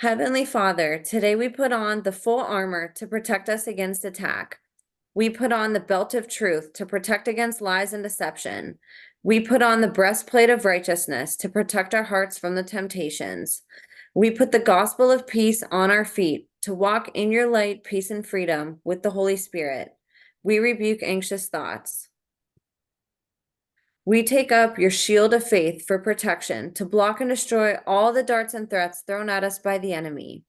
Heavenly Father, today we put on the full armor to protect us against attack. We put on the belt of truth to protect against lies and deception. We put on the breastplate of righteousness to protect our hearts from the temptations. We put the gospel of peace on our feet to walk in your light, peace, and freedom with the Holy Spirit. We rebuke anxious thoughts. We take up your shield of faith for protection to block and destroy all the darts and threats thrown at us by the enemy.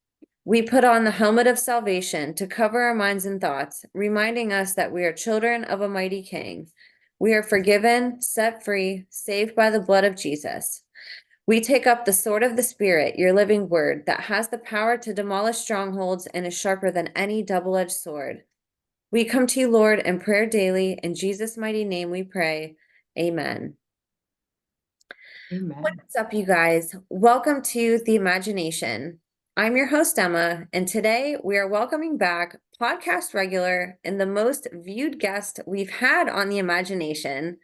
We put on the helmet of salvation to cover our minds and thoughts, reminding us that we are children of a mighty King. We are forgiven, set free, saved by the blood of Jesus. We take up the sword of the Spirit, your living word, that has the power to demolish strongholds and is sharper than any double-edged sword. We come to you, Lord, in prayer daily. In Jesus' mighty name we pray. Amen. Amen. What's up, you guys? Welcome to The Imagination. I'm your host, Emma, and today we are welcoming back podcast regular and the most viewed guest we've had on The Imagination,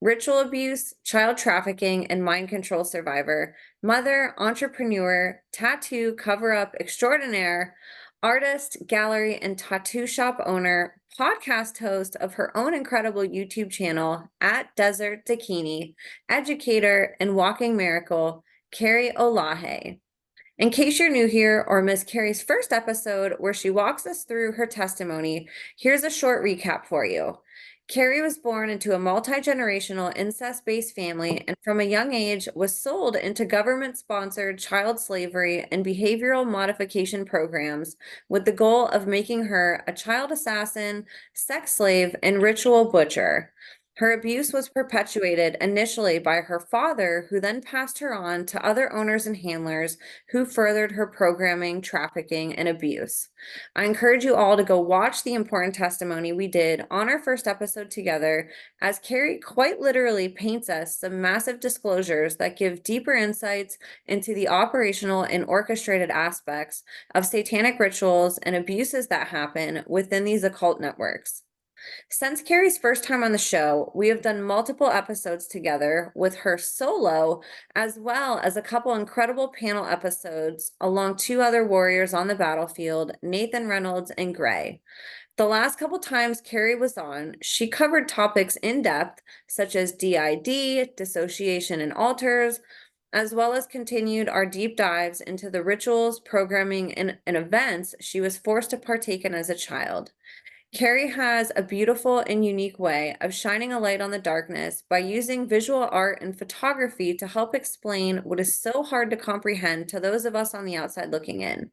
ritual abuse, child trafficking, and mind control survivor, mother, entrepreneur, tattoo cover-up extraordinaire, artist, gallery, and tattoo shop owner, podcast host of her own incredible YouTube channel at Desert Dakini, educator, and walking miracle, Carrie Olaje. In case you're new here or missed Carrie's first episode where she walks us through her testimony, here's a short recap for you. Carrie was born into a multi-generational incest-based family and from a young age was sold into government-sponsored child slavery and behavioral modification programs with the goal of making her a child assassin, sex slave, and ritual butcher. Her abuse was perpetuated initially by her father, who then passed her on to other owners and handlers who furthered her programming, trafficking, and abuse. I encourage you all to go watch the important testimony we did on our first episode together, as Carrie quite literally paints us some massive disclosures that give deeper insights into the operational and orchestrated aspects of satanic rituals and abuses that happen within these occult networks. Since Carrie's first time on the show, we have done multiple episodes together with her solo, as well as a couple incredible panel episodes along two other warriors on the battlefield, Nathan Reynolds and Gray. The last couple times Carrie was on, she covered topics in depth, such as DID, dissociation and alters, as well as continued our deep dives into the rituals, programming, and events she was forced to partake in as a child. Carrie has a beautiful and unique way of shining a light on the darkness by using visual art and photography to help explain what is so hard to comprehend to those of us on the outside looking in.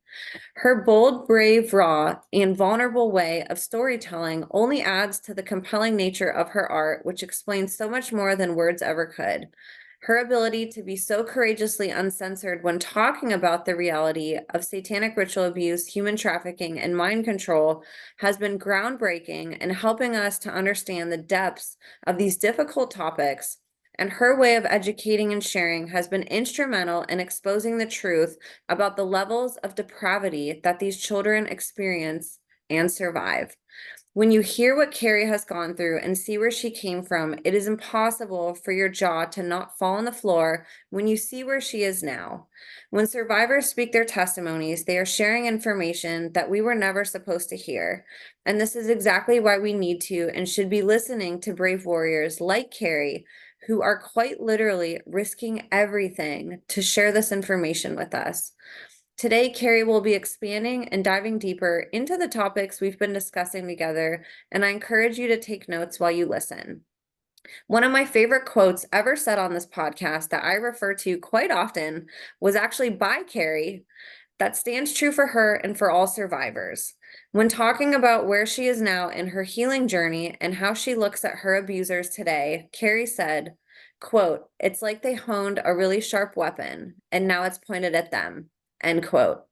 Her bold, brave, raw, and vulnerable way of storytelling only adds to the compelling nature of her art, which explains so much more than words ever could. Her ability to be so courageously uncensored when talking about the reality of satanic ritual abuse, human trafficking, and mind control has been groundbreaking in helping us to understand the depths of these difficult topics, and her way of educating and sharing has been instrumental in exposing the truth about the levels of depravity that these children experience and survive. When you hear what Carrie has gone through and see where she came from, it is impossible for your jaw to not fall on the floor when you see where she is now. When survivors speak their testimonies, they are sharing information that we were never supposed to hear. And this is exactly why we need to and should be listening to brave warriors like Carrie, who are quite literally risking everything to share this information with us. Today, Carrie will be expanding and diving deeper into the topics we've been discussing together, and I encourage you to take notes while you listen. One of my favorite quotes ever said on this podcast that I refer to quite often was actually by Carrie, that stands true for her and for all survivors. When talking about where she is now in her healing journey and how she looks at her abusers today, Carrie said, quote, "It's like they honed a really sharp weapon and now it's pointed at them," end quote.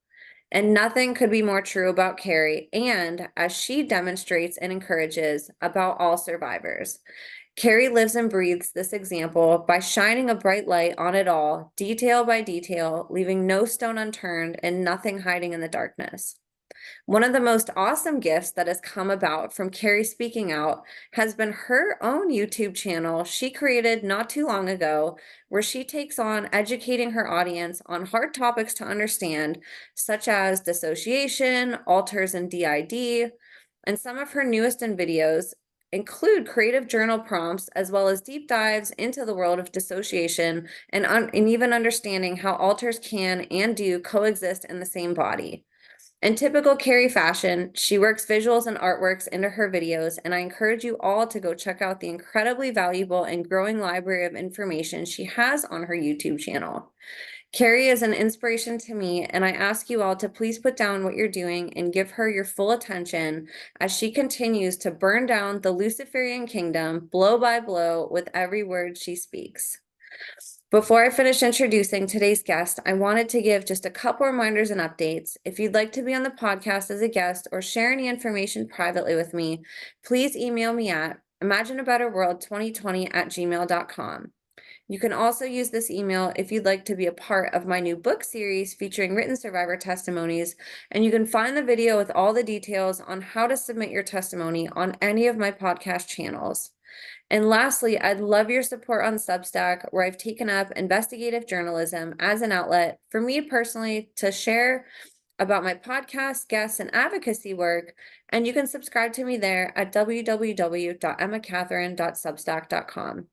And nothing could be more true about Carrie, and as she demonstrates and encourages, about all survivors. Carrie lives and breathes this example by shining a bright light on it all, detail by detail, leaving no stone unturned and nothing hiding in the darkness. One of the most awesome gifts that has come about from Carrie speaking out has been her own YouTube channel she created not too long ago, where she takes on educating her audience on hard topics to understand, such as dissociation, alters, and DID. And some of her newest videos include creative journal prompts as well as deep dives into the world of dissociation and even understanding how alters can and do coexist in the same body. In typical Carrie fashion, she works visuals and artworks into her videos, and I encourage you all to go check out the incredibly valuable and growing library of information she has on her YouTube channel. Carrie is an inspiration to me, and I ask you all to please put down what you're doing and give her your full attention as she continues to burn down the Luciferian kingdom blow by blow with every word she speaks. Before I finish introducing today's guest, I wanted to give just a couple reminders and updates. If you'd like to be on the podcast as a guest or share any information privately with me, please email me at imagineabetterworld2020@gmail.com. You can also use this email if you'd like to be a part of my new book series featuring written survivor testimonies, and you can find the video with all the details on how to submit your testimony on any of my podcast channels. And lastly, I'd love your support on Substack, where I've taken up investigative journalism as an outlet for me personally to share about my podcast, guests, and advocacy work, and you can subscribe to me there at www.emmacatherine.substack.com.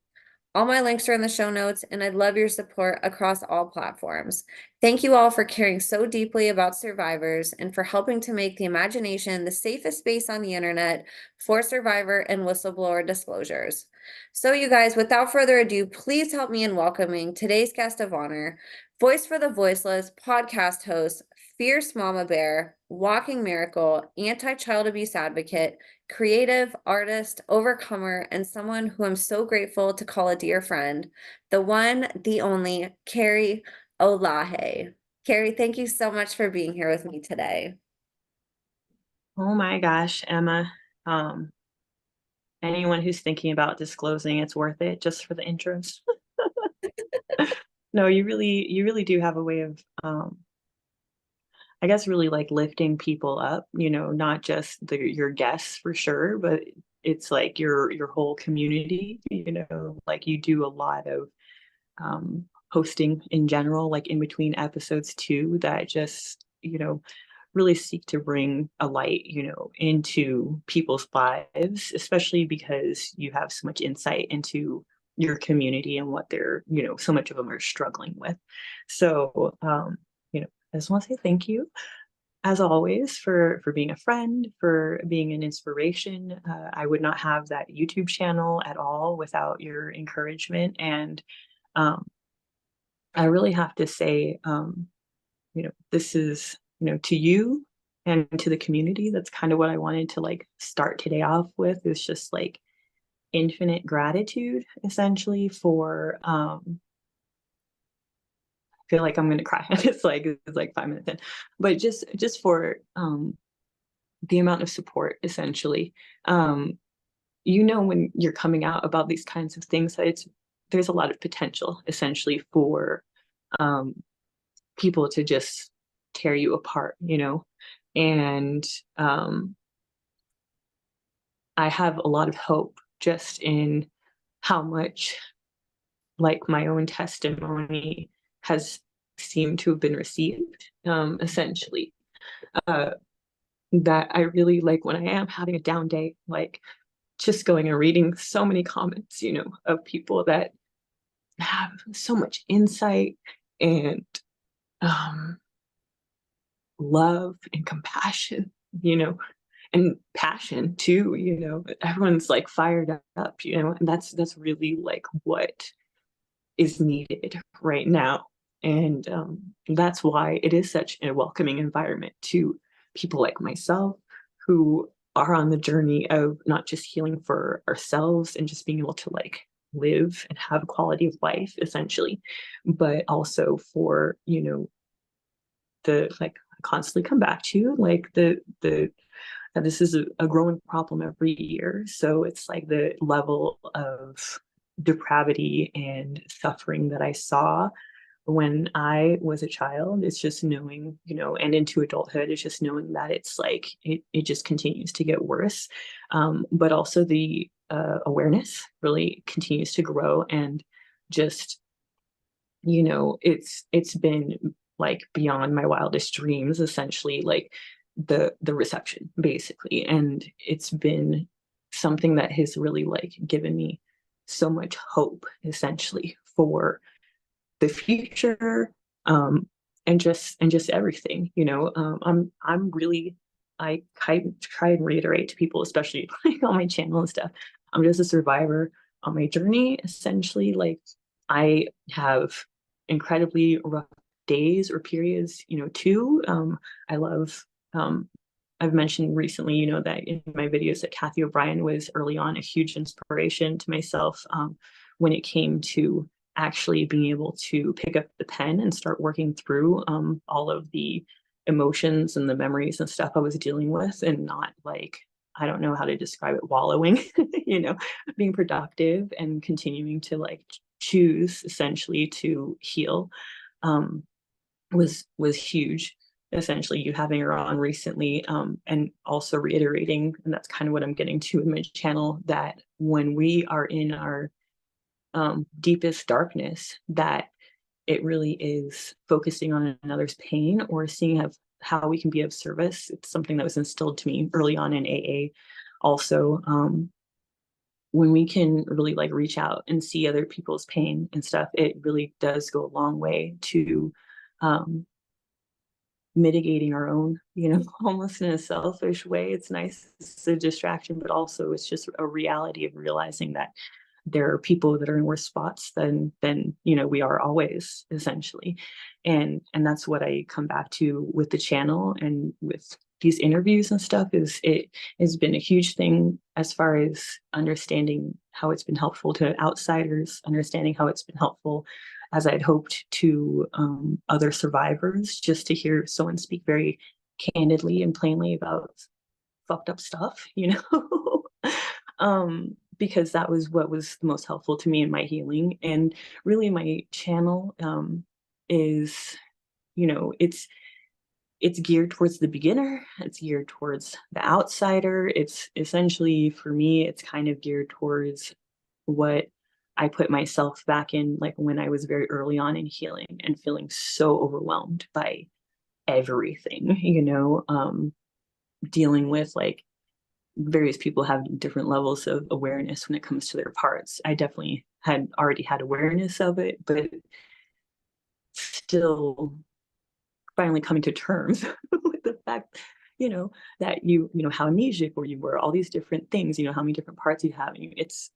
All my links are in the show notes, and I'd love your support across all platforms. Thank you all for caring so deeply about survivors and for helping to make the imagination the safest space on the internet for survivor and whistleblower disclosures. So you guys, without further ado, please help me in welcoming today's guest of honor, voice for the voiceless, podcast host, fierce mama bear, walking miracle, anti-child abuse advocate, creative, artist, overcomer, and someone who I'm so grateful to call a dear friend, the one, the only, Carrie Olaje. Carrie, thank you so much for being here with me today. Oh my gosh, Emma. Anyone who's thinking about disclosing, it's worth it just for the intros. No, you really do have a way of I guess really like lifting people up, not just your guests for sure, but it's like your whole community, like you do a lot of hosting in general, like in between episodes too, that just, really seek to bring a light, into people's lives, especially because you have so much insight into your community and what they're, so much of them are struggling with. So, I just want to say thank you, as always, for being a friend, for being an inspiration. I would not have that YouTube channel at all without your encouragement. And I really have to say, this is, to you and to the community, that's kind of what I wanted to like start today off with, is just like infinite gratitude, essentially, for I feel like I'm gonna cry. It's like 5 minutes in, but just for the amount of support, essentially. When you're coming out about these kinds of things, that there's a lot of potential, essentially, for people to just tear you apart, and I have a lot of hope just in how much like my own testimony has seemed to have been received, essentially. Uh, that I really like when I am having a down day, like just going and reading so many comments, of people that have so much insight and love and compassion, and passion too, everyone's like fired up, and that's really like what is needed right now. And that's why it is such a welcoming environment to people like myself, who are on the journey of not just healing for ourselves and just being able to like live and have a quality of life, essentially, but also for, the like constantly come back to like the and this is a growing problem every year. So it's like the level of depravity and suffering that I saw when I was a child, it's just knowing, and into adulthood, it's just knowing that it's like it just continues to get worse. But also the awareness really continues to grow, and just, it's been like beyond my wildest dreams, essentially, like the reception, basically. And it's been something that has really like given me so much hope, essentially, for the future, and just everything. I'm really, I try and reiterate to people, especially like on my channel and stuff, I'm just a survivor on my journey, essentially. Like, I have incredibly rough days or periods, too. I love, um, I've mentioned recently, that in my videos, that Kathy O'Brien was early on a huge inspiration to myself, when it came to actually being able to pick up the pen and start working through, all of the emotions and the memories and stuff I was dealing with, and not like, I don't know how to describe it, wallowing, you know, being productive and continuing to like choose, essentially, to heal, um, was huge. Essentially, you having her on recently, and also reiterating, and that's kind of what I'm getting to in my channel, that when we are in our deepest darkness, that it really is focusing on another's pain, or seeing how we can be of service. It's something that was instilled to me early on in AA. Also, when we can really like reach out and see other people's pain and stuff, it really does go a long way to, um, mitigating our own, almost in a selfish way. It's nice, it's a distraction, but also it's just a reality of realizing that there are people that are in worse spots than we are always, essentially. And that's what I come back to with the channel and with these interviews and stuff. Is it has been a huge thing as far as understanding how it's been helpful to outsiders, understanding how it's been helpful, as I'd hoped, to other survivors, just to hear someone speak very candidly and plainly about fucked up stuff, because that was what was the most helpful to me in my healing. And really, my channel, is, it's geared towards the beginner, it's geared towards the outsider. It's essentially, for me, it's kind of geared towards what I put myself back in, like when I was very early on in healing and feeling so overwhelmed by everything, dealing with like various people have different levels of awareness when it comes to their parts. I definitely had already had awareness of it, but still finally coming to terms with the fact, that how amnesic or you were, all these different things, how many different parts you have. And it's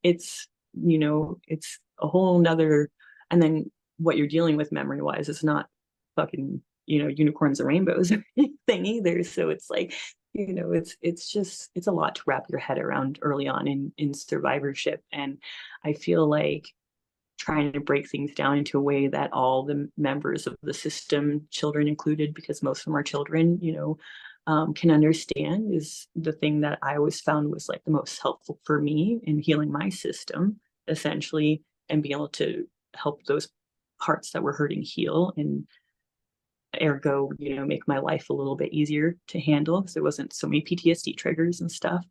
a whole nother, and then what you're dealing with memory wise is not fucking, unicorns and rainbows or anything either. So it's like, it's a lot to wrap your head around early on in survivorship. And I feel like trying to break things down into a way that all the members of the system, children included, because most of them are children, can understand, is the thing that I always found was like the most helpful for me in healing my system, essentially, and being able to help those parts that were hurting heal, and ergo, make my life a little bit easier to handle, because there wasn't so many PTSD triggers and stuff.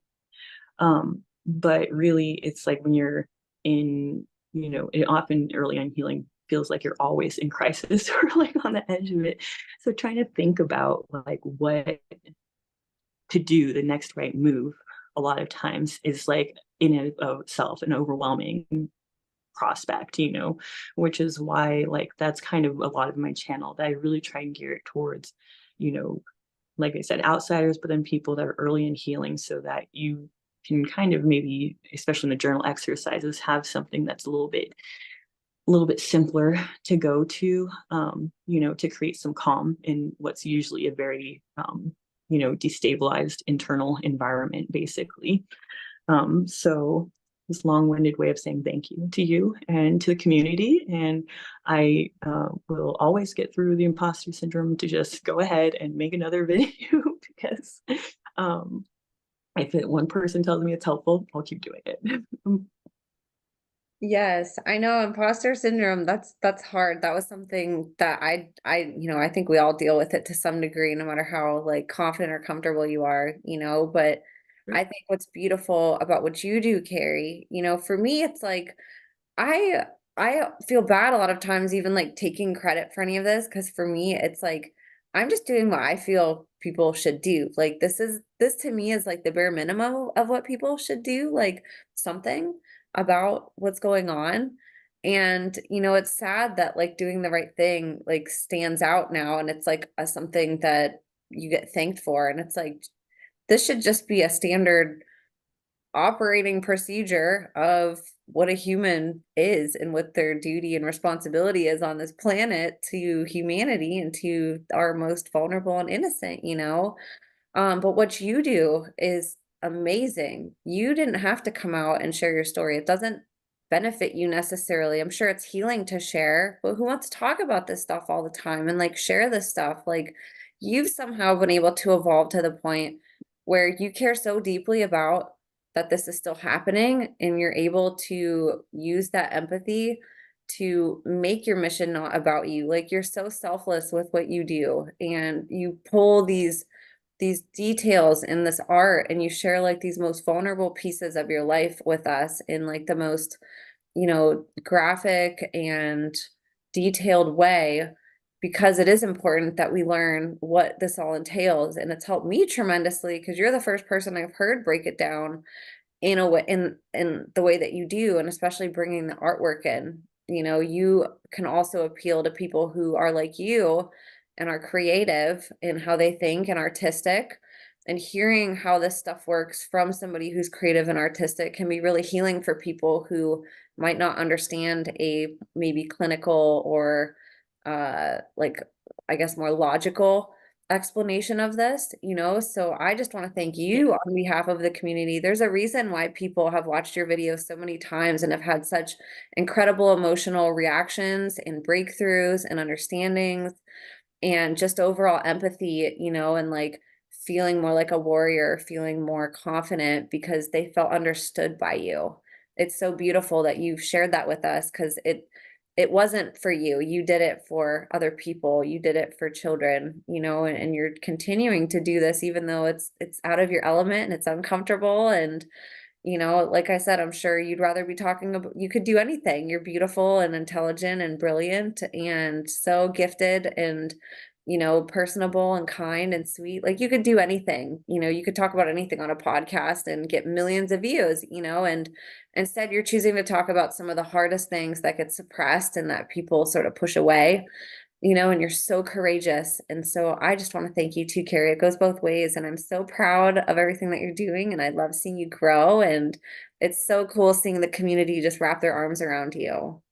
But really, it's like when you're in, it often early on healing feels like you're always in crisis or like on the edge of it. So trying to think about like what to do, the next right move, a lot of times is like in and of itself an overwhelming prospect, which is why like that's kind of a lot of my channel, that I really try and gear it towards, you know, like I said, outsiders, but then people that are early in healing, so that you can kind of, maybe, especially in the journal exercises, have something that's a little bit simpler to go to, to create some calm in what's usually a very, destabilized internal environment, basically. So this long-winded way of saying thank you to you and to the community. And I will always get through the imposter syndrome to just go ahead and make another video because if one person tells me it's helpful, I'll keep doing it. Yes, I know imposter syndrome, that's hard. That was something that I think we all deal with it to some degree, no matter how like confident or comfortable you are, but I think what's beautiful about what you do, Carrie, for me, it's like I I feel bad a lot of times even like taking credit for any of this because for me it's like I'm just doing what I feel people should do. Like this to me is like the bare minimum of what people should do, like something about what's going on. And it's sad that like doing the right thing like stands out now and it's like something that you get thanked for and it's like this should just be a standard operating procedure of what a human is and what their duty and responsibility is on this planet to humanity and to our most vulnerable and innocent. But what you do is amazing. You didn't have to come out and share your story. It doesn't benefit you necessarily. I'm sure it's healing to share, but who wants to talk about this stuff all the time and like share this stuff? Like you've somehow been able to evolve to the point where you care so deeply about that this is still happening and you're able to use that empathy to make your mission not about you. Like you're so selfless with what you do and you pull these details in this art and you share like these most vulnerable pieces of your life with us in like the most graphic and detailed way because it is important that we learn what this all entails and it's helped me tremendously because you're the first person I've heard break it down in a way in the way that you do and especially bringing the artwork in. You can also appeal to people who are like you and are creative in how they think and artistic, and hearing how this stuff works from somebody who's creative and artistic can be really healing for people who might not understand a maybe clinical or like I guess more logical explanation of this. So I just want to thank Yeah. you on behalf of the community. There's a reason why people have watched your videos so many times and have had such incredible emotional reactions and breakthroughs and understandings and just overall empathy, and like feeling more like a warrior, feeling more confident because they felt understood by you. It's so beautiful that you've shared that with us because it wasn't for you. You did it for other people. You did it for children, and you're continuing to do this even though it's out of your element and it's uncomfortable and like I said, I'm sure you'd rather be talking about, you could do anything. You're beautiful and intelligent and brilliant and so gifted and personable and kind and sweet. Like you could do anything. You could talk about anything on a podcast and get millions of views, and instead you're choosing to talk about some of the hardest things that get suppressed and that people sort of push away, and you're so courageous. And so I just want to thank you too, Carrie. It goes both ways. And I'm so proud of everything that you're doing. And I love seeing you grow. And it's so cool seeing the community just wrap their arms around you.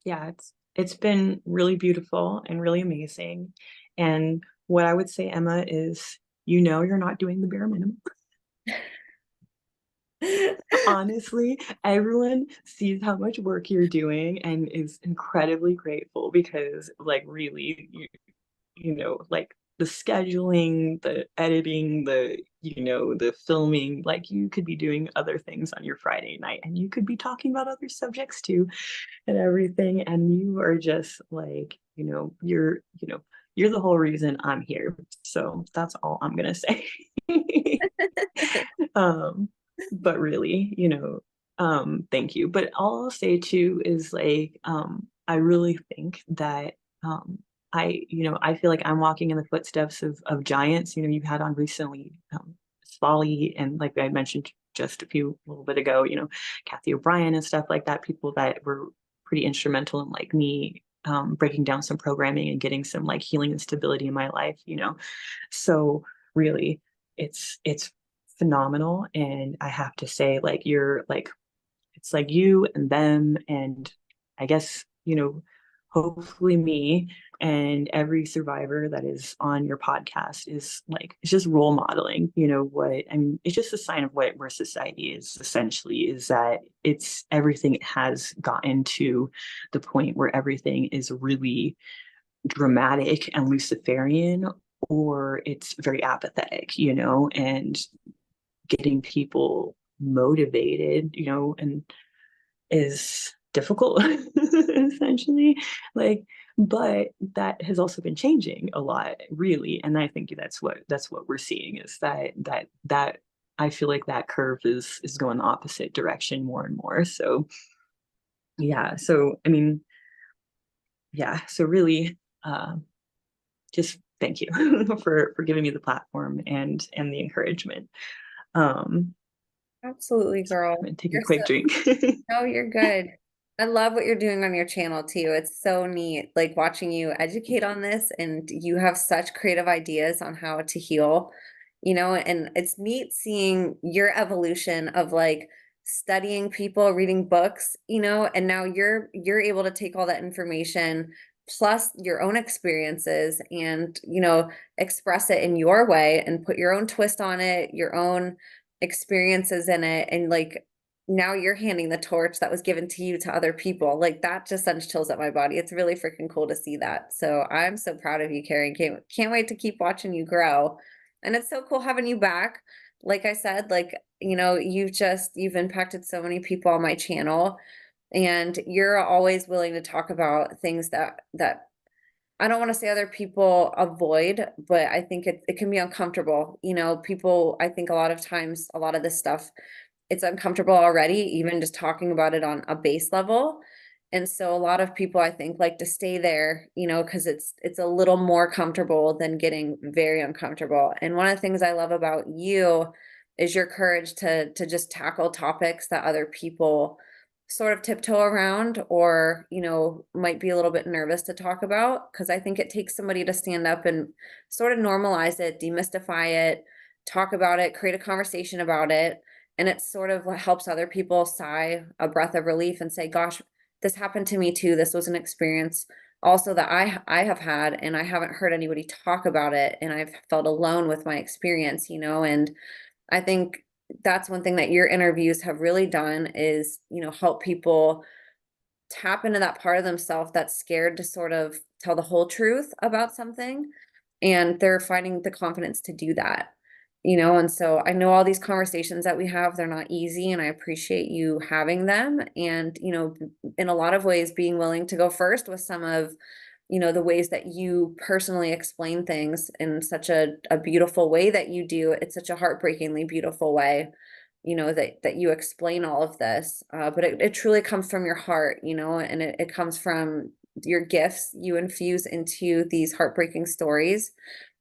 Yeah, it's been really beautiful and really amazing. And what I would say, Emma, is you're not doing the bare minimum. Honestly, everyone sees how much work you're doing and is incredibly grateful because like really like the scheduling, the editing, the filming, like you could be doing other things on your Friday night and you could be talking about other subjects too and everything. And you are just like, you're the whole reason I'm here. So that's all I'm gonna say. um, but really, thank you. But all I'll say too is like, I really think that I feel like I'm walking in the footsteps of giants. You've had on recently Swally and like I mentioned just a little bit ago, Kathy O'Brien and stuff like that, people that were pretty instrumental in like me breaking down some programming and getting some like healing and stability in my life. So really it's phenomenal. And I have to say, like, you're like, it's like you and them, and I guess, hopefully me and every survivor that is on your podcast is like, it's just role modeling, what I mean, it's just a sign of where society is essentially, is that it's everything has gotten to the point where everything is really dramatic and Luciferian, or it's very apathetic, and getting people motivated, and is difficult essentially, like, but that has also been changing a lot, really. And I think that's what we're seeing, is that I feel like that curve is going the opposite direction more and more. So yeah, so I mean, yeah, so really, just thank you for giving me the platform and the encouragement. um Absolutely, girl. I'm gonna take a You're so quick drink. No, you're good. I love what you're doing on your channel too. It's so neat, like watching you educate on this, and you have such creative ideas on how to heal, and it's neat seeing your evolution of like studying people, reading books, and now you're able to take all that information plus your own experiences and, express it in your way and put your own twist on it, your own experiences in it, and like now you're handing the torch that was given to you to other people. Like that just sends chills up my body. It's really freaking cool to see that. So I'm so proud of you, Carrie. Can't wait to keep watching you grow. And it's so cool having you back. Like I said, like, you've impacted so many people on my channel, and you're always willing to talk about things that I don't want to say other people avoid, but I think it can be uncomfortable. People, I think a lot of times, a lot of this stuff, it's uncomfortable already, even just talking about it on a base level. And so a lot of people, I think, like to stay there, because it's a little more comfortable than getting very uncomfortable. And one of the things I love about you is your courage to just tackle topics that other people sort of tiptoe around, or might be a little bit nervous to talk about, because I think it takes somebody to stand up and sort of normalize it, demystify it, talk about it, create a conversation about it. And it sort of helps other people sigh a breath of relief and say, gosh, this happened to me too. This was an experience also that I have had, and I haven't heard anybody talk about it, and I've felt alone with my experience, and I think that's one thing that your interviews have really done is, help people tap into that part of themselves that's scared to sort of tell the whole truth about something, and they're finding the confidence to do that. And so I know all these conversations that we have, they're not easy, and I appreciate you having them, and in a lot of ways being willing to go first with some of the ways that you personally explain things in such a beautiful way that you do. It's such a heartbreakingly beautiful way, that you explain all of this. But it truly comes from your heart, and it comes from your gifts you infuse into these heartbreaking stories.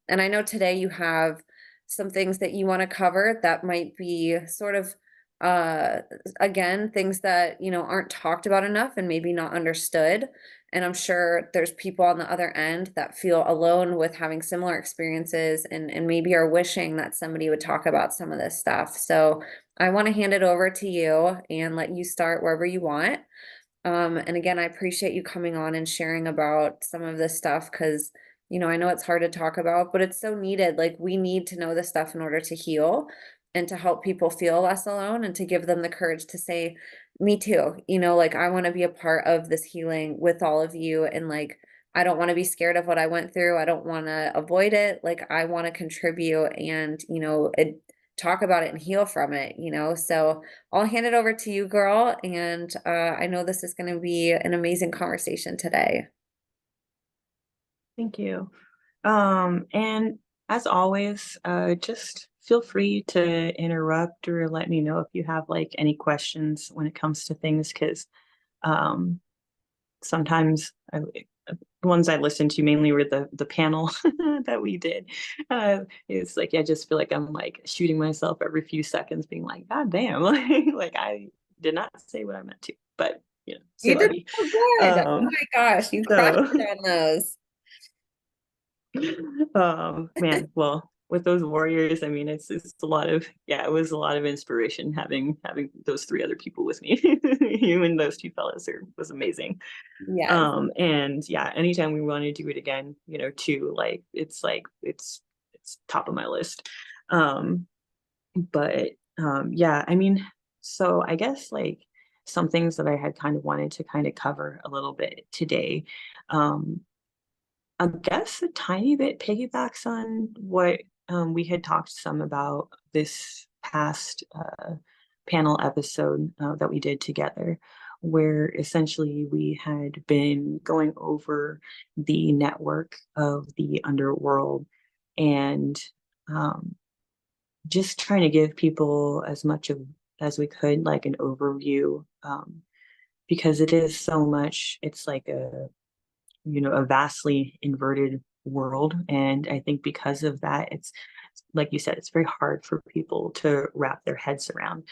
And I know today you have some things that you want to cover that might be sort of, uh, again, things that, aren't talked about enough and maybe not understood. And I'm sure there's people on the other end that feel alone with having similar experiences, and maybe are wishing that somebody would talk about some of this stuff. So I want to hand it over to you and let you start wherever you want. And again, I appreciate you coming on and sharing about some of this stuff, because, I know it's hard to talk about, but it's so needed. Like, we need to know this stuff in order to heal and to help people feel less alone, and to give them the courage to say, me too, like, I want to be a part of this healing with all of you. And like, I don't want to be scared of what I went through. I don't want to avoid it. Like, I want to contribute and, talk about it and heal from it, so I'll hand it over to you, girl. And I know this is going to be an amazing conversation today. Thank you. And as always, just feel free to interrupt or let me know if you have like any questions when it comes to things, because um, sometimes the ones I listened to mainly were the panel that we did. It's like I just feel like I'm like shooting myself every few seconds, being like, God damn, like I did not say what I meant to, but c'est You la did vie. so good. Oh Um, my gosh, you crushed so it on those. Man, well, with those warriors, I mean, it's a lot of, yeah, it was a lot of inspiration having those three other people with me. You and those two fellas was amazing. Yes. And yeah, anytime we want to do it again, too, it's top of my list. Um, but yeah, I mean, so I guess like some things that I had kind of wanted to kind of cover a little bit today. Um, I guess a tiny bit piggybacks on what we had talked some about this past panel episode that we did together, where essentially we had been going over the network of the underworld and um, just trying to give people as much of as we could, like an overview, because it is so much. It's like a vastly inverted world, and I think because of that, it's like you said, it's very hard for people to wrap their heads around,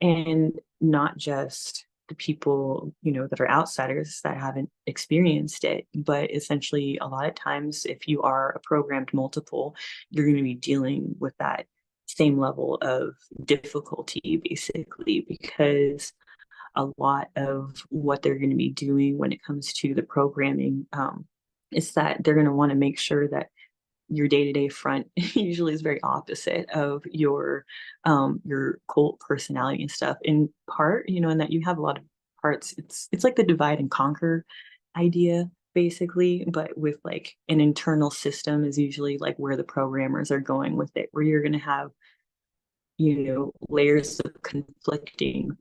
and not just the people that are outsiders that haven't experienced it, but essentially a lot of times if you are a programmed multiple, you're going to be dealing with that same level of difficulty, basically, because a lot of what they're going to be doing when it comes to the programming, is that they're going to want to make sure that your day-to-day front usually is very opposite of your cult personality and stuff, in part, and that you have a lot of parts. It's like the divide and conquer idea, basically, but with like an internal system is usually like where the programmers are going with it, where you're going to have layers of conflicting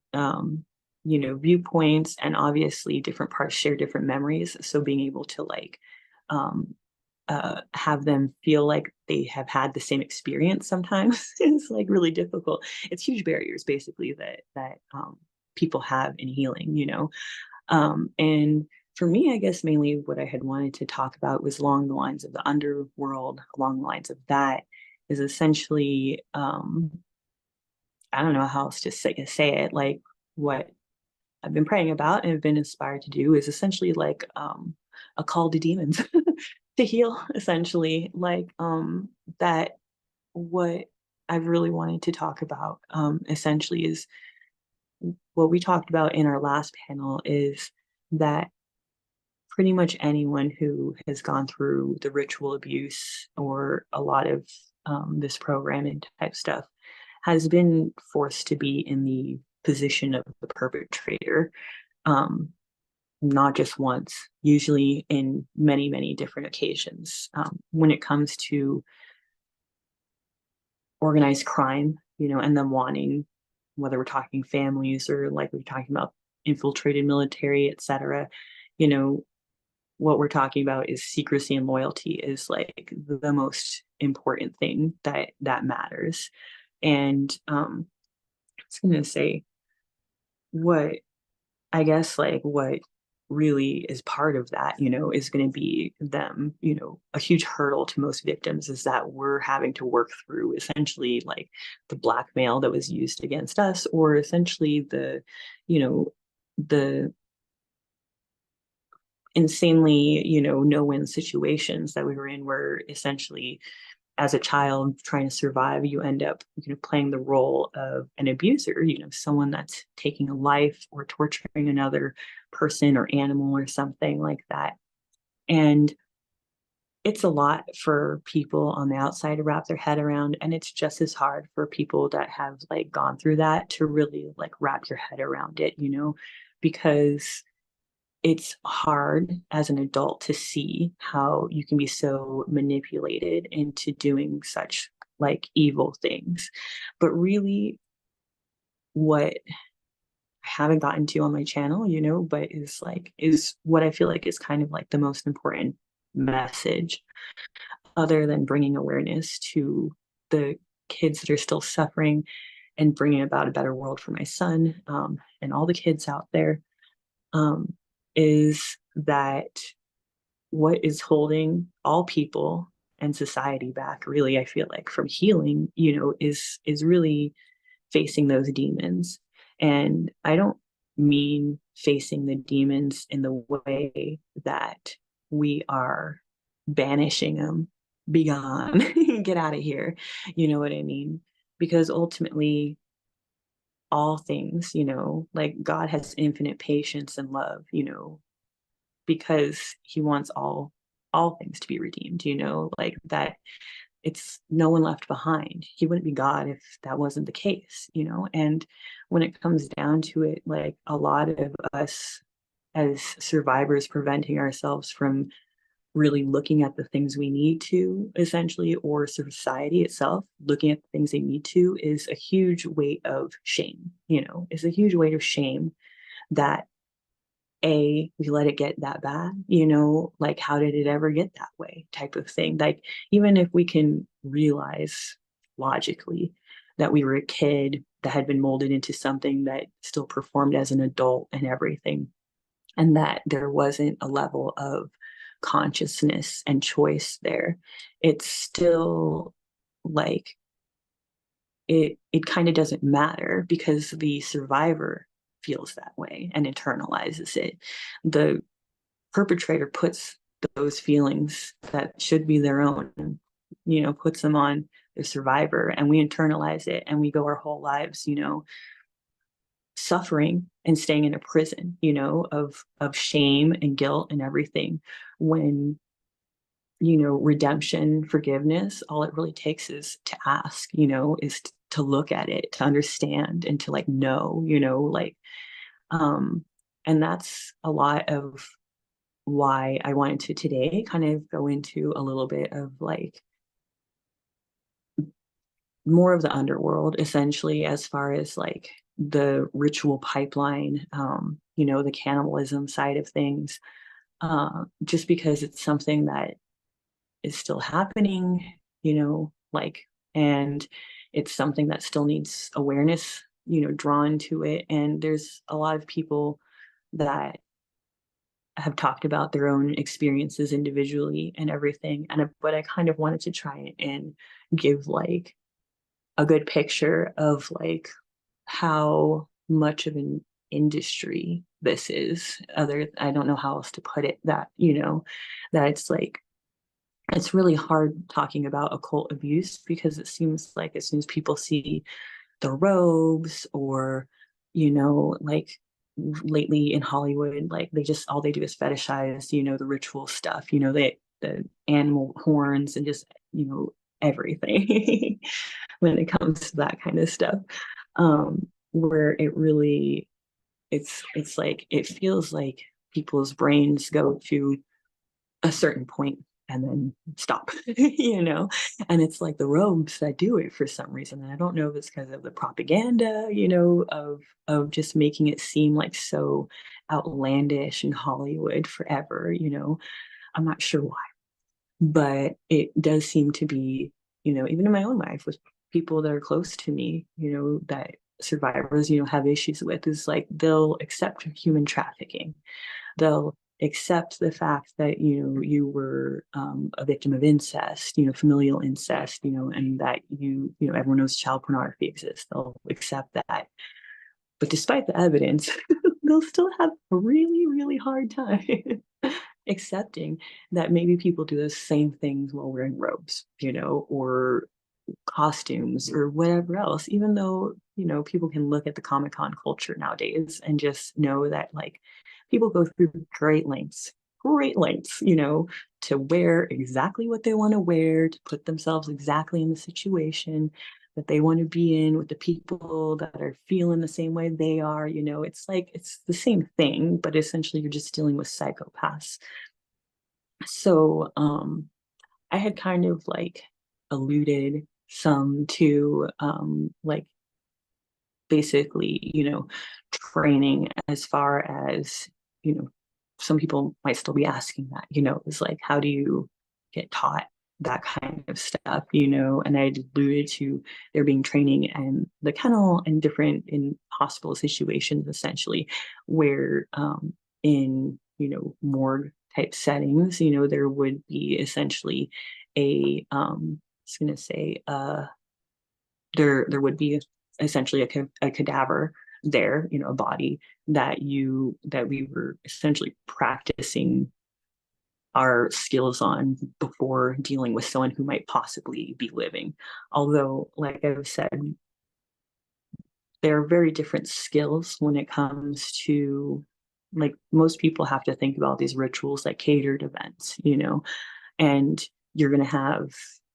viewpoints, and obviously different parts share different memories, so being able to like um have them feel like they have had the same experience sometimes is like really difficult. It's huge barriers, basically, that people have in healing. And for me, I guess mainly what I had wanted to talk about was along the lines of the underworld. Along the lines of that is essentially, I don't know how else to say it. Like, what I've been praying about and have been inspired to do is essentially like a call to demons to heal, essentially. Like that what I've really wanted to talk about, essentially, is what we talked about in our last panel, is that pretty much anyone who has gone through the ritual abuse or a lot of this programming type stuff has been forced to be in the position of the perpetrator, um, not just once, usually in many, many different occasions. When it comes to organized crime, and them wanting, whether we're talking families or like we're talking about infiltrated military, etc., you know, what we're talking about is secrecy, and loyalty is like the most important thing that matters. And I was going to say, what I guess, like, what really is part of that, is going to be them, a huge hurdle to most victims is that we're having to work through essentially like the blackmail that was used against us, or essentially you know, the insanely, no-win situations that we were in, where essentially as a child trying to survive, you end up, playing the role of an abuser, someone that's taking a life or torturing another person or animal or something like that. And it's a lot for people on the outside to wrap their head around. And it's just as hard for people that have like gone through that to really like wrap your head around it, because it's hard as an adult to see how you can be so manipulated into doing such like evil things. But really, what I haven't gotten to on my channel, but is what I feel like is kind of like the most important message, other than bringing awareness to the kids that are still suffering and bringing about a better world for my son, and all the kids out there, um, is that what is holding all people and society back, really, I feel like, from healing, is really facing those demons. And I don't mean facing the demons in the way that we are banishing them, be gone, get out of here, you know what I mean? Because ultimately, all things, like God has infinite patience and love, because he wants all things to be redeemed, like that. It's no one left behind. He wouldn't be God if that wasn't the case, and when it comes down to it, like a lot of us as survivors preventing ourselves from really looking at the things we need to, essentially, or society itself looking at the things they need to, is a huge weight of shame. Is a huge weight of shame that we let it get that bad, like, how did it ever get that way, type of thing. Like, even if we can realize logically that we were a kid that had been molded into something that still performed as an adult and everything, and that there wasn't a level of consciousness and choice there, it's still like, it kind of doesn't matter, because the survivor feels that way and internalizes it. The perpetrator puts those feelings that should be their own, puts them on the survivor, and we internalize it, and we go our whole lives, suffering and staying in a prison, of shame and guilt and everything. When, redemption, forgiveness, all it really takes is to ask, is to look at it, to understand, and to, like, know, like, um, and that's a lot of why I wanted to today kind of go into a little bit of, like, more of the underworld, essentially, as far as, like, the ritual pipeline, the cannibalism side of things, just because it's something that is still happening, like, and it's something that still needs awareness, drawn to it. And there's a lot of people that have talked about their own experiences individually and everything. But I kind of wanted to try and give, like, a good picture of, like, how much of an industry this is. I don't know how else to put it, that, that it's like, it's really hard talking about occult abuse, because it seems like as soon as people see the robes, or, like, lately in Hollywood, like, they just, all they do is fetishize, the ritual stuff, the animal horns, and just, everything when it comes to that kind of stuff. Where it really, it's like, it feels like people's brains go to a certain point and then stop, and it's like the robes that do it for some reason. And I don't know if it's because of the propaganda, of just making it seem like so outlandish in Hollywood forever, I'm not sure why, but it does seem to be, even in my own life with people that are close to me, that survivors, have issues with, is like, they'll accept human trafficking. They'll accept the fact that, you were a victim of incest, familial incest, and that everyone knows child pornography exists. They'll accept that. But despite the evidence, they'll still have a really, really hard time accepting that maybe people do the same things while wearing robes, or costumes or whatever else, even though, people can look at the Comic-Con culture nowadays and just know that, like, people go through great lengths, to wear exactly what they want to wear, to put themselves exactly in the situation that they want to be in, with the people that are feeling the same way they are. It's like, it's the same thing, but essentially you're just dealing with psychopaths. So, I had kind of, like, alluded some to, like, basically, training, as far as, some people might still be asking that, is like, how do you get taught that kind of stuff, and I alluded to there being training and the kennel and different in hospital situations, essentially, where, in, morgue type settings, there would be essentially I was going to say, there would be essentially a cadaver there, a body that we were essentially practicing our skills on before dealing with someone who might possibly be living. Although, like I've said, there are very different skills when it comes to, like, most people have to think about these rituals like catered events, and you're going to have,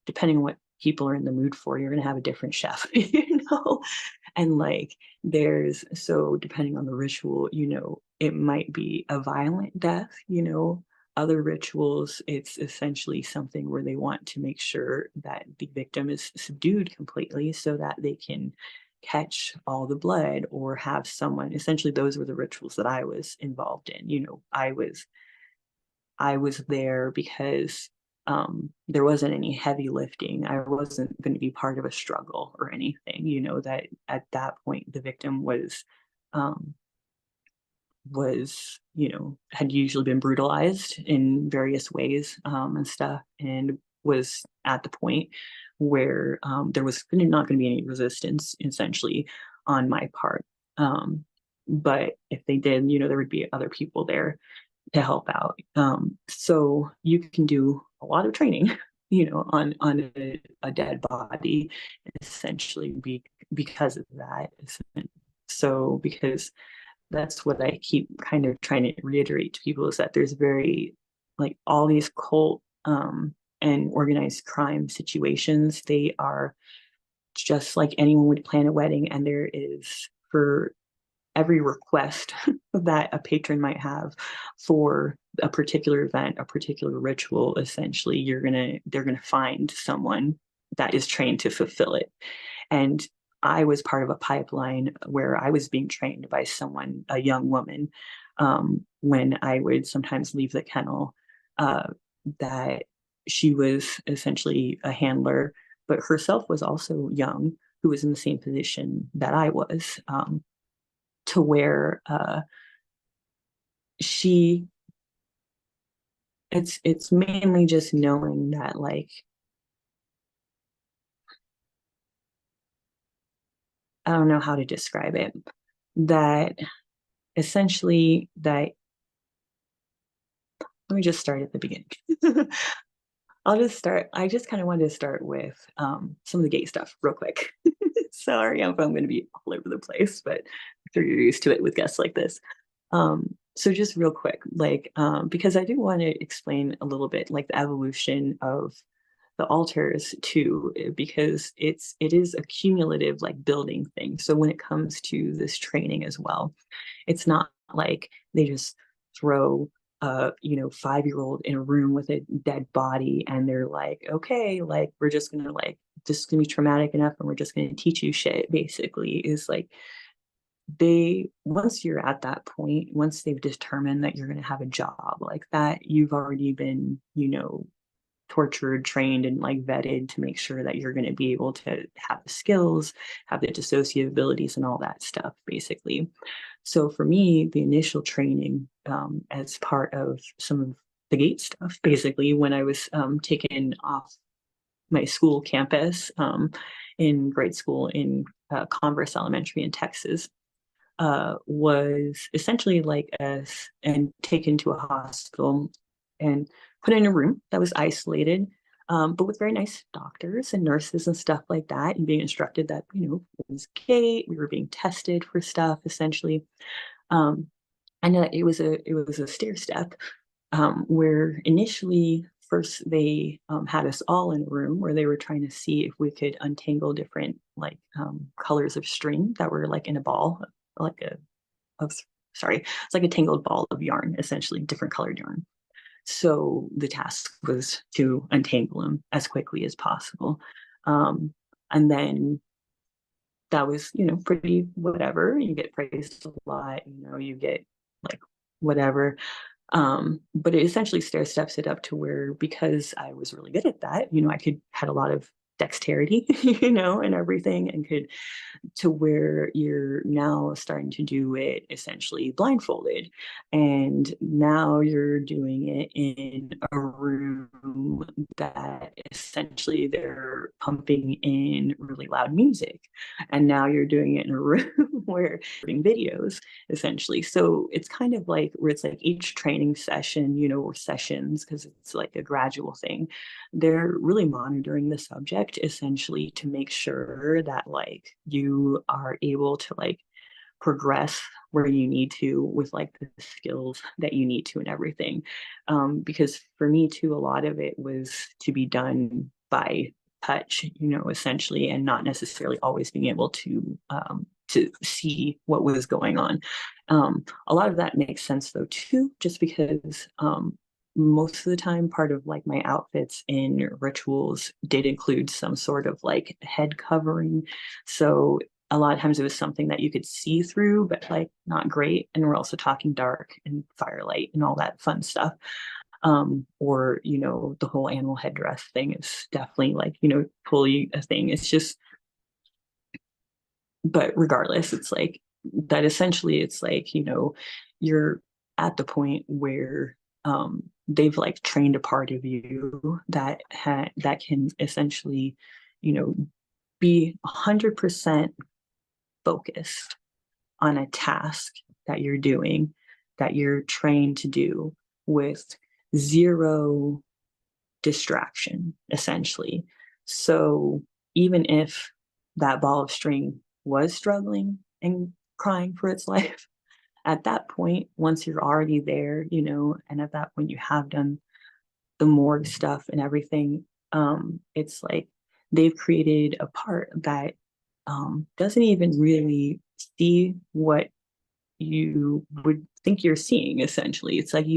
depending on what people are in the mood for, you're going to have a different chef, and, like, so depending on the ritual, it might be a violent death, other rituals, it's essentially something where they want to make sure that the victim is subdued completely so that they can catch all the blood or have someone. Essentially, those were the rituals that I was involved in. I was there because there wasn't any heavy lifting. I wasn't going to be part of a struggle or anything. That at that point the victim um, had usually been brutalized in various ways, and stuff, and was at the point where there was not going to be any resistance, essentially, on my part. But if they did, there would be other people there to help out. So you can do a lot of training, on a dead body, essentially, because of that. So because that's what I keep kind of trying to reiterate to people, is that there's very, like, all these cult and organized crime situations. They are just like anyone would plan a wedding, and there is, for every request that a patron might have for a particular event, a particular ritual, essentially, they're gonna find someone that is trained to fulfill it. And I was part of a pipeline where I was being trained by someone, a young woman, when I would sometimes leave the kennel, uh, that she was essentially a handler, but herself was also young, who was in the same position that I was, to where she it's mainly just knowing that, like, I don't know how to describe it, that essentially that let me just start at the beginning. I just kind of wanted to start with some of the gay stuff real quick. Sorry if I'm going to be all over the place, but I'm sure you're used to it with guests like this. So just real quick, like, because I do want to explain a little bit, like, the evolution of the altars too, because it is a cumulative, like, building thing. So when it comes to this training as well, it's not like they just throw a 5-year-old in a room with a dead body and they're like, okay, like, we're just gonna, like, this is gonna be traumatic enough and we're just gonna teach you shit, basically. Is like, they once you're at that point, once they've determined that you're gonna have a job like that, you've already been, tortured, trained, and, like, vetted to make sure that you're going to be able to have the skills, have the dissociative abilities, and all that stuff, basically. So for me, the initial training, as part of some of the gate stuff, basically, when I was taken off my school campus, in grade school in Converse Elementary in Texas, was essentially like us and taken to a hospital and put in a room that was isolated, but with very nice doctors and nurses and stuff like that, and being instructed that, it was gay. We were being tested for stuff, essentially. Um, I know that it was a stair step, where initially first they had us all in a room where they were trying to see if we could untangle different, like, colors of string that were, like, in a ball, like a of sorry, it's like a tangled ball of yarn, essentially, different colored yarn. So the task was to untangle them as quickly as possible. Um, and then that was, pretty whatever. You get praised a lot, you get, like, whatever. But it essentially stair steps it up to where, because I was really good at that, I had a lot of dexterity, and everything, and could, to where you're now starting to do it essentially blindfolded. And now you're doing it in a room that essentially they're pumping in really loud music. And now you're doing it in a room where you're doing videos, essentially. So it's kind of like where it's like each training session, or sessions, because it's like a gradual thing, they're really monitoring the subject, essentially, to make sure that, like, you are able to, like, progress where you need to with, like, the skills that you need to and everything. Because for me too, a lot of it was to be done by touch, essentially, and not necessarily always being able to see what was going on. A lot of that makes sense though too, just because most of the time, part of like my outfits and rituals did include some sort of like head covering. So a lot of times it was something that you could see through, but like not great. And we're also talking dark and firelight and all that fun stuff. Or, the whole animal headdress thing is definitely like, fully a thing. It's just, but regardless, it's like that essentially it's like, you're at the point where they've like trained a part of you that can essentially, you know, be 100% focused on a task that you're doing, that you're trained to do with zero distraction, essentially. So even if that ball of string was struggling and crying for its life, at that point, once you're already there, and at that point you have done the morgue stuff and everything, it's like they've created a part that doesn't even really see what you would think you're seeing. Essentially, it's like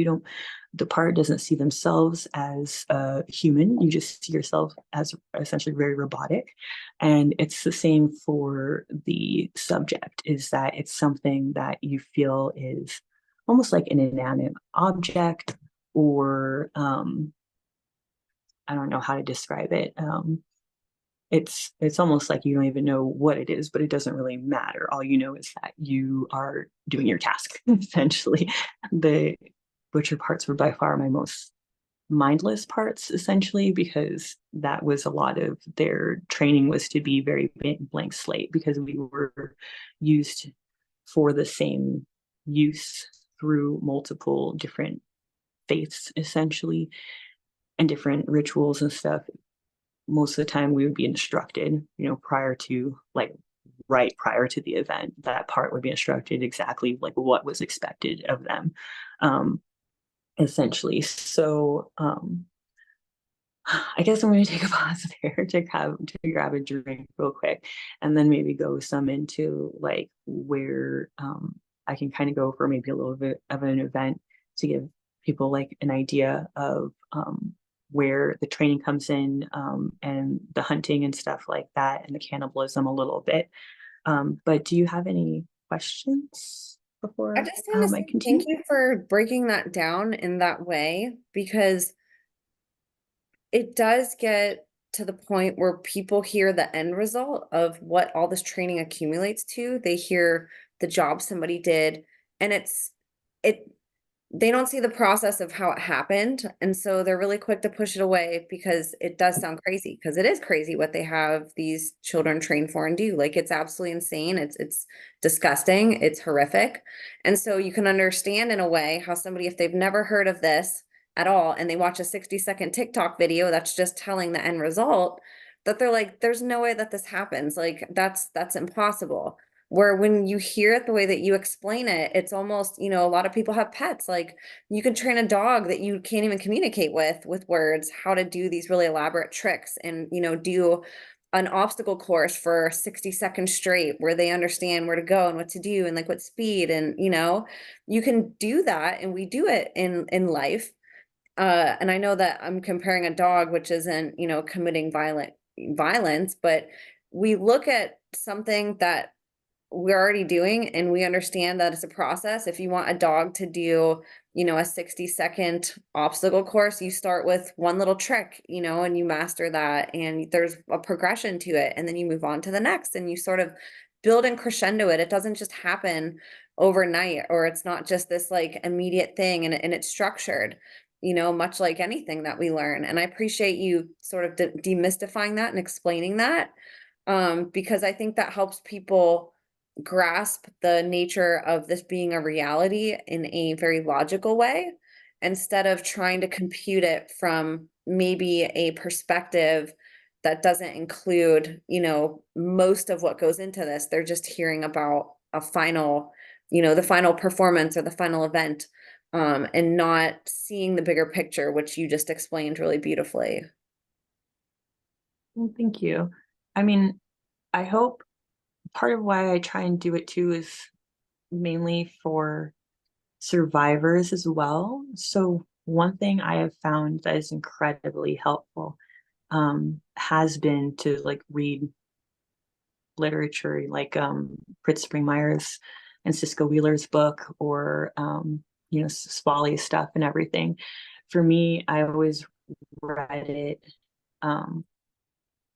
the part doesn't see themselves as a human. You just see yourself as essentially very robotic. And it's the same for the subject, is that it's something that you feel is almost like an inanimate object, or I don't know how to describe it. It's almost like you don't even know what it is, but it doesn't really matter. All you know is that you are doing your task. Essentially, the butcher parts were by far my most mindless parts, essentially, because that was a lot of their training, was to be very blank slate, because we were used for the same use through multiple different faiths, essentially, and different rituals and stuff. Most of the time we would be instructed, prior to like right prior to the event, that part would be instructed exactly like what was expected of them, essentially. So I guess I'm going to take a pause there to grab a drink real quick, and then maybe go some into like where I can kind of go for maybe a little bit of an event to give people like an idea of where the training comes in, and the hunting and stuff like that, and the cannibalism a little bit. But do you have any questions I before just want to I say thank continue? you for breaking that down in that way, because it does get to the point where people hear the end result of what all this training accumulates to. They hear the job somebody did, and it they don't see the process of how it happened. And so they're really quick to push it away because it does sound crazy, because it is crazy what they have these children trained for and do. Like, it's absolutely insane. It's disgusting. It's horrific. And so you can understand in a way how somebody, if they've never heard of this at all, and they watch a 60-second TikTok video that's just telling the end result, that they're like, there's no way that this happens. Like, that's impossible. Where when you hear it the way that you explain it, it's almost, a lot of people have pets. Like, you can train a dog that you can't even communicate with words, how to do these really elaborate tricks, and, do an obstacle course for 60 seconds straight where they understand where to go and what to do and like what speed, and, you can do that. And we do it in life. And I know that I'm comparing a dog, which isn't, committing violence, but we look at something that we're already doing, and we understand that it's a process. If you want a dog to do, a 60-second obstacle course, you start with one little trick, and you master that, and there's a progression to it, and then you move on to the next, and you sort of build and crescendo it. It doesn't just happen overnight, or it's not just this like immediate thing, and it's structured, much like anything that we learn. And I appreciate you sort of demystifying that and explaining that, because I think that helps people grasp the nature of this being a reality in a very logical way, instead of trying to compute it from maybe a perspective that doesn't include, most of what goes into this. They're just hearing about a final, the final performance or the final event, and not seeing the bigger picture, which you just explained really beautifully. Well, thank you. I mean, I hope part of why I try and do it too is mainly for survivors as well. So one thing I have found that is incredibly helpful has been to like read literature like Fritz Springmeier's and Cisco Wheeler's book, or Spally's stuff and everything. For me, I always read it um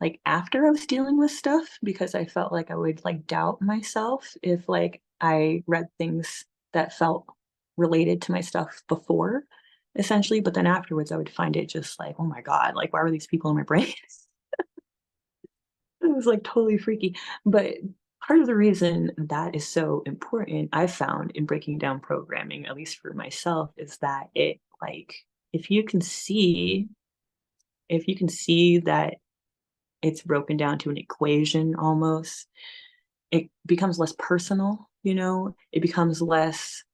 like after I was dealing with stuff, because I felt like I would like doubt myself if like I read things that felt related to my stuff before, essentially. But then afterwards, I would find it just like, oh my God, like why were these people in my brain? It was like totally freaky. But part of the reason that is so important, I've found in breaking down programming, at least for myself, is that it like if you can see if you can see that it's broken down to an equation almost, it becomes less personal, it becomes less,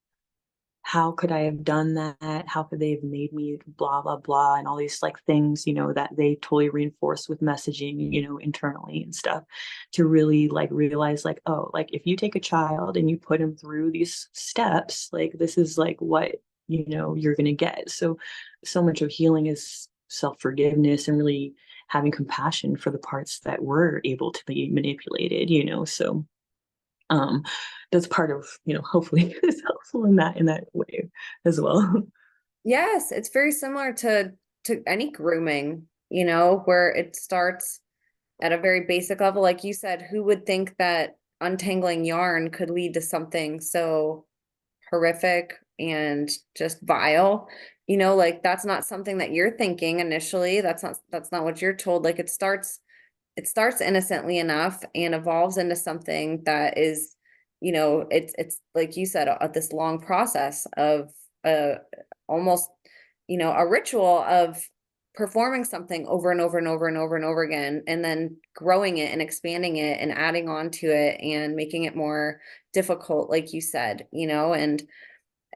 how could I have done that? How could they have made me blah, blah, blah, and all these like things, that they totally reinforce with messaging, internally and stuff, to really like realize like, oh, like if you take a child and you put him through these steps, like this is like what, you're going to get. So much of healing is self-forgiveness and really having compassion for the parts that were able to be manipulated, so um that's part of, hopefully is helpful in that way as well. Yes, it's very similar to any grooming, where it starts at a very basic level. Like you said, who would think that untangling yarn could lead to something so horrific and just vile? Like that's not something that you're thinking initially. That's not what you're told. Like it starts innocently enough and evolves into something that is, it's like you said, this long process of uh almost, a ritual of performing something over and over and over and over and over again, and then growing it and expanding it and adding on to it and making it more difficult, like you said, and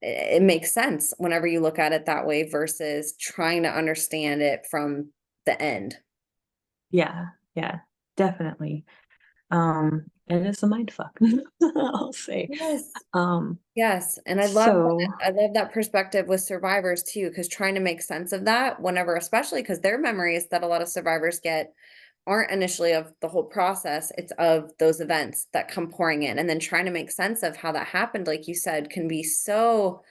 it makes sense whenever you look at it that way versus trying to understand it from the end. Yeah, yeah, definitely. And it's a mind fuck. I'll say. Yes. um Yes, and so I love that perspective with survivors too, because trying to make sense of that whenever, especially because their memories that a lot of survivors get aren't initially of the whole process, it's of those events that come pouring in, and then trying to make sense of how that happened, like you said, can be so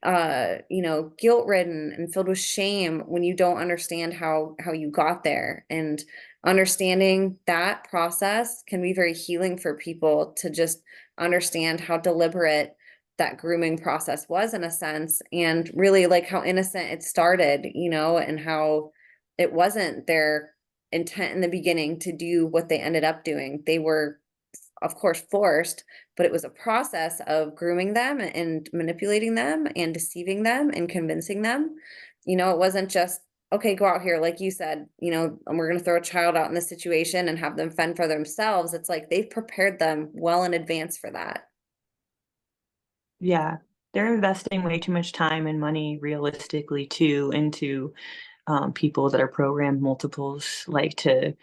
guilt ridden and filled with shame when you don't understand how you got there. And understanding that process can be very healing for people to just understand how deliberate that grooming process was in a sense, and really like how innocent it started, and how it wasn't their intent in the beginning to do what they ended up doing. They were of course forced, but it was a process of grooming them and manipulating them and deceiving them and convincing them. It wasn't just, okay, go out here, like you said, and we're going to throw a child out in this situation and have them fend for themselves. It's like they've prepared them well in advance for that. yeah, they're investing way too much time and money realistically too into people that are programmed multiples, like to,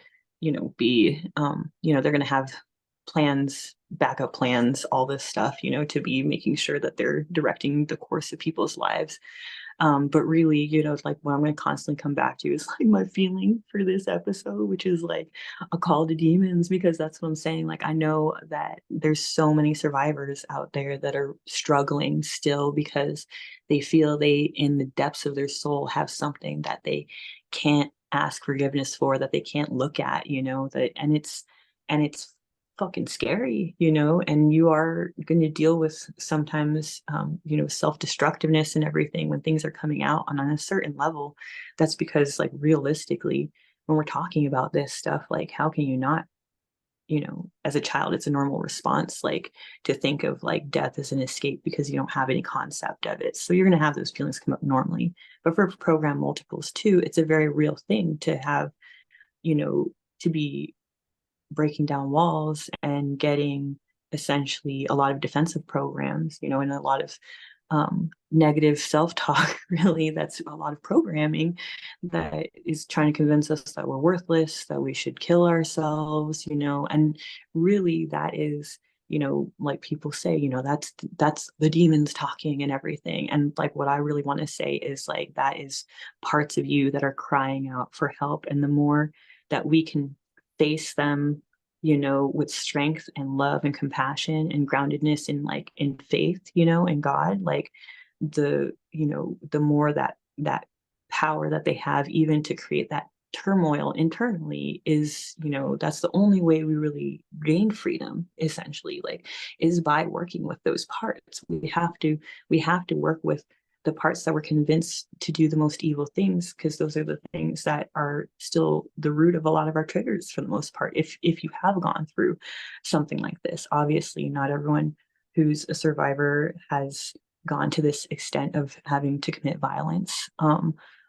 be, they're going to have plans, backup plans, all this stuff, to be making sure that they're directing the course of people's lives. But really, like what I'm going to constantly come back to is like my feeling for this episode, which is like a call to demons, because that's what I'm saying. Like, I know that there's so many survivors out there that are struggling still because they feel they, in the depths of their soul, have something that they can't ask forgiveness for, that they can't look at, and it's fucking scary, and you are going to deal with sometimes, self-destructiveness and everything when things are coming out on a certain level. That's because, like, realistically, when we're talking about this stuff, like, how can you not, as a child, it's a normal response, like, to think of like death as an escape because you don't have any concept of it. So you're going to have those feelings come up normally. But for program multiples too, it's a very real thing to have, you know, to be breaking down walls and getting essentially a lot of defensive programs, and a lot of negative self-talk. Really, that's a lot of programming that is trying to convince us that we're worthless, that we should kill ourselves, and really that is like people say, that's the demons talking and everything. And like what I really want to say is like that is parts of you that are crying out for help. And the more that we can face them, with strength and love and compassion and groundedness in faith, in God, like the more that power that they have even to create that turmoil internally is, that's the only way we really gain freedom, essentially, like, is by working with those parts. We have to work with the parts that we're convinced to do the most evil things, because those are the things that are still the root of a lot of our triggers for the most part. If you have gone through something like this, obviously not everyone who's a survivor has gone to this extent of having to commit violence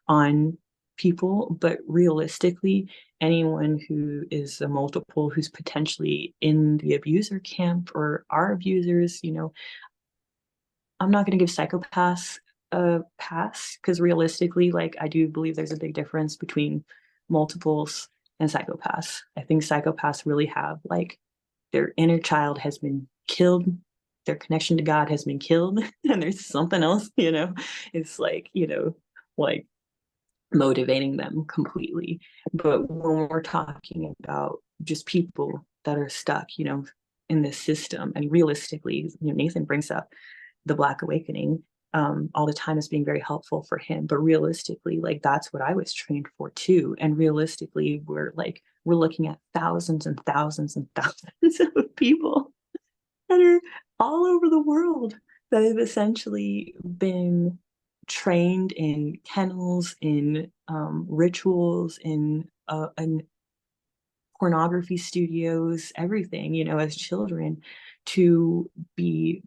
on people, but realistically, anyone who is a multiple who's potentially in the abuser camp or are abusers, I'm not going to give psychopaths a pass, because realistically, like, I do believe there's a big difference between multiples and psychopaths. I think psychopaths really have, like, their inner child has been killed, their connection to God has been killed, and there's something else, it's like motivating them completely. But when we're talking about just people that are stuck, in this system, and realistically, Nathan brings up the Black Awakening all the time as being very helpful for him. But realistically, like, that's what I was trained for too. And realistically, we're looking at thousands and thousands and thousands of people that are all over the world that have essentially been trained in kennels, in rituals, in pornography studios, everything, as children, to be,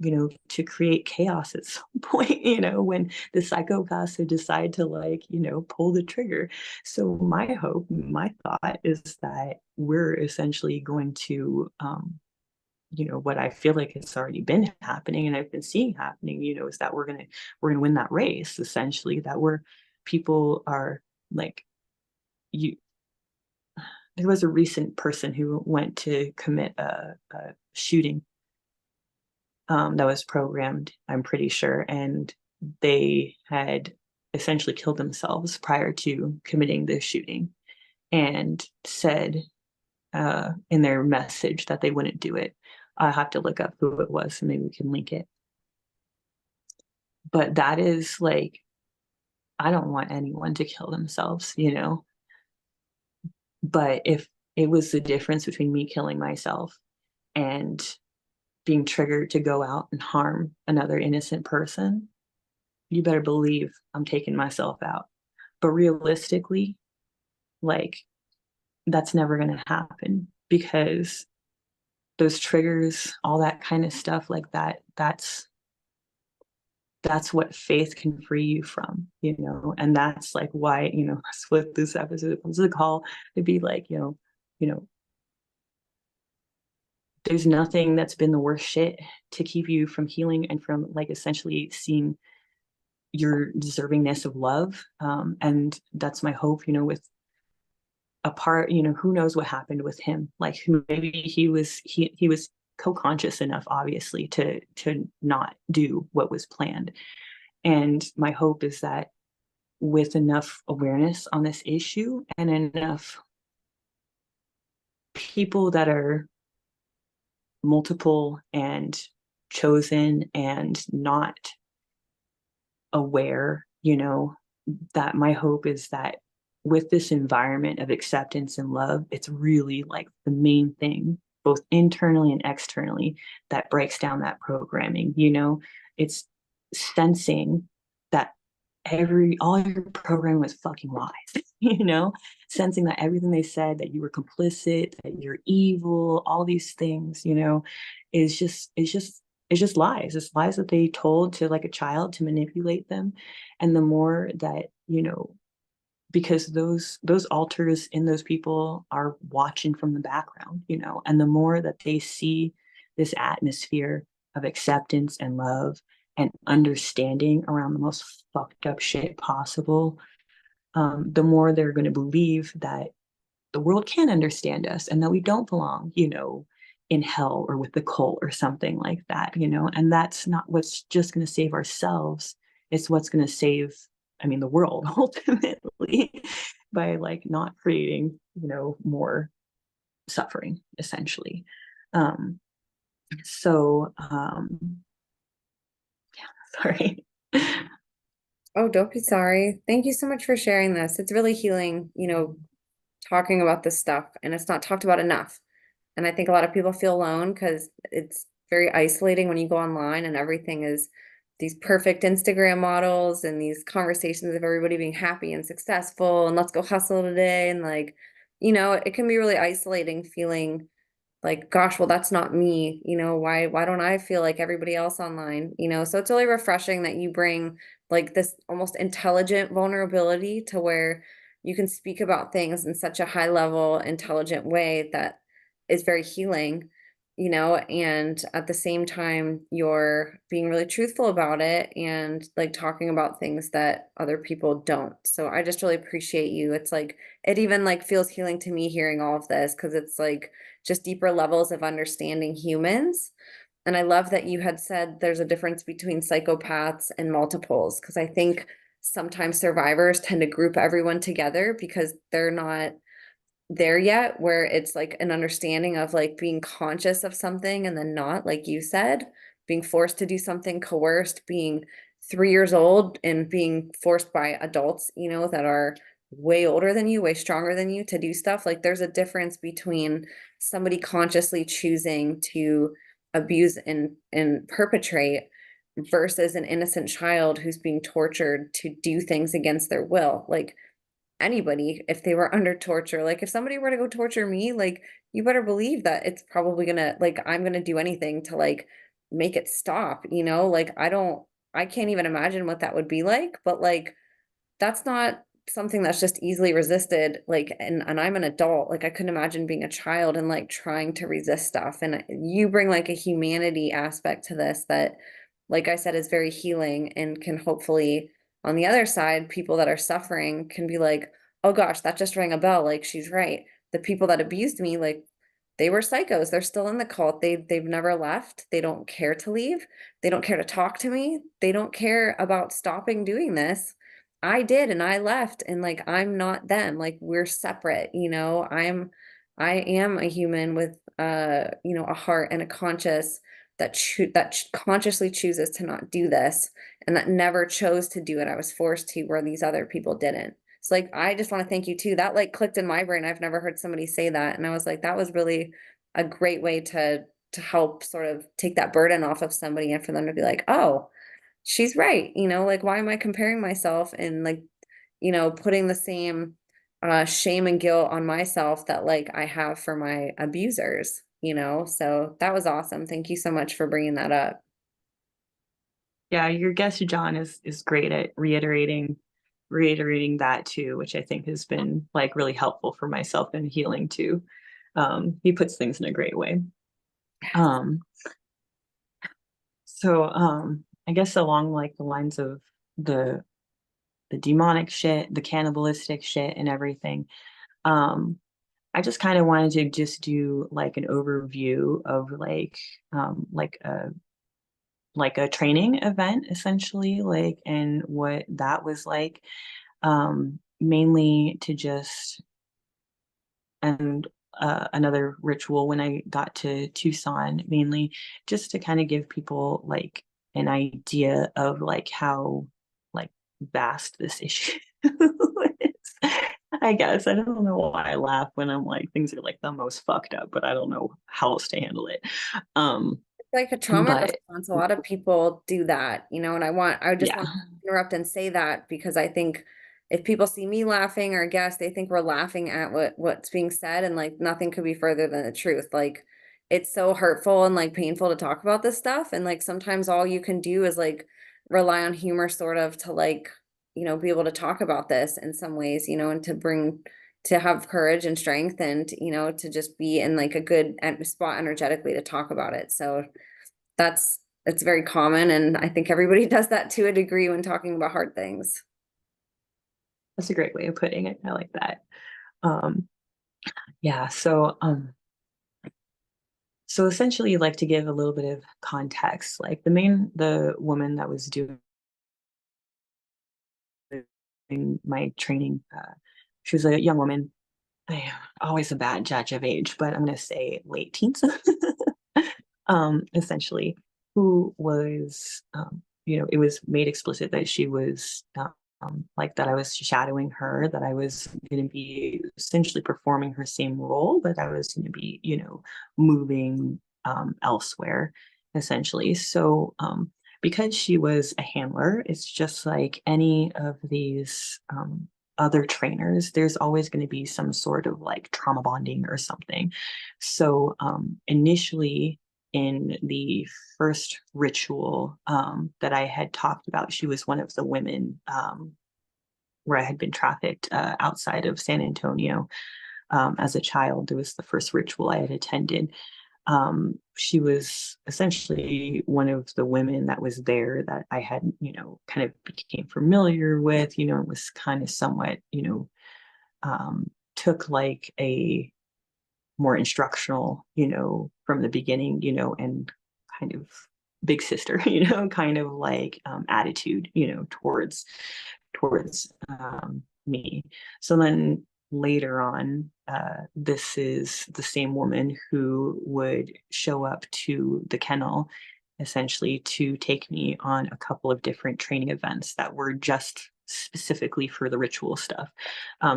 to create chaos at some point, when the psychopaths have decided to, like, pull the trigger. So my hope, my thought is that we're essentially going to, what I feel like has already been happening and I've been seeing happening, is that we're gonna win that race, essentially, that people are like, you there was a recent person who went to commit a shooting that was programmed, I'm pretty sure, and they had essentially killed themselves prior to committing the shooting, and said in their message that they wouldn't do it. I'll have to look up who it was, and maybe we can link it. But that is like, I don't want anyone to kill themselves, But if it was the difference between me killing myself and being triggered to go out and harm another innocent person, you better believe I'm taking myself out. But realistically, like, that's never going to happen, because those triggers, all that kind of stuff like that, that's what faith can free you from, and that's like why, that's what this episode was a call to be like, there's nothing that's been the worst shit to keep you from healing and from, like, essentially seeing your deservingness of love. And that's my hope, with a part, who knows what happened with him, like, who maybe he was co-conscious enough, obviously, to not do what was planned. And my hope is that with enough awareness on this issue and enough people that are multiple and chosen and not aware, that my hope is that with this environment of acceptance and love, it's really like the main thing, both internally and externally, that breaks down that programming. It's sensing that all your programming was fucking lies, sensing that everything they said, that you were complicit, that you're evil, all these things, is just lies. It's lies that they told to, like, a child to manipulate them. And the more that, because those altars in those people are watching from the background, and the more that they see this atmosphere of acceptance and love and understanding around the most fucked up shit possible, the more they're going to believe that the world can understand us and that we don't belong, in hell or with the cult or something like that, and that's not what's just going to save ourselves. It's what's going to save, I mean, the world ultimately, by like not creating, more suffering essentially. Um, so sorry. Oh, don't be sorry. Thank you so much for sharing this. It's really healing, talking about this stuff, and it's not talked about enough. And I think a lot of people feel alone because it's very isolating when you go online and everything is these perfect Instagram models and these conversations of everybody being happy and successful and let's go hustle today. And like, it can be really isolating feeling like, gosh, well, that's not me. Why don't I feel like everybody else online? So it's really refreshing that you bring like this almost intelligent vulnerability to where you can speak about things in such a high level, intelligent way that is very healing, and at the same time, you're being really truthful about it and like talking about things that other people don't. So I just really appreciate you. It's like, it even like feels healing to me hearing all of this because it's like, just deeper levels of understanding humans. And I love that you had said there's a difference between psychopaths and multiples, because I think sometimes survivors tend to group everyone together because they're not there yet, where it's like an understanding of like being conscious of something and then not, like you said, being forced to do something, coerced, being 3 years old and being forced by adults, that are way older than you, way stronger than you to do stuff. Like there's a difference between somebody consciously choosing to abuse and perpetrate versus an innocent child who's being tortured to do things against their will. Like anybody, if they were under torture, like if somebody were to go torture me, like you better believe that it's probably gonna, like, I'm gonna do anything to like make it stop, like I can't even imagine what that would be like, but like that's not something that's just easily resisted. Like, and I'm an adult, like I couldn't imagine being a child and like trying to resist stuff. And you bring like a humanity aspect to this that, like I said, is very healing and can hopefully, on the other side, people that are suffering can be like, oh gosh, that just rang a bell. Like she's right. The people that abused me, like they were psychos. They're still in the cult. They've never left. They don't care to leave. They don't care to talk to me. They don't care about stopping doing this. I did and I left, and like I'm not them. Like we're separate, I am a human with a heart and a conscience that consciously chooses to not do this and that never chose to do it. I was forced to, where these other people didn't. So like I just want to thank you too. That like clicked in my brain. I've never heard somebody say that. And I was like, that was really a great way to help sort of take that burden off of somebody and for them to be like, oh, she's right. Like why am I comparing myself and like, putting the same shame and guilt on myself that like I have for my abusers, So that was awesome. Thank you so much for bringing that up. Yeah, your guest John is great at reiterating that too, which I think has been like really helpful for myself in healing too. He puts things in a great way. Um, so I guess along like the lines of the the demonic shit, the cannibalistic shit and everything. Um, I just kind of wanted to just do like an overview of like a training event essentially, like, and what that was like, mainly to just, and another ritual when I got to Tucson, mainly just to kind of give people like an idea of like how like vast this issue is. I guess I don't know why I laugh when I'm like things are like the most fucked up, but I don't know how else to handle it. Um, Like a trauma but response, a lot of people do that, and I just want yeah, to interrupt and say that because I think if people see me laughing or guess, they think we're laughing at what's being said, and like nothing could be further than the truth. Like it's so hurtful and like painful to talk about this stuff, and like sometimes all you can do is like rely on humor sort of to like, be able to talk about this in some ways, and to have courage and strength and to just be in like a good spot energetically to talk about it. So it's very common, and I think everybody does that to a degree when talking about hard things. that's a great way of putting it. I like that. Um, yeah, So essentially, like to give a little bit of context, like the woman that was doing my training, she was a young woman. I am always a bad judge of age, but I'm going to say late teens, essentially, who was, it was made explicit that she was like that I was shadowing her, that I was going to be essentially performing her same role, but I was going to be, moving elsewhere, essentially. So, because she was a handler, it's just like any of these other trainers, there's always going to be some sort of like trauma bonding or something. So, initially, in the first ritual that I had talked about, she was one of the women where I had been trafficked outside of San Antonio as a child. It was the first ritual I had attended. She was essentially one of the women that was there that I had, kind of became familiar with, and was kind of somewhat, took like a more instructional, from the beginning, and kind of big sister, kind of like attitude, towards me. So then later on, this is the same woman who would show up to the kennel essentially to take me on a couple of different training events that were just specifically for the ritual stuff.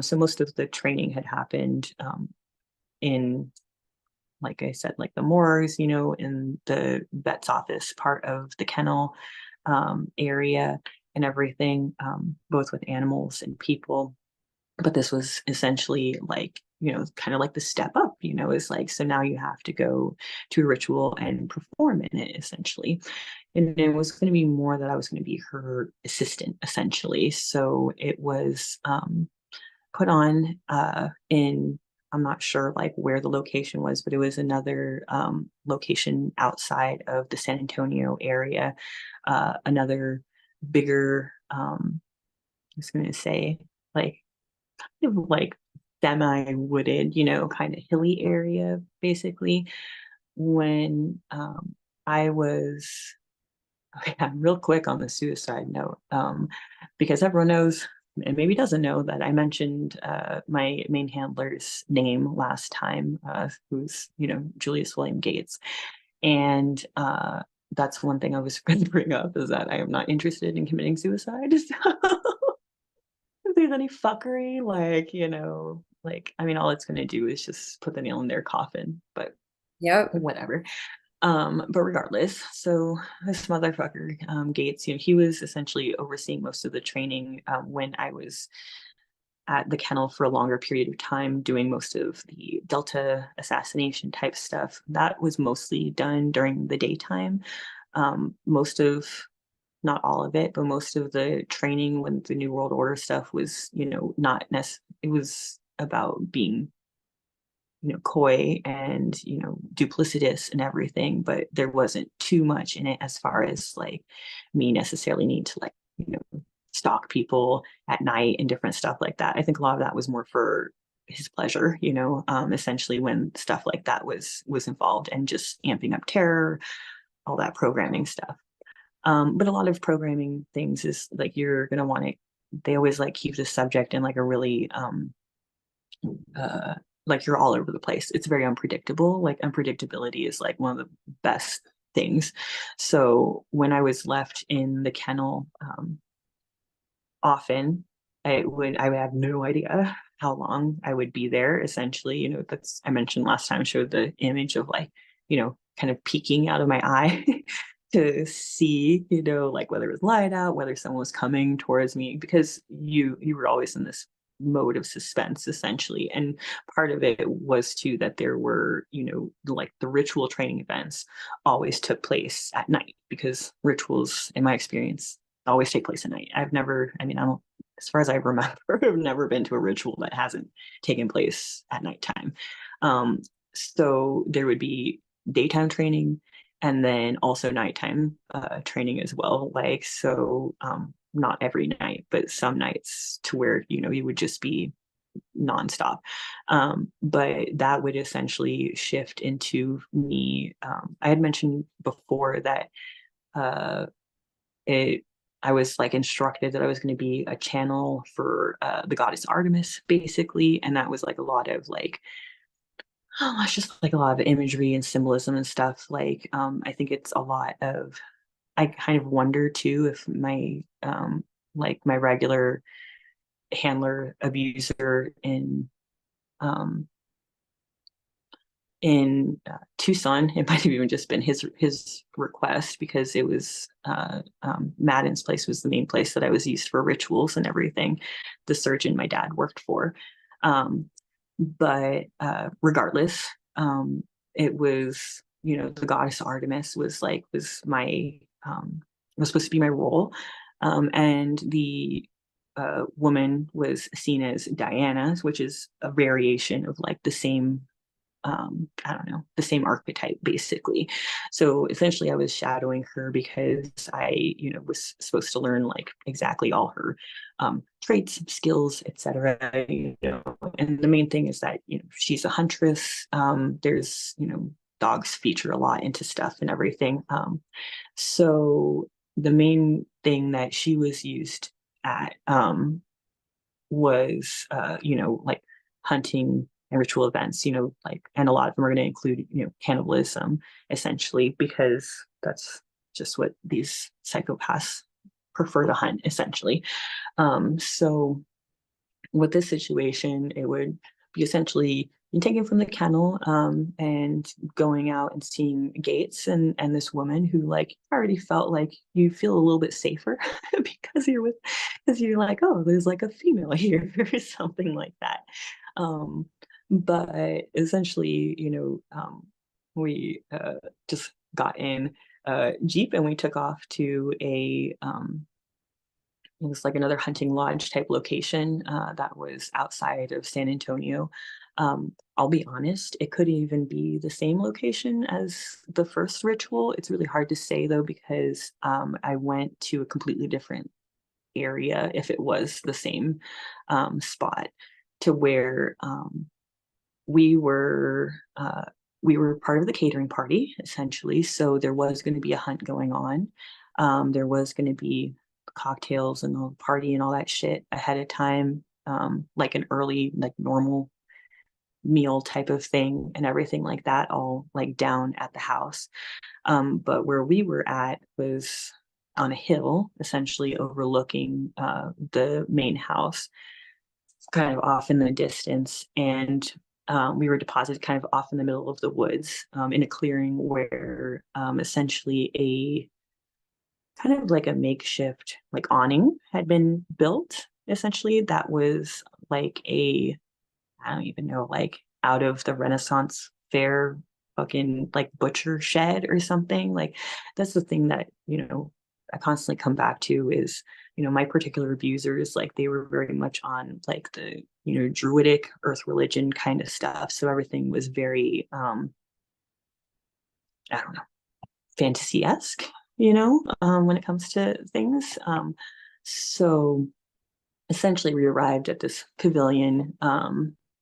So most of the training had happened in, like I said, like the morgues, in the vet's office part of the kennel area and everything, both with animals and people. But this was essentially like, kind of like the step up, is like, so now you have to go to a ritual and perform in it, essentially. And it was going to be more that I was going to be her assistant, essentially. So it was put on in, I'm not sure like where the location was, but it was another location outside of the San Antonio area, another bigger, I was going to say, like kind of like semi-wooded, kind of hilly area, basically. When I was, yeah, real quick on the suicide note, because everyone knows and maybe doesn't know that I mentioned my main handler's name last time, who's, Julius William Gates. And that's one thing I was going to bring up is that I am not interested in committing suicide. So if there's any fuckery, like, like, I mean, all it's going to do is just put the nail in their coffin, but Yep. whatever. But regardless, so this motherfucker, Gates, he was essentially overseeing most of the training when I was at the kennel for a longer period of time, doing most of the Delta assassination type stuff. That was mostly done during the daytime. Most of, not all of it, but most of the training when the New World Order stuff was, not necessarily, it was about being coy and duplicitous and everything, but there wasn't too much in it as far as like me necessarily need to like stalk people at night and different stuff like that. I think a lot of that was more for his pleasure, essentially when stuff like that was involved and just amping up terror, all that programming stuff. But a lot of programming things is like you're gonna want to, they always like keep the subject in like a really uh like you're all over the place. It's very unpredictable. Like unpredictability is like one of the best things. So when I was left in the kennel, often I would have no idea how long I would be there. Essentially, that's, I mentioned last time, showed the image of like, kind of peeking out of my eye to see, like whether it was light out, whether someone was coming towards me, because you were always in this mode of suspense essentially. And part of it was too that there were, like the ritual training events always took place at night, because rituals, in my experience, always take place at night. I've never, I mean, I don't, as far as I remember, I've never been to a ritual that hasn't taken place at nighttime. So there would be daytime training and then also nighttime training as well. Like, so not every night, but some nights to where, you would just be nonstop. But that would essentially shift into me. I had mentioned before that uh, it I was like instructed that I was going to be a channel for the goddess Artemis, basically, and that was like a lot of like, oh, it's just like a lot of imagery and symbolism and stuff. Like, I think it's a lot of. I kind of wonder too if my like my regular handler abuser um, in Tucson. It might have even just been his request because it was Madden's place was the main place that I was used for rituals and everything. The surgeon my dad worked for, but regardless, it was the goddess Artemis was supposed to be my role, and the woman was seen as Diana's, which is a variation of like the same I don't know, the same archetype basically. So essentially I was shadowing her because was supposed to learn like exactly all her traits, skills, etc. And the main thing is that, she's a huntress. There's, dogs feature a lot into stuff and everything. So the main thing that she was used at was like hunting and ritual events, like, and a lot of them are going to include, cannibalism, essentially, because that's just what these psychopaths prefer to hunt, essentially. So with this situation, it would be essentially taken from the kennel, and going out and seeing Gates and this woman who like already felt like you feel a little bit safer because you're like, oh, there's like a female here or something like that. Um, but essentially, we just got in a Jeep and we took off to it was like another hunting lodge type location that was outside of San Antonio. I'll be honest, it could even be the same location as the first ritual. It's really hard to say though, because I went to a completely different area if it was the same spot, to where we were uh, we were part of the catering party essentially. So there was going to be a hunt going on. There was going to be cocktails and the party and all that shit ahead of time, like an early, like normal meal type of thing and everything like that, all like down at the house. But where we were at was on a hill, essentially overlooking the main house, kind of off in the distance. And we were deposited kind of off in the middle of the woods, in a clearing where essentially a kind of like a makeshift like awning had been built, essentially, that was like a, I don't even know, like out of the Renaissance fair fucking like butcher shed or something. Like that's the thing that, I constantly come back to is, my particular abusers, like they were very much on like the, druidic earth religion kind of stuff. So everything was very I don't know, fantasy-esque, when it comes to things. So essentially we arrived at this pavilion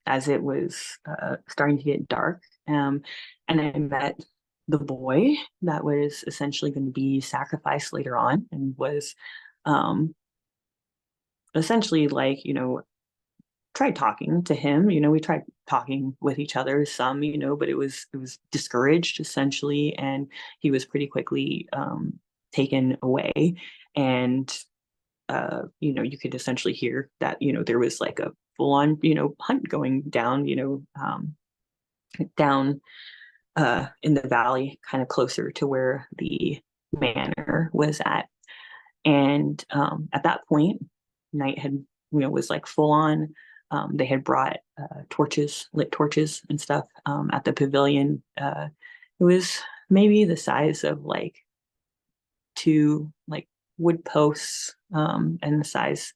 as it was starting to get dark, and I met the boy that was essentially going to be sacrificed later on, and was um, essentially like, tried talking to him. We tried talking with each other some, but it was discouraged essentially, and he was pretty quickly taken away. And you could essentially hear that, there was like a full on, hunt going down, down in the valley, kind of closer to where the manor was at. And at that point, night had, was like full on. They had brought lit torches and stuff at the pavilion. It was maybe the size of like two like wood posts, and the size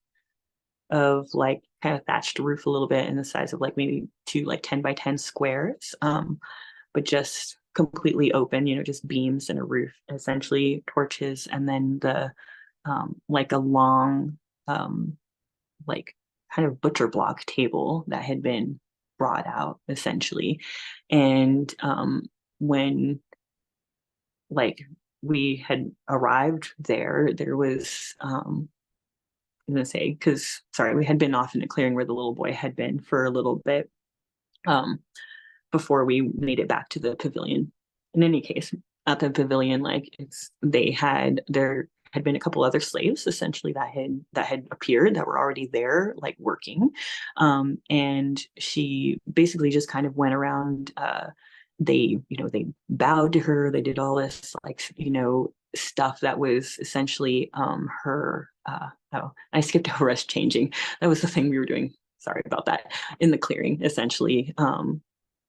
of like kind of thatched roof a little bit, and the size of like maybe two like 10 by 10 squares, but just completely open, just beams and a roof, essentially torches, and then the like a long, like kind of butcher block table that had been brought out essentially. And when like we had arrived there, there was I'm gonna say, because sorry, we had been off in a clearing where the little boy had been for a little bit um before we made it back to the pavilion. In any case, at the pavilion, like it's they had there had been a couple other slaves essentially that had appeared that were already there like working, and she basically just kind of went around. They bowed to her, they did all this like stuff that was essentially her oh, I skipped over us changing. That was the thing we were doing, sorry about that, in the clearing essentially.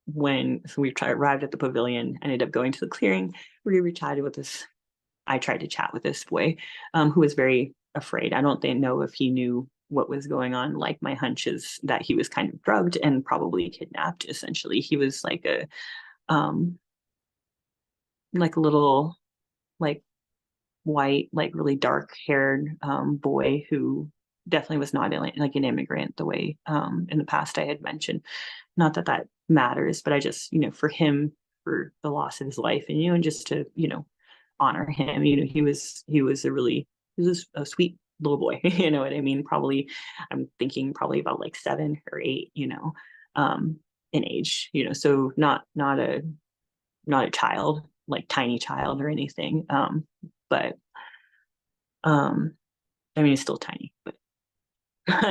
When so we arrived at the pavilion, ended up going to the clearing where we chatted with this. I tried to chat with this boy, who was very afraid. I don't know if he knew what was going on. Like my hunch is that he was kind of drugged and probably kidnapped. Essentially, he was um, like a little, like white, like really dark haired boy who definitely was not like an immigrant the way in the past I had mentioned. Not that that matters, but I just, for him, for the loss of his life, and just to, honor him. He was a sweet little boy. You know what I mean? Probably, I'm thinking probably about like 7 or 8. In age. So not a child, like tiny child or anything. But I mean, it's still tiny, but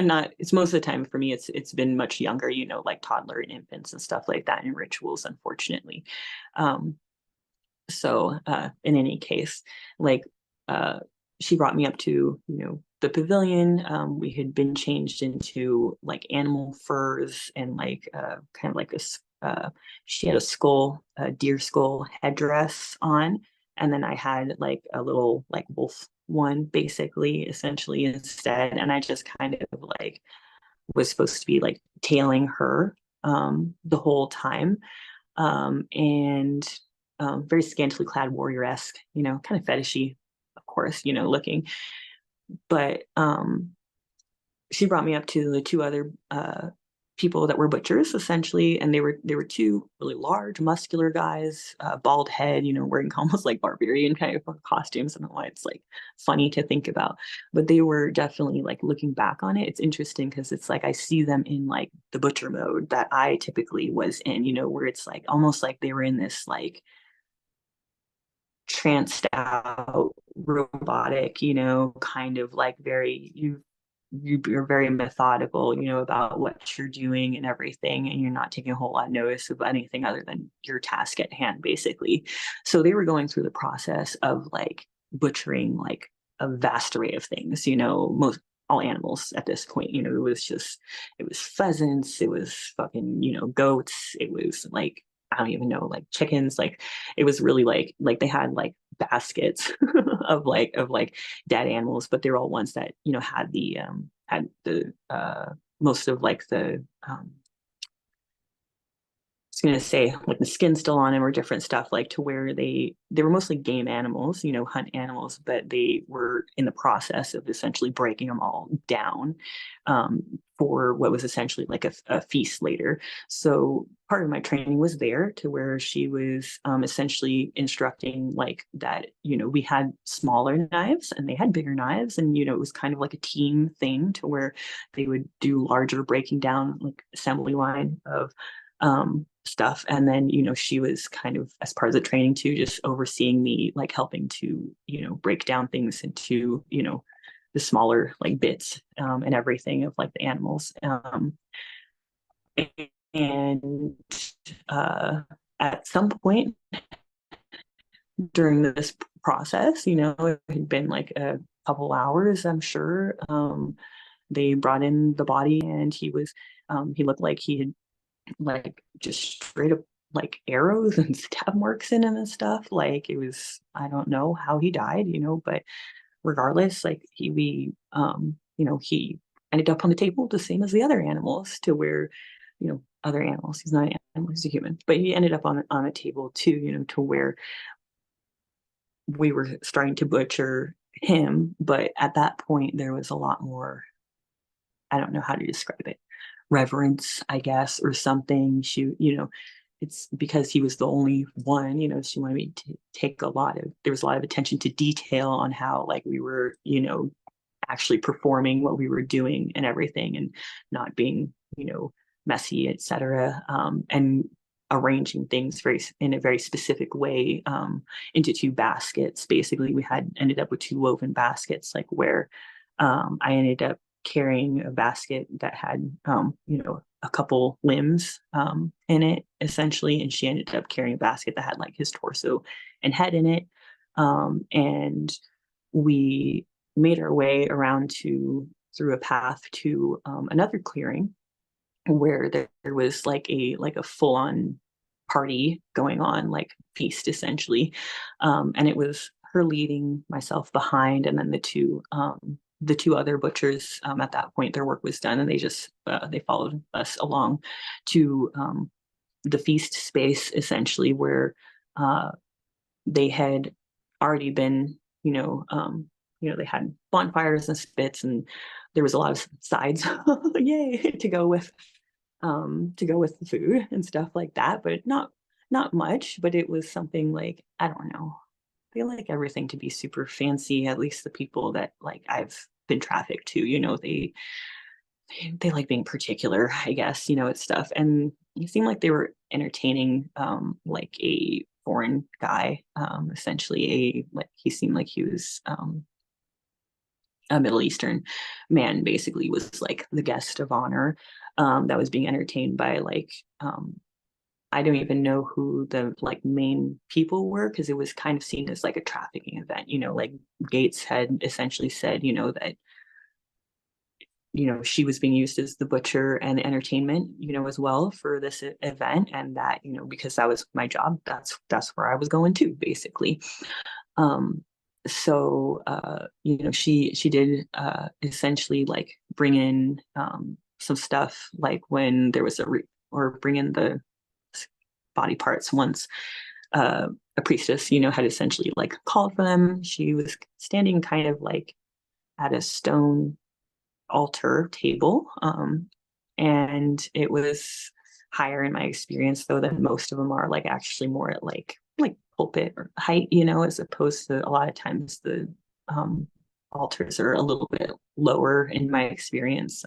not. It's most of the time for me. It's been much younger, like toddler and infants and stuff like that in rituals, unfortunately. Um, so in any case, like uh, she brought me up to the pavilion. We had been changed into like animal furs and like kind of like this. She had a deer skull headdress on, and then I had like a little like wolf one basically essentially instead, and I just kind of like was supposed to be like tailing her the whole time, and very scantily clad warrior-esque, kind of fetishy, of course, looking. But she brought me up to the two other people that were butchers essentially, and they were two really large, muscular guys, bald head, wearing almost like barbarian kind of costumes. I don't know why it's like funny to think about, but they were definitely like looking back on it. It's interesting because it's like I see them in like the butcher mode that I typically was in, where it's like almost like they were in this like tranced out robotic, kind of like very you're very methodical, about what you're doing and everything, and you're not taking a whole lot of notice of anything other than your task at hand, basically. So they were going through the process of like butchering like a vast array of things, most all animals at this point. It was pheasants, it was fucking, goats, it was like I don't even know, like chickens, like it was really like they had like baskets of like dead animals, but they're all ones that had the most of like the was gonna say like the skin still on them or different stuff, like to where they were mostly game animals, hunt animals, but they were in the process of essentially breaking them all down for what was essentially like a feast later. So part of my training was there to where she was essentially instructing like that, we had smaller knives and they had bigger knives, and it was kind of like a team thing to where they would do larger breaking down like assembly line of stuff. And then she was kind of, as part of the training too, just overseeing me, like helping to break down things into the smaller like bits and everything of like the animals, and uh at some point during this process, it had been like a couple hours, I'm sure. They brought in the body, and he looked like he had like just straight up like arrows and stab marks in him and stuff. Like it was, I don't know how he died, but regardless, like he ended up on the table the same as the other animals, to where, other animals, he's not an animal, he's a human, but he ended up on a table too, to where we were starting to butcher him. But at that point, there was a lot more I don't know how to describe it, reverence, I guess, or something. She, it's because he was the only one, she wanted me to take there was a lot of attention to detail on how like we were, actually performing what we were doing and everything, and not being, messy, etc. And arranging things in a very specific way, into two baskets. Basically, we had ended up with two woven baskets, like where I ended up carrying a basket that had, a couple limbs in it, essentially, and she ended up carrying a basket that had like his torso and head in it. And we made our way around through a path to another clearing where there was like a full on party going on, like feast essentially. And it was her leading, myself behind, and then the two other butchers. At that point, their work was done, and they followed us along to the feast space, essentially, where uh, they had already been, they had bonfires and spits, and there was a lot of sides, yay, to go with the food and stuff like that, but not much. But it was something like, I don't know. They like everything to be super fancy. At least the people that like I've been trafficked to, they like being particular, I guess, it's stuff. And it seemed like they were entertaining like a foreign guy, essentially like he seemed like he was a Middle Eastern man, basically was like the guest of honor, that was being entertained by like I don't even know who the like main people were, because it was kind of seen as like a trafficking event. Like Gates had essentially said, that she was being used as the butcher and the entertainment, as well for this event, and that, because that was my job, that's where I was going to, basically. Um, so she did essentially like bring in some stuff, like when there was or bring in the body parts once a priestess, had essentially like called for them. She was standing kind of like at a stone altar table. And it was higher in my experience, though, than most of them are, like actually more at like pulpit or height, as opposed to a lot of times the altars are a little bit lower in my experience,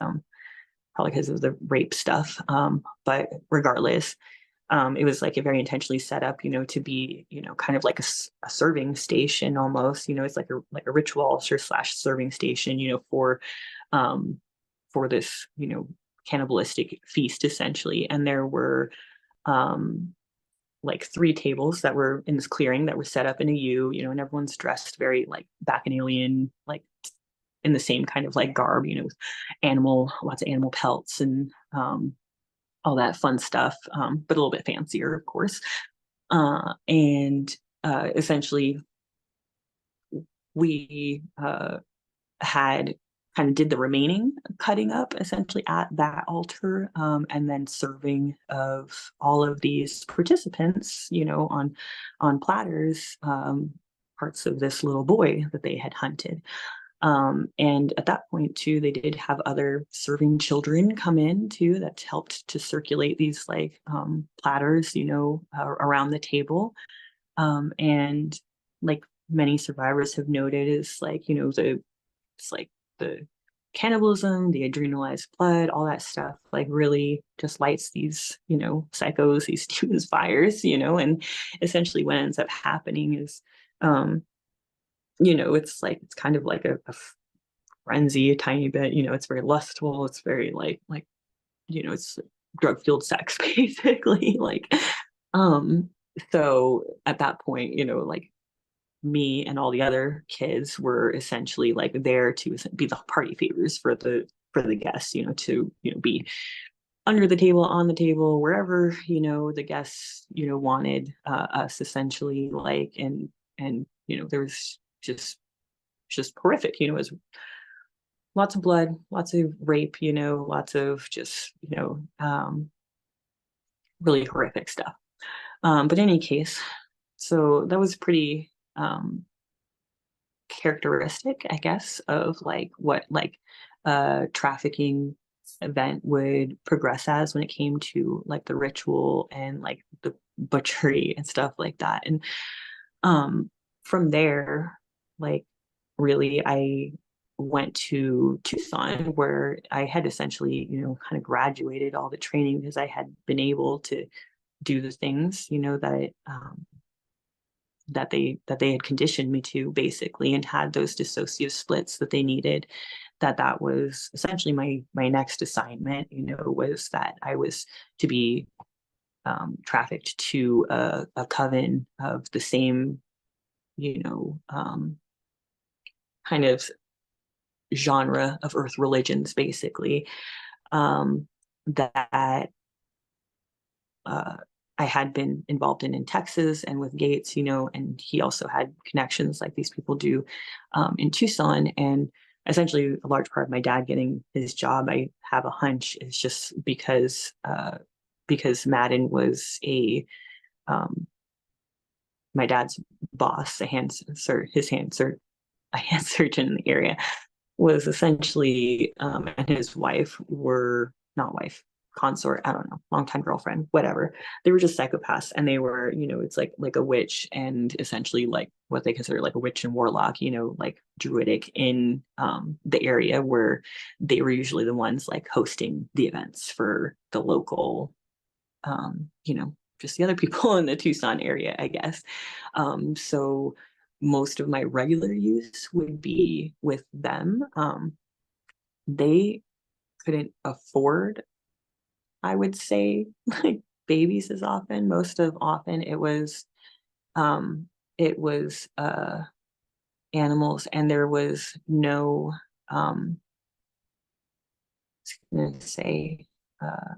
probably because of the rape stuff. But regardless, it was like a very intentionally set up, to be, kind of like a serving station almost. It's like a ritual altar slash serving station, um, for this, cannibalistic feast, essentially. And there were like three tables that were in this clearing that were set up in a U, and everyone's dressed very like bacchanalian, like in the same kind of like garb, with lots of animal pelts and all that fun stuff, but a little bit fancier, of course. And essentially, we had kind of did the remaining cutting up essentially at that altar, and then serving of all of these participants, on platters, parts of this little boy that they had hunted. And at that point too, they did have other serving children come in too, that helped to circulate these like platters, around the table. And like many survivors have noted, is like, it's like the cannibalism, the adrenalized blood, all that stuff, like really just lights these, psychos, these students' fires, and essentially what ends up happening is, it's kind of like a frenzy a tiny bit, it's very lustful, it's very like, it's drug fueled sex, basically. Like, um, so at that point, like me and all the other kids were essentially like there to be the party favors for the guests, to be under the table, on the table, wherever the guests wanted us, essentially, like. And there was just horrific, it was lots of blood, lots of rape, lots of just really horrific stuff. But in any case, so that was pretty characteristic, I guess, of like what like trafficking event would progress as when it came to like the ritual and like the butchery and stuff like that. And um from there, like really I went to Tucson where I had essentially, kind of graduated all the training because I had been able to do the things, that they had conditioned me to basically, and had those dissociative splits that they needed. That was essentially my next assignment, was that I was to be trafficked to a coven of the same, you know um, kind of genre of earth religions basically, that uh, I had been involved in Texas and with Gates, and he also had connections like these people do in Tucson. And essentially, a large part of my dad getting his job, I have a hunch, is just because Madden was um, my dad's boss, a hand surgeon in the area, was essentially, and his wife were not wife, consort, I don't know, longtime girlfriend, whatever. They were just psychopaths, and they were, it's like a witch, and essentially like what they consider like a witch and warlock, like druidic in the area, where they were usually the ones like hosting the events for the local, just the other people in the Tucson area, I guess. So most of my regular use would be with them. They couldn't afford, I would say, like babies as often. Most of often um it was animals, and there was no I was gonna say uh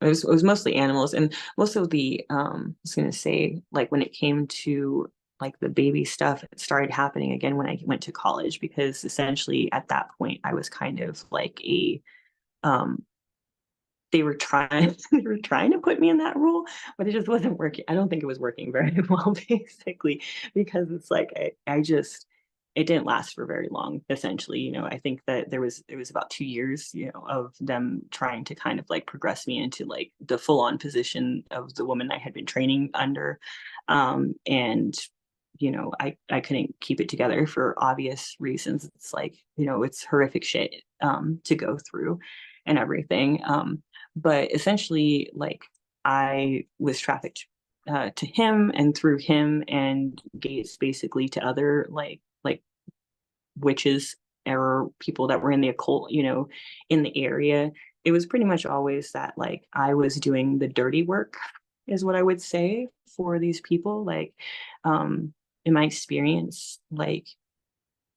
it was mostly animals. And most of the I was gonna say, like when it came to like the baby stuff, it started happening again when I went to college, because essentially at that point I was kind of like a um they were trying they were trying to put me in that role, but it just wasn't working. I don't think it was working very well, basically, because it's like I just it didn't last for very long, essentially. I think that it was about 2 years, of them trying to kind of like progress me into like the full-on position of the woman I had been training under. And I couldn't keep it together for obvious reasons. It's like, it's horrific shit to go through and everything. But essentially, like, I was trafficked to him, and through him and Gates basically to other like witches or people that were in the occult, in the area. It was pretty much always that like I was doing the dirty work, is what I would say, for these people. Like, in my experience, like,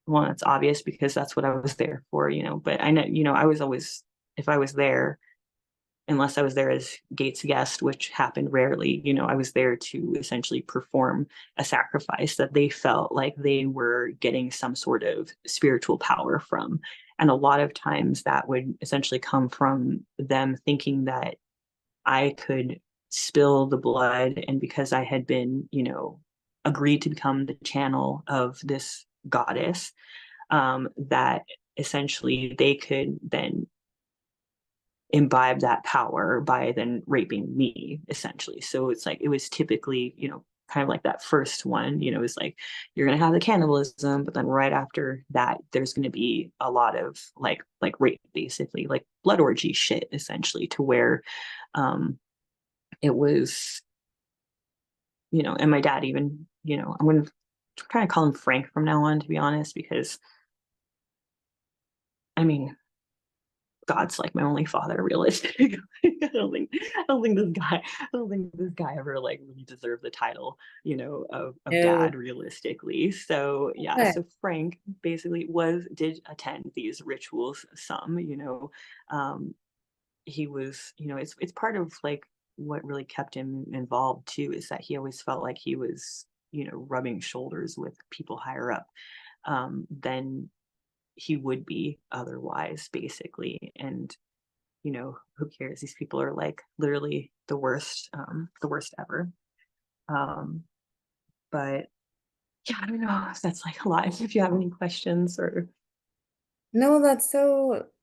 well, it's obvious because that's what I was there for, but I know, I was always, if I was there, unless I was there as Gates' guest, which happened rarely, I was there to essentially perform a sacrifice that they felt like they were getting some sort of spiritual power from. And a lot of times that would essentially come from them thinking that I could spill the blood. And because I had been, agreed to become the channel of this goddess, that essentially they could then imbibe that power by then raping me, essentially. So it's like it was typically, kind of like that first one, is like you're gonna have the cannibalism, but then right after that, there's gonna be a lot of like rape, basically, like blood orgy shit, essentially, to where it was, and my dad even, I'm gonna try to call him Frank from now on, to be honest, because I mean, God's like my only father, realistically. I don't think this guy ever like really deserved the title, of No. dad, realistically. So yeah, Okay. so Frank basically did attend these rituals some, um, he was, it's part of like what really kept him involved too, is that he always felt like he was, rubbing shoulders with people higher up than he would be otherwise, basically. And who cares? These people are like literally the worst ever. Um, but yeah, I don't know if that's like a lot. If you have any questions or No,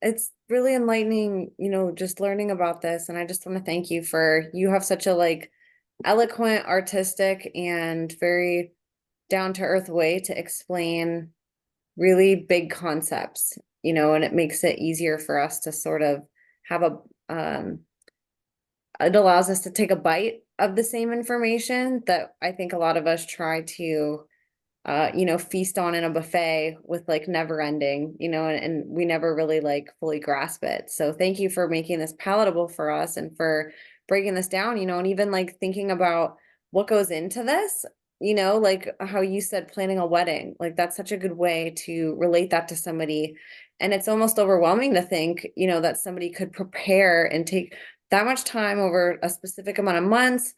it's really enlightening, just learning about this. And I just want to thank you you have such a like eloquent, artistic, and very down to earth way to explain really big concepts, and it makes it easier for us to sort of have it allows us to take a bite of the same information that I think a lot of us try to feast on in a buffet with like never ending, and we never really like fully grasp it. So thank you for making this palatable for us and for breaking this down, and even like thinking about what goes into this, like how you said planning a wedding, like that's such a good way to relate that to somebody. And it's almost overwhelming to think, that somebody could prepare and take that much time over a specific amount of months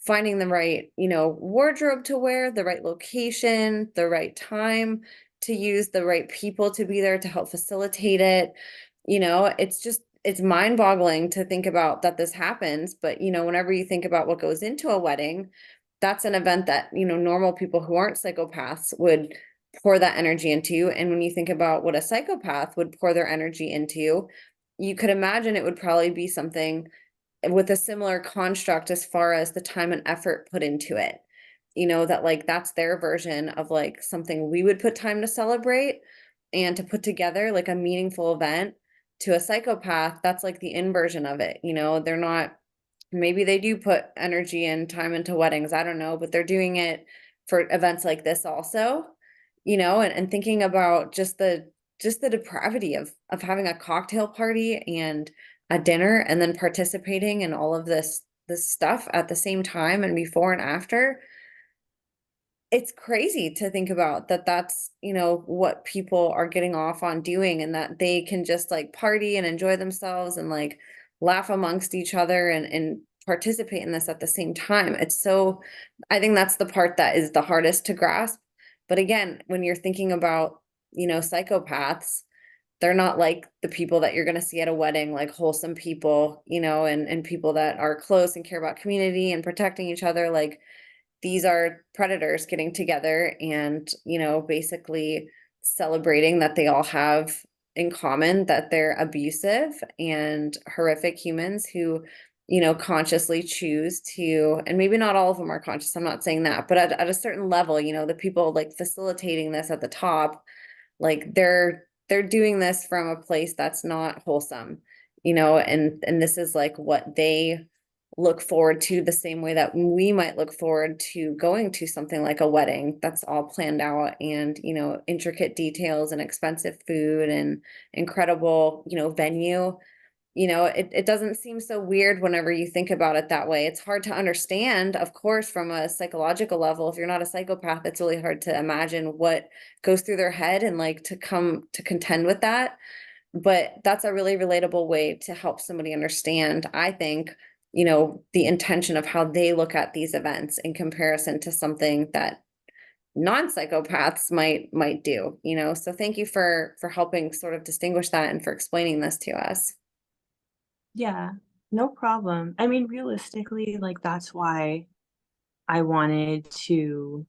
finding the right, wardrobe to wear, the right location, the right time to use, the right people to be there to help facilitate it. It's mind-boggling to think about that this happens, but whenever you think about what goes into a wedding, that's an event that, normal people who aren't psychopaths would pour that energy into. And when you think about what a psychopath would pour their energy into, you could imagine it would probably be something with a similar construct as far as the time and effort put into it. That like that's their version of like something we would put time to celebrate and to put together like a meaningful event. To a psychopath, that's like the inversion of it. They're not, maybe they do put energy and time into weddings, I don't know, but they're doing it for events like this also, and thinking about just the depravity of having a cocktail party and a dinner and then participating in all of this stuff at the same time and before and after. It's crazy to think about that that's, what people are getting off on doing and that they can just like party and enjoy themselves and like laugh amongst each other and participate in this at the same time. I think that's the part that is the hardest to grasp. But again, when you're thinking about, psychopaths, they're not like the people that you're going to see at a wedding, like wholesome people, and people that are close and care about community and protecting each other. Like these are predators getting together and, basically celebrating that they all have in common that they're abusive and horrific humans who, consciously choose to, and maybe not all of them are conscious, I'm not saying that, but at a certain level, the people like facilitating this at the top, like they're doing this from a place that's not wholesome, and this is like what they look forward to the same way that we might look forward to going to something like a wedding that's all planned out and, intricate details and expensive food and incredible, venue. It doesn't seem so weird whenever you think about it that way. It's hard to understand, of course, from a psychological level. If you're not a psychopath, it's really hard to imagine what goes through their head and like to come to contend with that. But that's a really relatable way to help somebody understand, I think, the intention of how they look at these events in comparison to something that non-psychopaths might do, So thank you for helping sort of distinguish that and for explaining this to us. Yeah, no problem. I mean, realistically, like that's why I wanted to,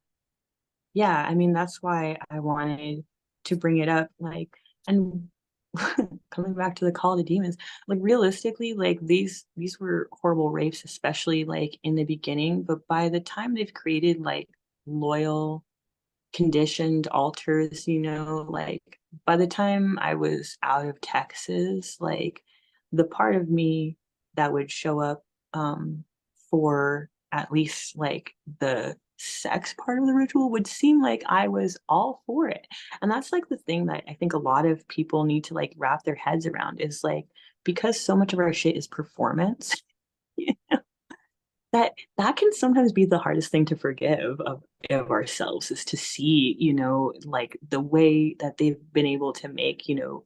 yeah, I mean, that's why I wanted to bring it up. Like, and coming back to the call to demons, like realistically, like these were horrible rapes, especially like in the beginning. But by the time they've created like loyal conditioned alters, like by the time I was out of Texas, like the part of me that would show up for at least like the sex part of the ritual would seem like I was all for it. And that's like the thing that I think a lot of people need to like wrap their heads around is like because so much of our shit is performance, that can sometimes be the hardest thing to forgive of ourselves is to see, like the way that they've been able to make,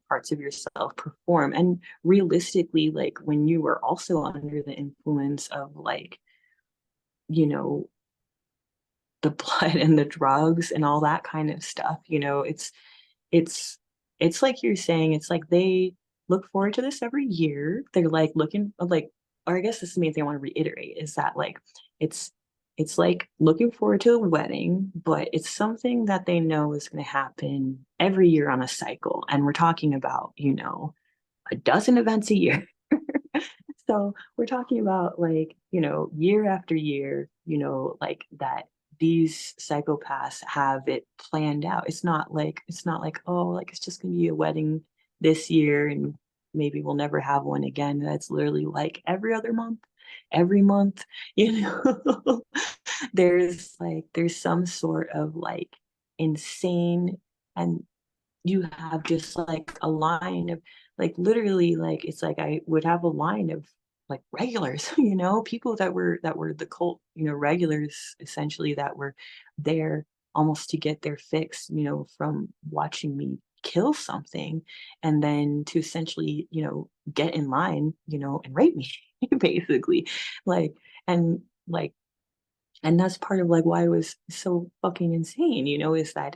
parts of yourself perform. And realistically, like when you are also under the influence of like, you know, the blood and the drugs and all that kind of stuff, it's it's like you're saying, it's like they look forward to this every year. They're like looking like, or I guess this is the main thing I want to reiterate is that like it's it's like looking forward to a wedding, but it's something that they know is going to happen every year on a cycle. And we're talking about, a dozen events a year. So we're talking about like, year after year, like that these psychopaths have it planned out. It's not like, oh, like it's just gonna be a wedding this year and maybe we'll never have one again. That's literally like every other month, every month, you know. there's some sort of like insane, and you have just like a line of like literally like it's like I would have a line of like regulars, people that were the cult, regulars essentially, that were there almost to get their fix, from watching me kill something, and then to essentially, get in line, and rape me basically. Like, and like, and that's part of like why it was so fucking insane, is that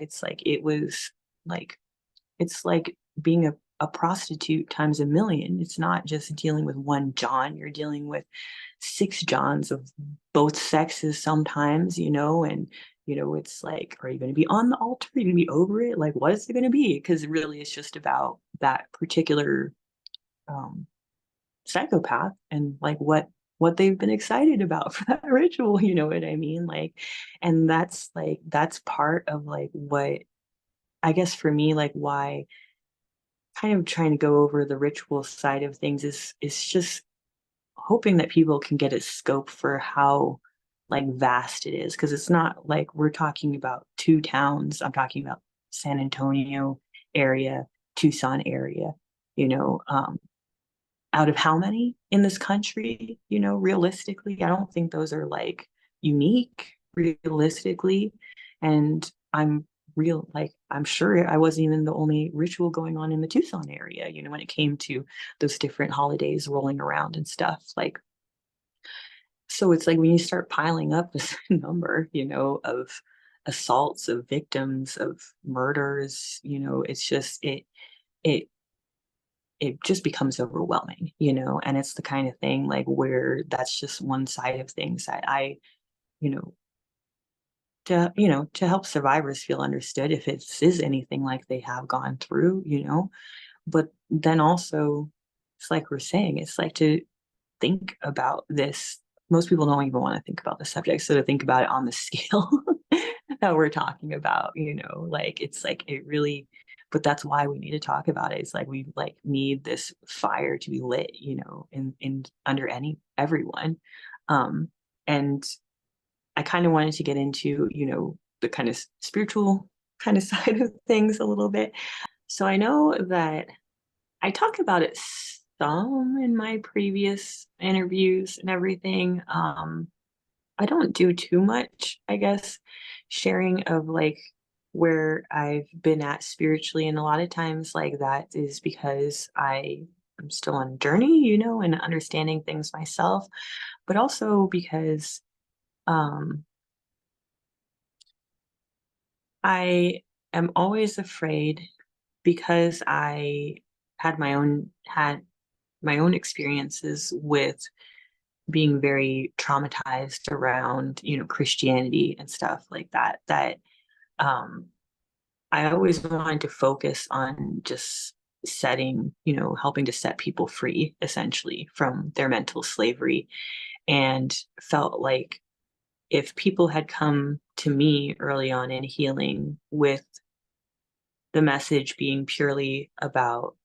like it's like being a prostitute times a million. It's not just dealing with one John, you're dealing with six Johns of both sexes sometimes, and it's like, are you going to be on the altar? Are you going to be over it? Like, what is it going to be? Because really, it's just about that particular um, psychopath and like what they've been excited about for that ritual. You know what I mean? And that's part of like what I guess for me, like why kind of trying to go over the ritual side of things is just hoping that people can get a scope for how like vast it is, because it's not like we're talking about two towns. I'm talking about San Antonio area, Tucson area, you know um out of how many in this country, realistically, I don't think those are like unique realistically. And I'm sure I wasn't even the only ritual going on in the Tucson area, when it came to those different holidays rolling around and stuff. Like, so it's like when you start piling up this number, of assaults, of victims, of murders, it's just it it just becomes overwhelming, and it's the kind of thing like where that's just one side of things that you know, to help survivors feel understood if it is anything like they have gone through, but then also it's like we're saying, it's like to think about this. Most people don't even want to think about the subject. So to think about it on the scale that we're talking about, like it's like it really, but that's why we need to talk about it. It's like we like need this fire to be lit, in under everyone. And I kind of wanted to get into, the kind of spiritual kind of side of things a little bit. So I know that I talk about it some in my previous interviews and everything. I don't do too much, I guess, sharing of like where I've been at spiritually. And a lot of times, like that is because am still on a journey, and understanding things myself, but also because um, I am always afraid, because I had my own experiences with being very traumatized around, Christianity and stuff like that, that um I always wanted to focus on just helping to set people free essentially from their mental slavery, and felt like if people had come to me early on in healing with the message being purely about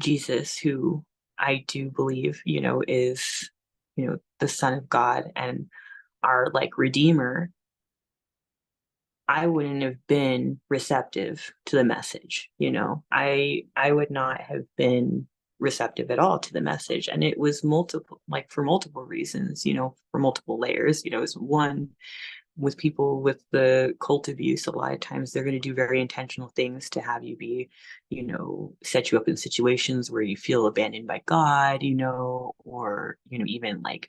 Jesus, who I do believe, is, the Son of God and our like Redeemer, I wouldn't have been receptive to the message. I would not have been receptive at all to the message. And it was multiple, like for multiple reasons, for multiple layers. It's one, with people with the cult abuse, a lot of times they're going to do very intentional things to have you be, set you up in situations where you feel abandoned by God, or, even like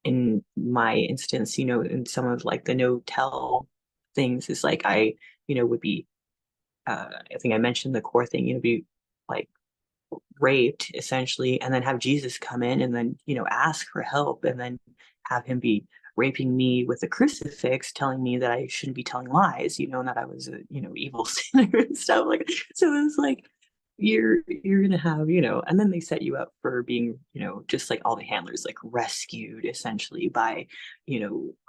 in my instance, in some of like the no tell things is like would be, I think I mentioned the core thing, be like raped essentially, and then have Jesus come in and then, ask for help, and then have him be raping me with a crucifix, telling me that I shouldn't be telling lies, and that I was a, evil sinner and stuff like that. So it's like you're gonna have, and then they set you up for being, just like all the handlers, like rescued essentially by,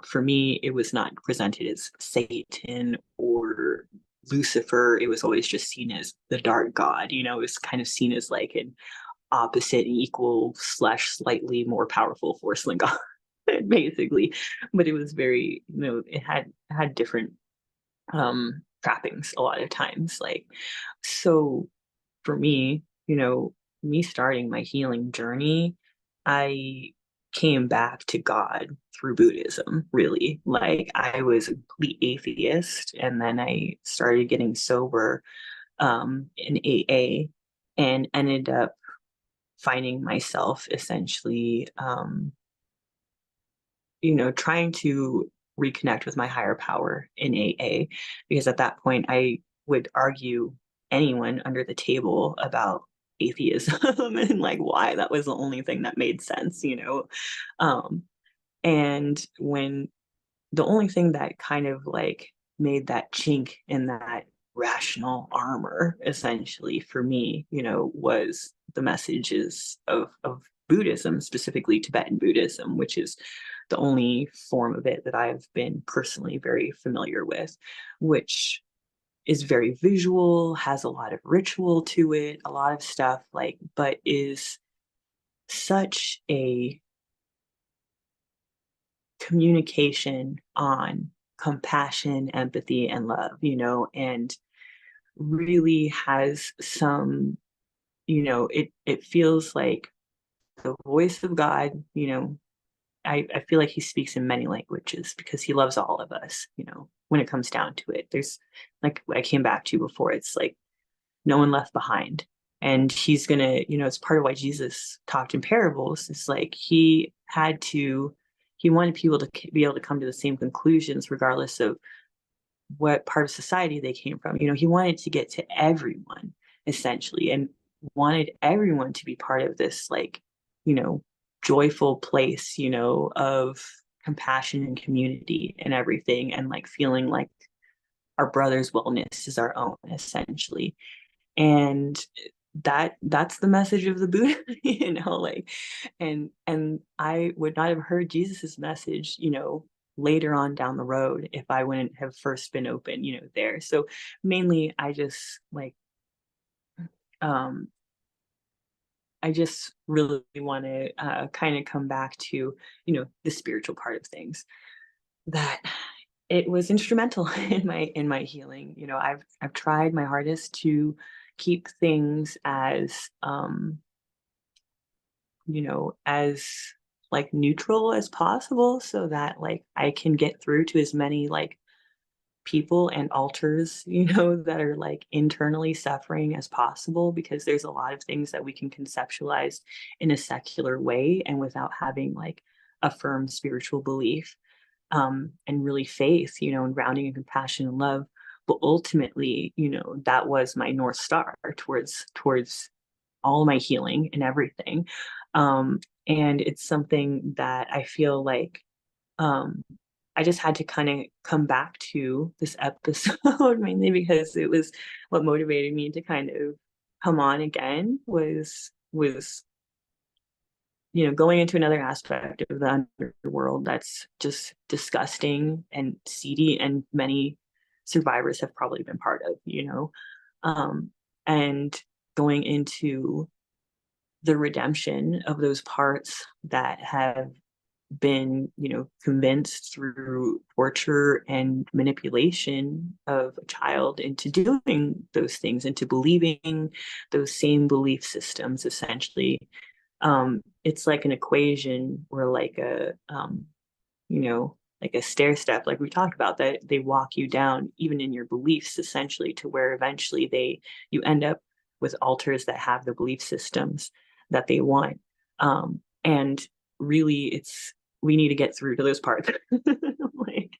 for me, it was not presented as Satan or Lucifer. It was always just seen as the dark god, it was kind of seen as like an opposite and equal slash slightly more powerful force than God, basically. But it was very, it had different trappings a lot of times. Like, so for me, me starting my healing journey, I came back to God through Buddhism, really. Like, I was a complete atheist, and then I started getting sober in AA and ended up finding myself essentially, trying to reconnect with my higher power in AA, because at that point I would argue anyone under the table about atheism and like why that was the only thing that made sense. Um, and when the only thing that kind of like made that chink in that rational armor essentially for me, was the messages of Buddhism, specifically Tibetan Buddhism, which is the only form of it that I've been personally very familiar with, which is very visual, has a lot of ritual to it, a lot of stuff like, but is such a communication on compassion, empathy, and love, and really has some, it feels like the voice of God, I feel like he speaks in many languages because he loves all of us, when it comes down to it. There's like I came back to before, it's like no one left behind. And he's gonna, it's part of why Jesus talked in parables. It's like he wanted people to be able to come to the same conclusions regardless of what part of society they came from. He wanted to get to everyone essentially, and wanted everyone to be part of this, like, you know, joyful place, of compassion and community and everything, and like feeling like our brother's wellness is our own essentially. And that's the message of the Buddha, like, and I would not have heard Jesus's message, later on down the road if I wouldn't have first been open, there. So mainly um I just really want to kind of come back to, the spiritual part of things, that it was instrumental in my healing. I've tried my hardest to keep things as like neutral as possible so that like I can get through to as many like people and alters, that are like internally suffering as possible, because there's a lot of things that we can conceptualize in a secular way and without having like a firm spiritual belief, and really faith, and grounding in compassion and love. But ultimately, that was my North Star towards all my healing and everything. And it's something that I feel like, I just had to kind of come back to this episode mainly because it was what motivated me to kind of come on again, was going into another aspect of the underworld that's just disgusting and seedy, and many survivors have probably been part of, and going into the redemption of those parts that have been, convinced through torture and manipulation of a child into doing those things, into believing those same belief systems, essentially. It's like an equation, or like like a stair step, like we talked about, that they walk you down even in your beliefs, essentially, to where eventually you end up with altars that have the belief systems that they want. And really, we need to get through to those parts. like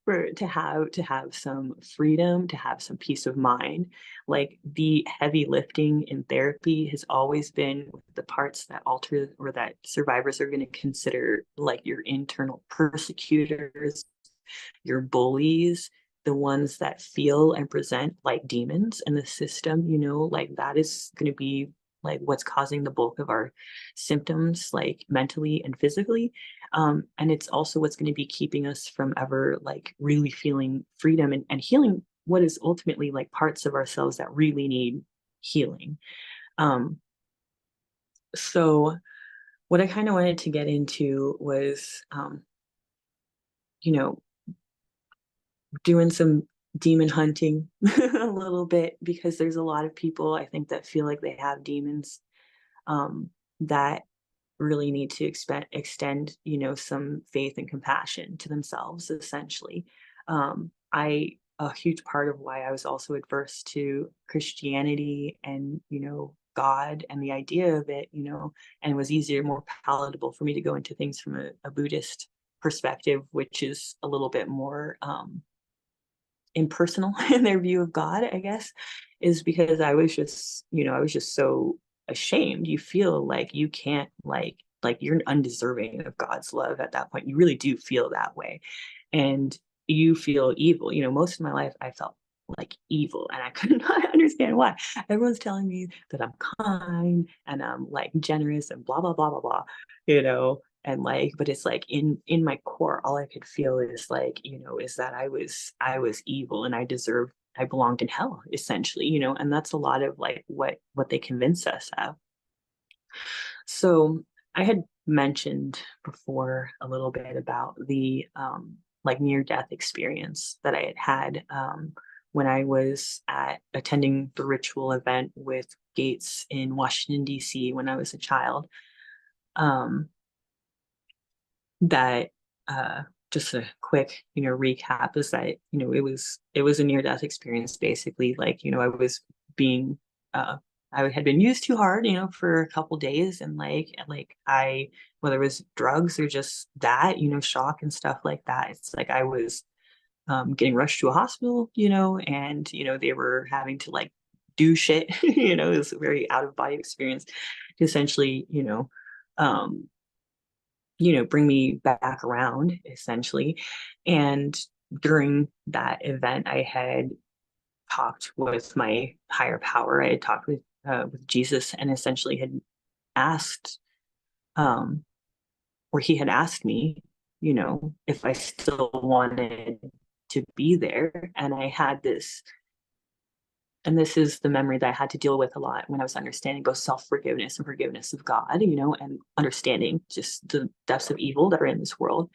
for to have some freedom, to have some peace of mind. Like, the heavy lifting in therapy has always been with the parts that alter or that survivors are going to consider like your internal persecutors, your bullies, the ones that feel and present like demons in the system, like that is going to be like what's causing the bulk of our symptoms, like mentally and physically. And it's also what's going to be keeping us from ever like really feeling freedom and healing what is ultimately like parts of ourselves that really need healing. Um, so what I kind of wanted to get into was, you know, doing some demon hunting a little bit, because there's a lot of people I think that feel like they have demons, that really need to extend, some faith and compassion to themselves, essentially. A huge part of why I was also adverse to Christianity and, God and the idea of it, and it was easier, more palatable for me to go into things from a Buddhist perspective, which is a little bit more impersonal in their view of God, I guess, is because I was just so ashamed. You feel like you can't like you're undeserving of God's love at that point. You really do feel that way. And you feel evil. Most of my life I felt like evil and I could not understand why. Everyone's telling me that I'm kind and I'm like generous and blah blah blah blah blah, and like, but it's like in my core all I could feel is like, is that I was evil and I belonged in hell, essentially, and that's a lot of like what they convince us of. So I had mentioned before a little bit about the like near death experience that I had when I was at attending the ritual event with Gates in Washington D.C. when I was a child. Um, that just a quick recap is that it was a near death experience, basically. Like, being uh I had been used too hard, for a couple days, and like I, whether it was drugs or just that, shock and stuff like that, it's like I was getting rushed to a hospital, and they were having to like do shit. It was a very out of body experience to essentially um bring me back around, essentially. And during that event, I had talked with my higher power. I had talked with Jesus, and essentially had asked, um, or he had asked me, if I still wanted to be there. And I had this, and this is the memory that I had to deal with a lot when I was understanding both self-forgiveness and forgiveness of God, and understanding just the depths of evil that are in this world.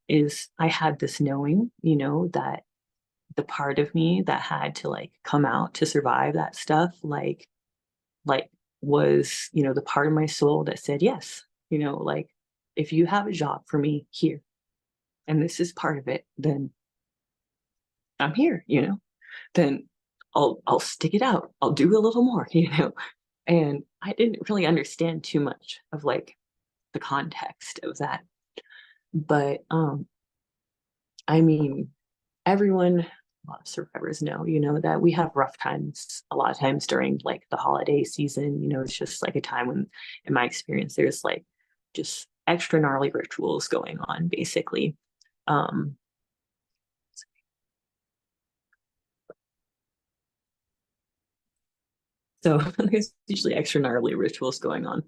Is I had this knowing, that the part of me that had to like come out to survive that stuff, like was, the part of my soul that said yes, like, if you have a job for me here and this is part of it, then I'm here, then I'll stick it out. I'll do a little more, And I didn't really understand too much of like the context of that. But I mean, everyone, a lot of survivors know, that we have rough times a lot of times during like the holiday season. It's just like a time when, in my experience, there's like just extra gnarly rituals going on, basically. Um, so there's usually extra gnarly rituals going on.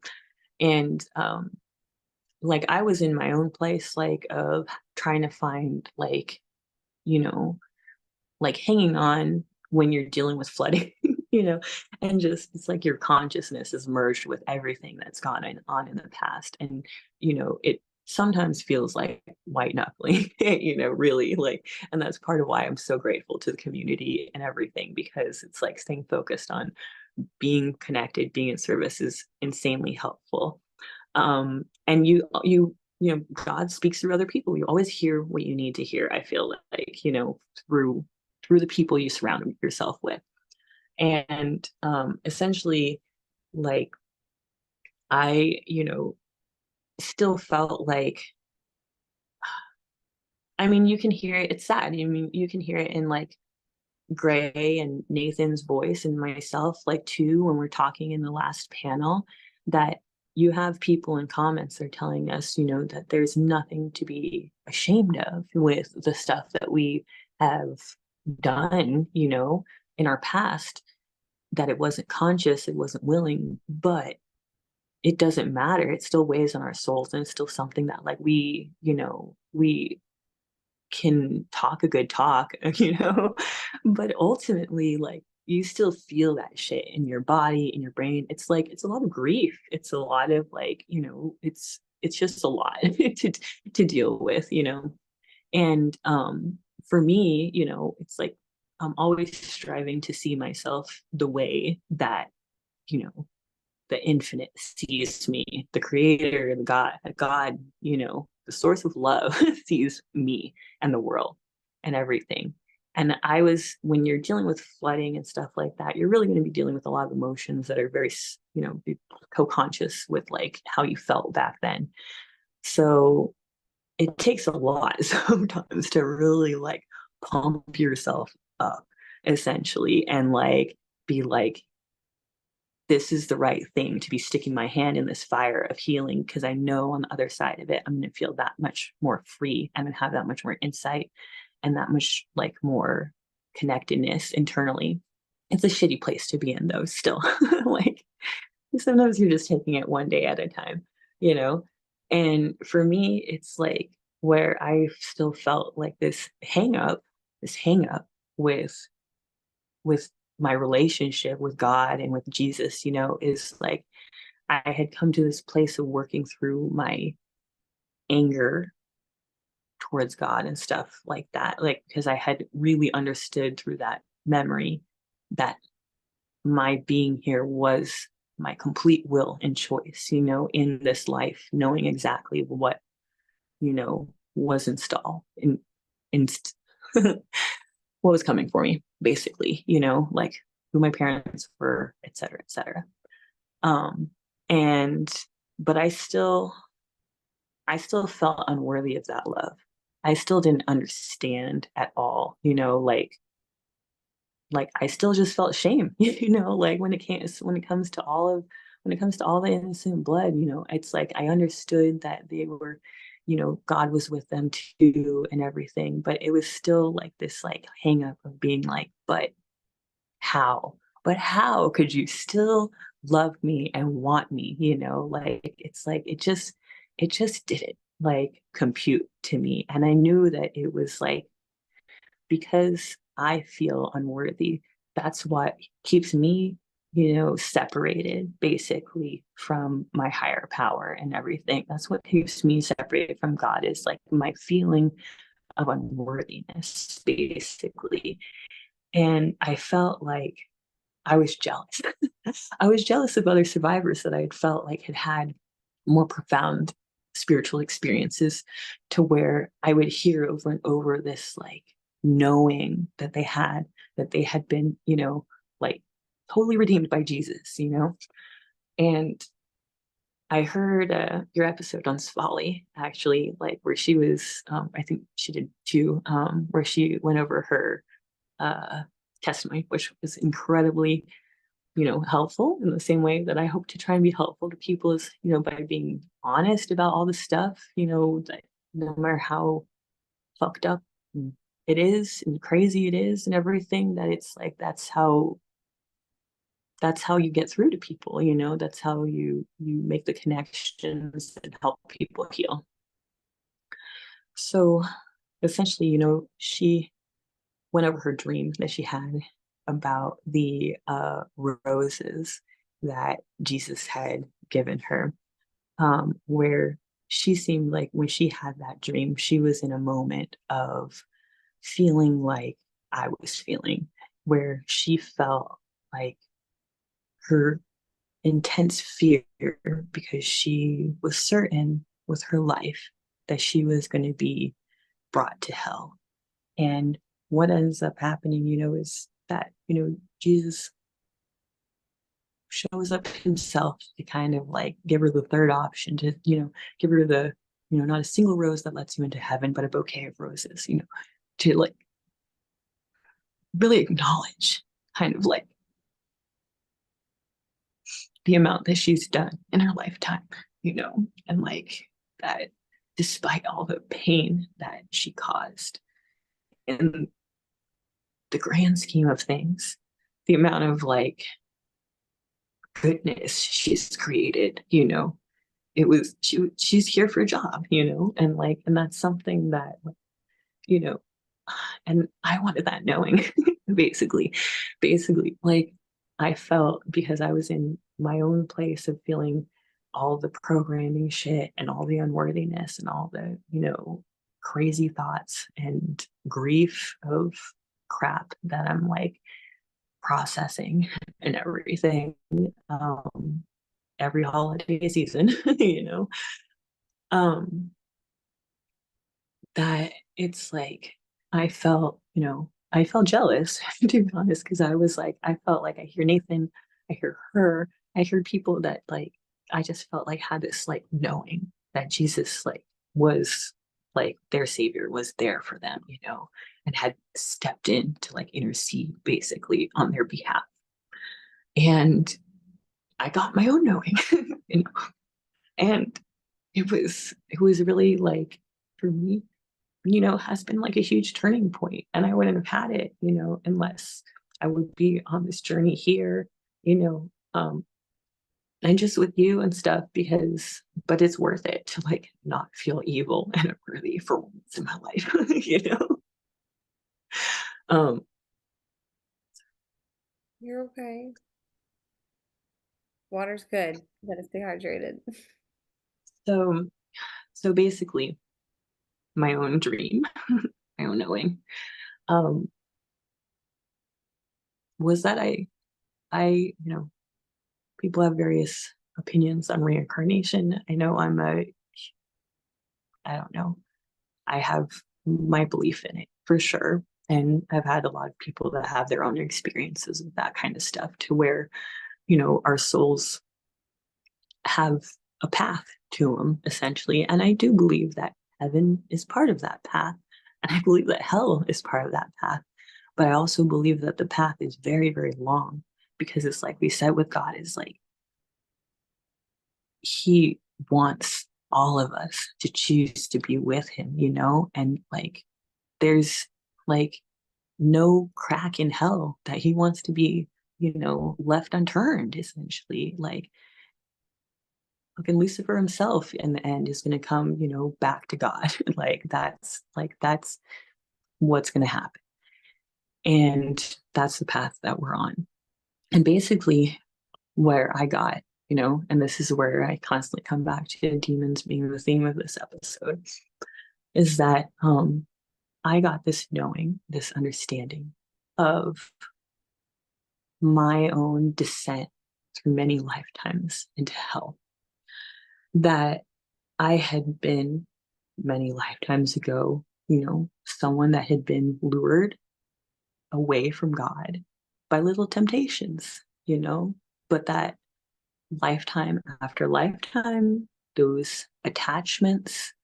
And like I was in my own place, like of trying to find like, you know, like hanging on when you're dealing with flooding, you know, and just it's like your consciousness is merged with everything that's gone on in the past. And, it sometimes feels like white knuckling, really like, and that's part of why I'm so grateful to the community and everything, because it's like staying focused on being connected, being in service is insanely helpful. And God speaks through other people. You always hear what you need to hear, I feel like, through the people you surround yourself with. And essentially, like, I still felt like I mean, you can hear it. It's sad. I mean, you can hear it in like Gray and Nathan's voice and myself, like too, when we're talking in the last panel, that you have people in comments that are telling us, that there's nothing to be ashamed of with the stuff that we have done, in our past, that it wasn't conscious, it wasn't willing, but it doesn't matter. It still weighs on our souls, and it's still something that like we can talk a good talk, but ultimately, like, you still feel that shit in your body, in your brain. It's like, it's a lot of grief. It's a lot of like, it's just a lot to deal with, And for me, it's like I'm always striving to see myself the way that, you know, the infinite sees me, the creator, God, the source of love sees me and the world and everything. And when you're dealing with flooding and stuff like that, you're really going to be dealing with a lot of emotions that are very, co-conscious with like how you felt back then. So it takes a lot sometimes to really like pump yourself up, essentially, and like be like, this is the right thing to be sticking my hand in this fire of healing, because I know on the other side of it, I'm going to feel that much more free. I'm going to have that much more insight and that much like more connectedness internally. It's a shitty place to be in though, still. Like sometimes you're just taking it one day at a time, you know? And for me, it's like where I still felt like this hang up with with my relationship with God and with Jesus, is like I had come to this place of working through my anger towards God and stuff like that. Like, because I had really understood through that memory that my being here was my complete will and choice, in this life, knowing exactly what, was installed in what was coming for me, basically, like who my parents were, et cetera, et cetera. Um, and but I still felt unworthy of that love. I still didn't understand at all, like I still just felt shame, like when it comes to all the innocent blood, it's like I understood that they were, God was with them too and everything, but it was still like this like hang up of being like, how? But how could you still love me and want me? Like it's like it just didn't like compute to me. And I knew that it was like because I feel unworthy, that's what keeps me, separated basically from my higher power and everything. That's what keeps me separated from God, is like my feeling of unworthiness, basically. And I felt like I was jealous. I was jealous of other survivors that I had felt like had had more profound spiritual experiences, to where I would hear over and over this like knowing that they had been, like totally redeemed by Jesus, And I heard your episode on S4E, actually, like where she was, I think she did too, where she went over her uh, testimony, which was incredibly, helpful, in the same way that I hope to try and be helpful to people, is, by being honest about all the stuff, that no matter how fucked up it is and crazy it is and everything, that it's like that's how you get through to people, that's how you make the connections and help people heal. So essentially, she went over her dream that she had about the roses that Jesus had given her, where she seemed like when she had that dream, she was in a moment of feeling like I was feeling, where she felt like her intense fear, because she was certain with her life that she was going to be brought to hell. And what ends up happening, is that, Jesus shows up himself to kind of like give her the third option, to, give her not a single rose that lets you into heaven, but a bouquet of roses, to like really acknowledge kind of like the amount that she's done in her lifetime, and like that despite all the pain that she caused in the grand scheme of things, the amount of like goodness she's created, she's here for a job, and that's something that, you know, and I wanted that knowing, basically, like I felt because I was in my own place of feeling all the programming shit and all the unworthiness and all the, crazy thoughts and grief of crap that I'm like processing and everything. Every holiday season, um, that it's like I felt jealous to be honest, because I was like, I felt like I hear Nathan, I hear her, I heard people that like I just felt like had this like knowing that Jesus like was like their savior, was there for them, and had stepped in to like intercede basically on their behalf. And I got my own knowing, you know, and it was really like for me, has been like a huge turning point. And I wouldn't have had it, unless I would be on this journey here, and just with you and stuff, but it's worth it to like not feel evil and unworthy for once in my life, Um, You're okay. Water's good. You gotta stay hydrated. so, so basically my own dream, my own knowing, um, was that people have various opinions on reincarnation. I know I don't know. I have my belief in it for sure. And I've had a lot of people that have their own experiences with that kind of stuff to where, our souls have a path to them essentially. And I do believe that heaven is part of that path. And I believe that hell is part of that path. But I also believe that the path is very, very long because it's like we said with God, is like he wants all of us to choose to be with him, and like there's like no crack in hell that he wants to be, left unturned, essentially. Like fucking Lucifer himself in the end is going to come, back to God. That's what's going to happen. And that's the path that we're on. And basically, where I got, and this is where I constantly come back to demons being the theme of this episode, is that I got this knowing, this understanding of my own descent through many lifetimes into hell. That I had been many lifetimes ago, someone that had been lured away from God by little temptations, but that lifetime after lifetime, those attachments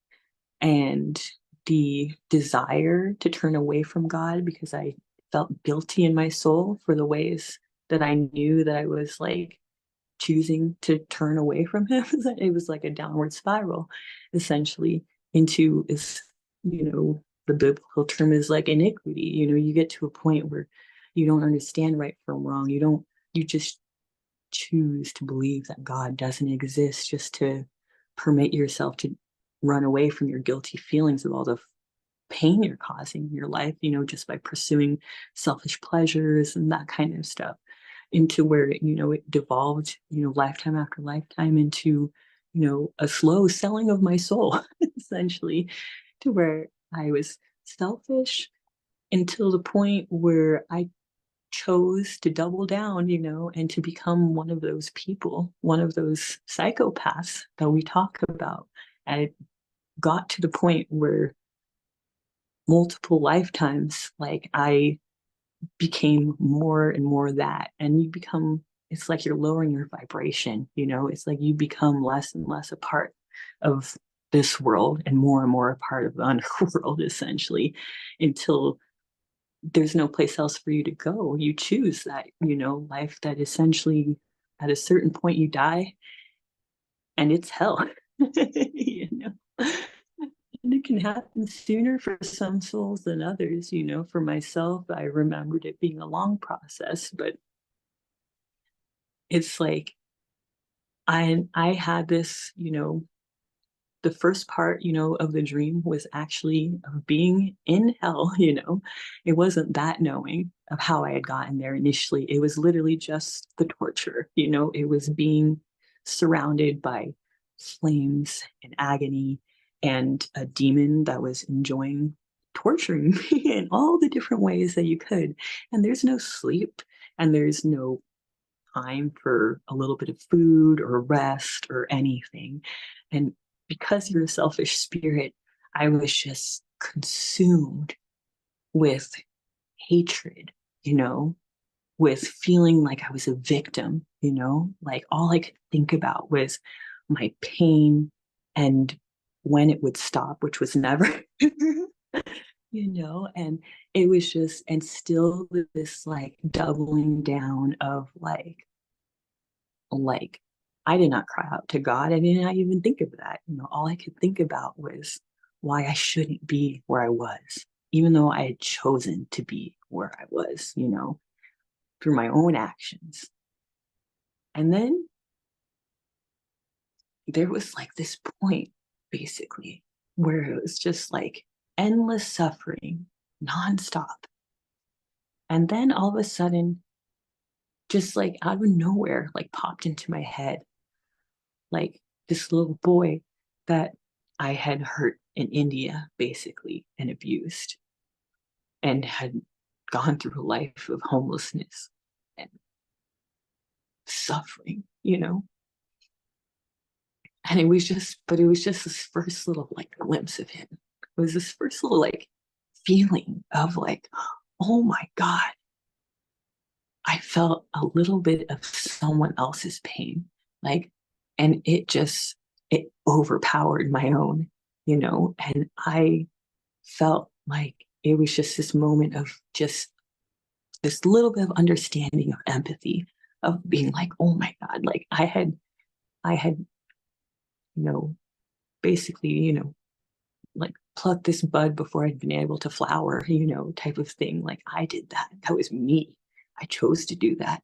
and the desire to turn away from God because I felt guilty in my soul for the ways that I knew that I was like choosing to turn away from him. It was like a downward spiral, essentially, into is, the biblical term is like iniquity. You get to a point where you don't understand right from wrong. You just choose to believe that God doesn't exist just to permit yourself to run away from your guilty feelings of all the pain you're causing in your life, just by pursuing selfish pleasures and that kind of stuff, into where, it devolved, lifetime after lifetime into, a slow selling of my soul, essentially, to where I was selfish until the point where I chose to double down, and to become one of those people, one of those psychopaths that we talk about. And it got to the point where multiple lifetimes, like I became more and more that. And it's like you're lowering your vibration, it's like you become less and less a part of this world and more a part of the underworld, essentially, until there's no place else for you to go. You choose that, life that essentially at a certain point you die and it's hell. you know. And it can happen sooner for some souls than others. For myself, I remembered it being a long process, but it's like I had this, the first part, of the dream was actually of being in hell. It wasn't that knowing of how I had gotten there initially. It was literally just the torture. It was being surrounded by flames and agony and a demon that was enjoying torturing me in all the different ways that you could. And there's no sleep and there's no time for a little bit of food or rest or anything. And because you're a selfish spirit, I was just consumed with hatred, with feeling like I was a victim, like all I could think about was my pain and when it would stop, which was never. And it was just, and still this like doubling down of like I did not cry out to God. I did not even think of that. All I could think about was why I shouldn't be where I was, even though I had chosen to be where I was, through my own actions. And then there was like this point, basically, where it was just like endless suffering, nonstop. And then all of a sudden, just like out of nowhere, like popped into my head, like this little boy that I had hurt in India, basically, and abused, and had gone through a life of homelessness and suffering, And but it was just this first little like glimpse of him. It was this first little like feeling of like, oh my God, I felt a little bit of someone else's pain. Like, and it overpowered my own, and I felt like it was just this moment of just this little bit of understanding of empathy, of being like, oh my God, like I had, basically, like pluck this bud before I'd been able to flower, type of thing. Like I did that. That was me. I chose to do that.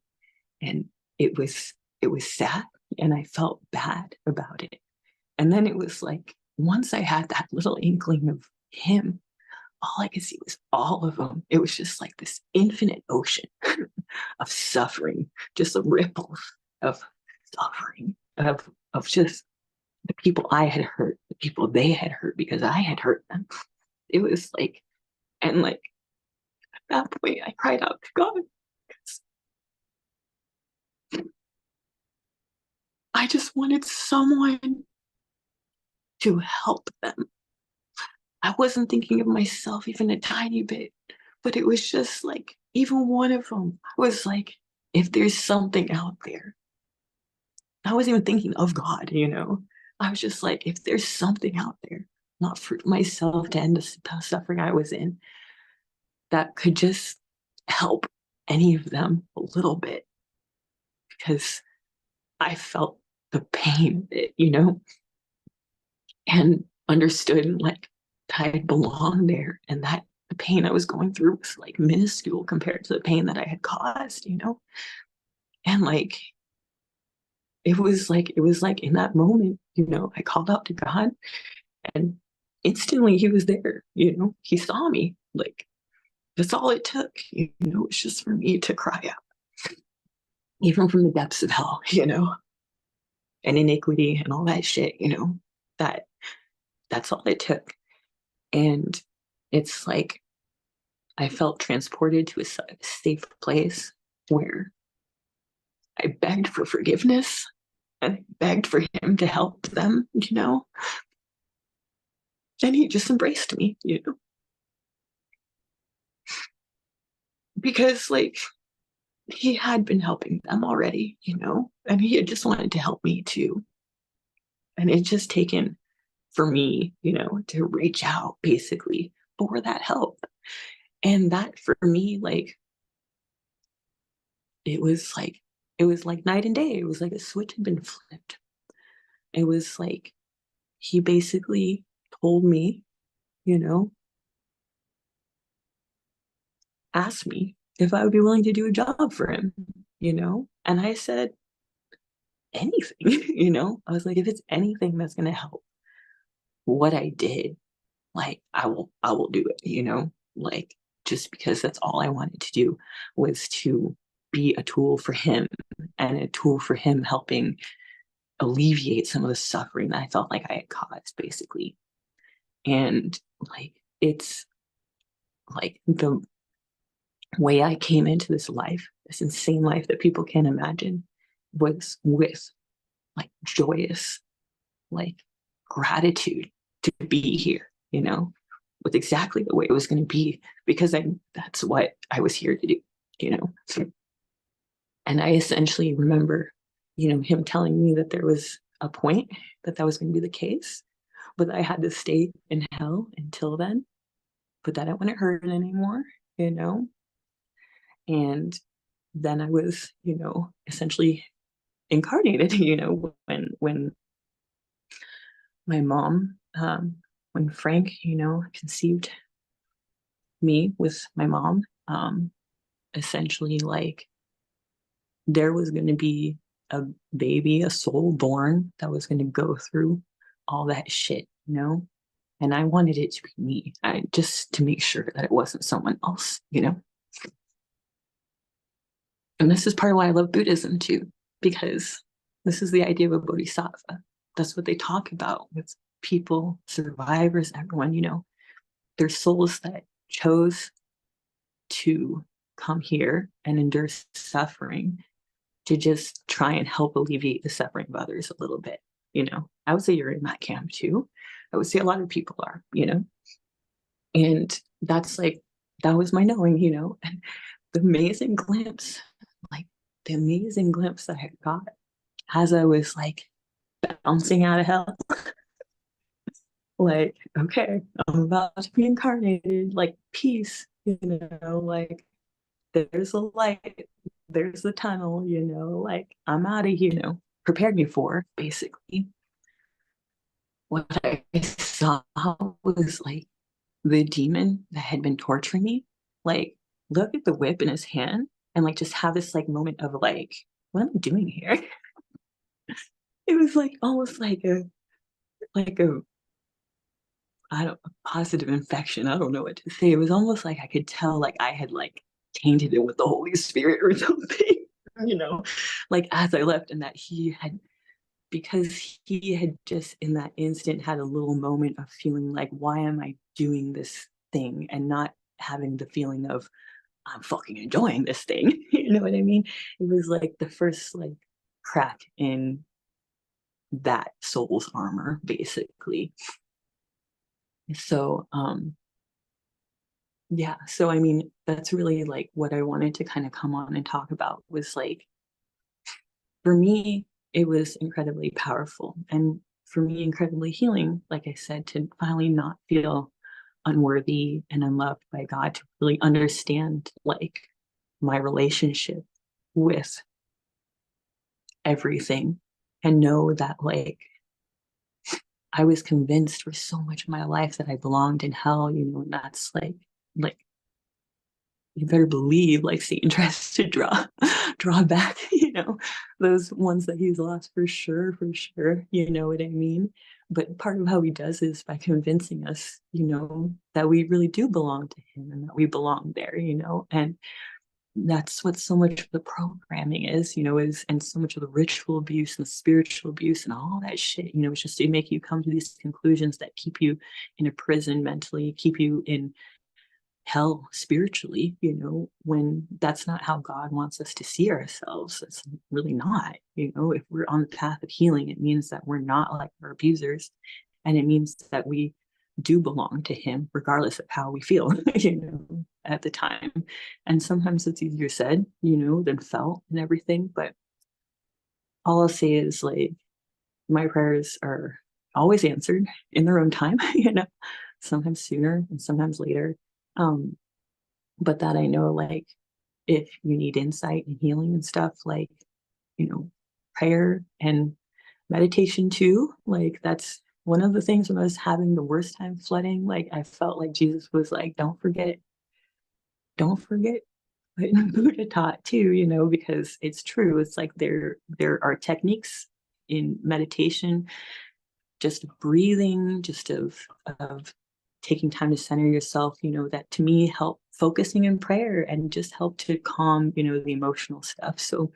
And it was it was sad and I felt bad about it. And then it was like once I had that little inkling of him, all I could see was all of them. It was just like this infinite ocean of suffering, just a ripple of suffering, of just the people I had hurt, the people they had hurt because I had hurt them. It was like, and like at that point, I cried out to God because I just wanted someone to help them. I wasn't thinking of myself even a tiny bit, but it was just like, even one of them, I was like, if there's something out there, I wasn't even thinking of God, I was just like, if there's something out there, not for myself to end the suffering I was in, that could just help any of them a little bit, because I felt the pain of it, and understood like I belonged there and that the pain I was going through was like minuscule compared to the pain that I had caused, And like it was like in that moment, I called out to God and instantly he was there, he saw me. Like that's all it took, it's just for me to cry out, even from the depths of hell, and iniquity and all that shit, that that's all it took. And it's like I felt transported to a safe place where I begged for forgiveness and begged for him to help them, and he just embraced me, because like he had been helping them already, and he had just wanted to help me too. And it just taken for me, to reach out basically for that help. And that for me, like, it was like, it was like night and day. It was like a switch had been flipped. It was like he basically told me, you know, asked me if I would be willing to do a job for him, and I said, anything, I was like, if it's anything that's going to help what I did, like, I will do it, like, just because that's all I wanted to do was to be a tool for him and a tool for him helping alleviate some of the suffering that I felt like I had caused, basically. And like, it's like the way I came into this life, this insane life that people can't imagine, was with like joyous, like gratitude to be here, with exactly the way it was going to be, because that's what I was here to do, you know. And I essentially remember, him telling me that there was a point that was going to be the case, but I had to stay in hell until then, but that it wouldn't hurt anymore, you know. And then I was, essentially incarnated, when my mom, when Frank, conceived me with my mom, essentially, like, there was going to be a baby, a soul born that was going to go through all that shit, and I wanted it to be me, just to make sure that it wasn't someone else, And this is part of why I love Buddhism too, because this is the idea of a bodhisattva. That's what they talk about with people, survivors, everyone, their souls that chose to come here and endure suffering to just try and help alleviate the suffering of others a little bit. I would say you're in that camp too. I would say a lot of people are, and that's like, that was my knowing, and the amazing glimpse, like the amazing glimpse that I got as I was like bouncing out of hell. Like, okay, I'm about to be incarnated, like, peace, like, there's a light, there's the tunnel, like, I'm out of here, prepared me for, basically. What I saw was like the demon that had been torturing me, like, look at the whip in his hand and like just have this like moment of like, what am I doing here? It was like almost like a I don't a positive infection. I don't know what to say. It was almost like I could tell like I had like tainted it with the Holy Spirit or something, you know, like as I left, and that he had, because he had just in that instant had a little moment of feeling like, why am I doing this thing, and not having the feeling of I'm fucking enjoying this thing. You know what I mean? It was like the first like crack in that soul's armor, basically. So yeah, so I mean, that's really like what I wanted to kind of come on and talk about, was like, for me, it was incredibly powerful, and for me, incredibly healing, like I said, to finally not feel unworthy and unloved by God, to really understand like my relationship with everything, and know that like I was convinced for so much of my life that I belonged in hell, and that's like you better believe like Satan tries to draw back, those ones that he's lost, for sure, for sure. You know what I mean? But part of how he does is by convincing us, that we really do belong to him and that we belong there, and that's what so much of the programming is, and so much of the ritual abuse and the spiritual abuse and all that shit, it's just to make you come to these conclusions that keep you in a prison mentally, keep you in hell spiritually, when that's not how God wants us to see ourselves. It's really not. If we're on the path of healing, it means that we're not like our abusers, and it means that we do belong to him regardless of how we feel, at the time. And sometimes it's easier said, than felt and everything. But all I'll say is like, my prayers are always answered in their own time, sometimes sooner and sometimes later. Um, but that I know, like, if you need insight and healing and stuff, like, you know, prayer and meditation too, like, that's one of the things when I was having the worst time flooding, like, I felt like Jesus was like, don't forget what Buddha taught too, because it's true. It's like there are techniques in meditation, just breathing, just of taking time to center yourself, that to me help focusing in prayer and just help to calm, the emotional stuff. So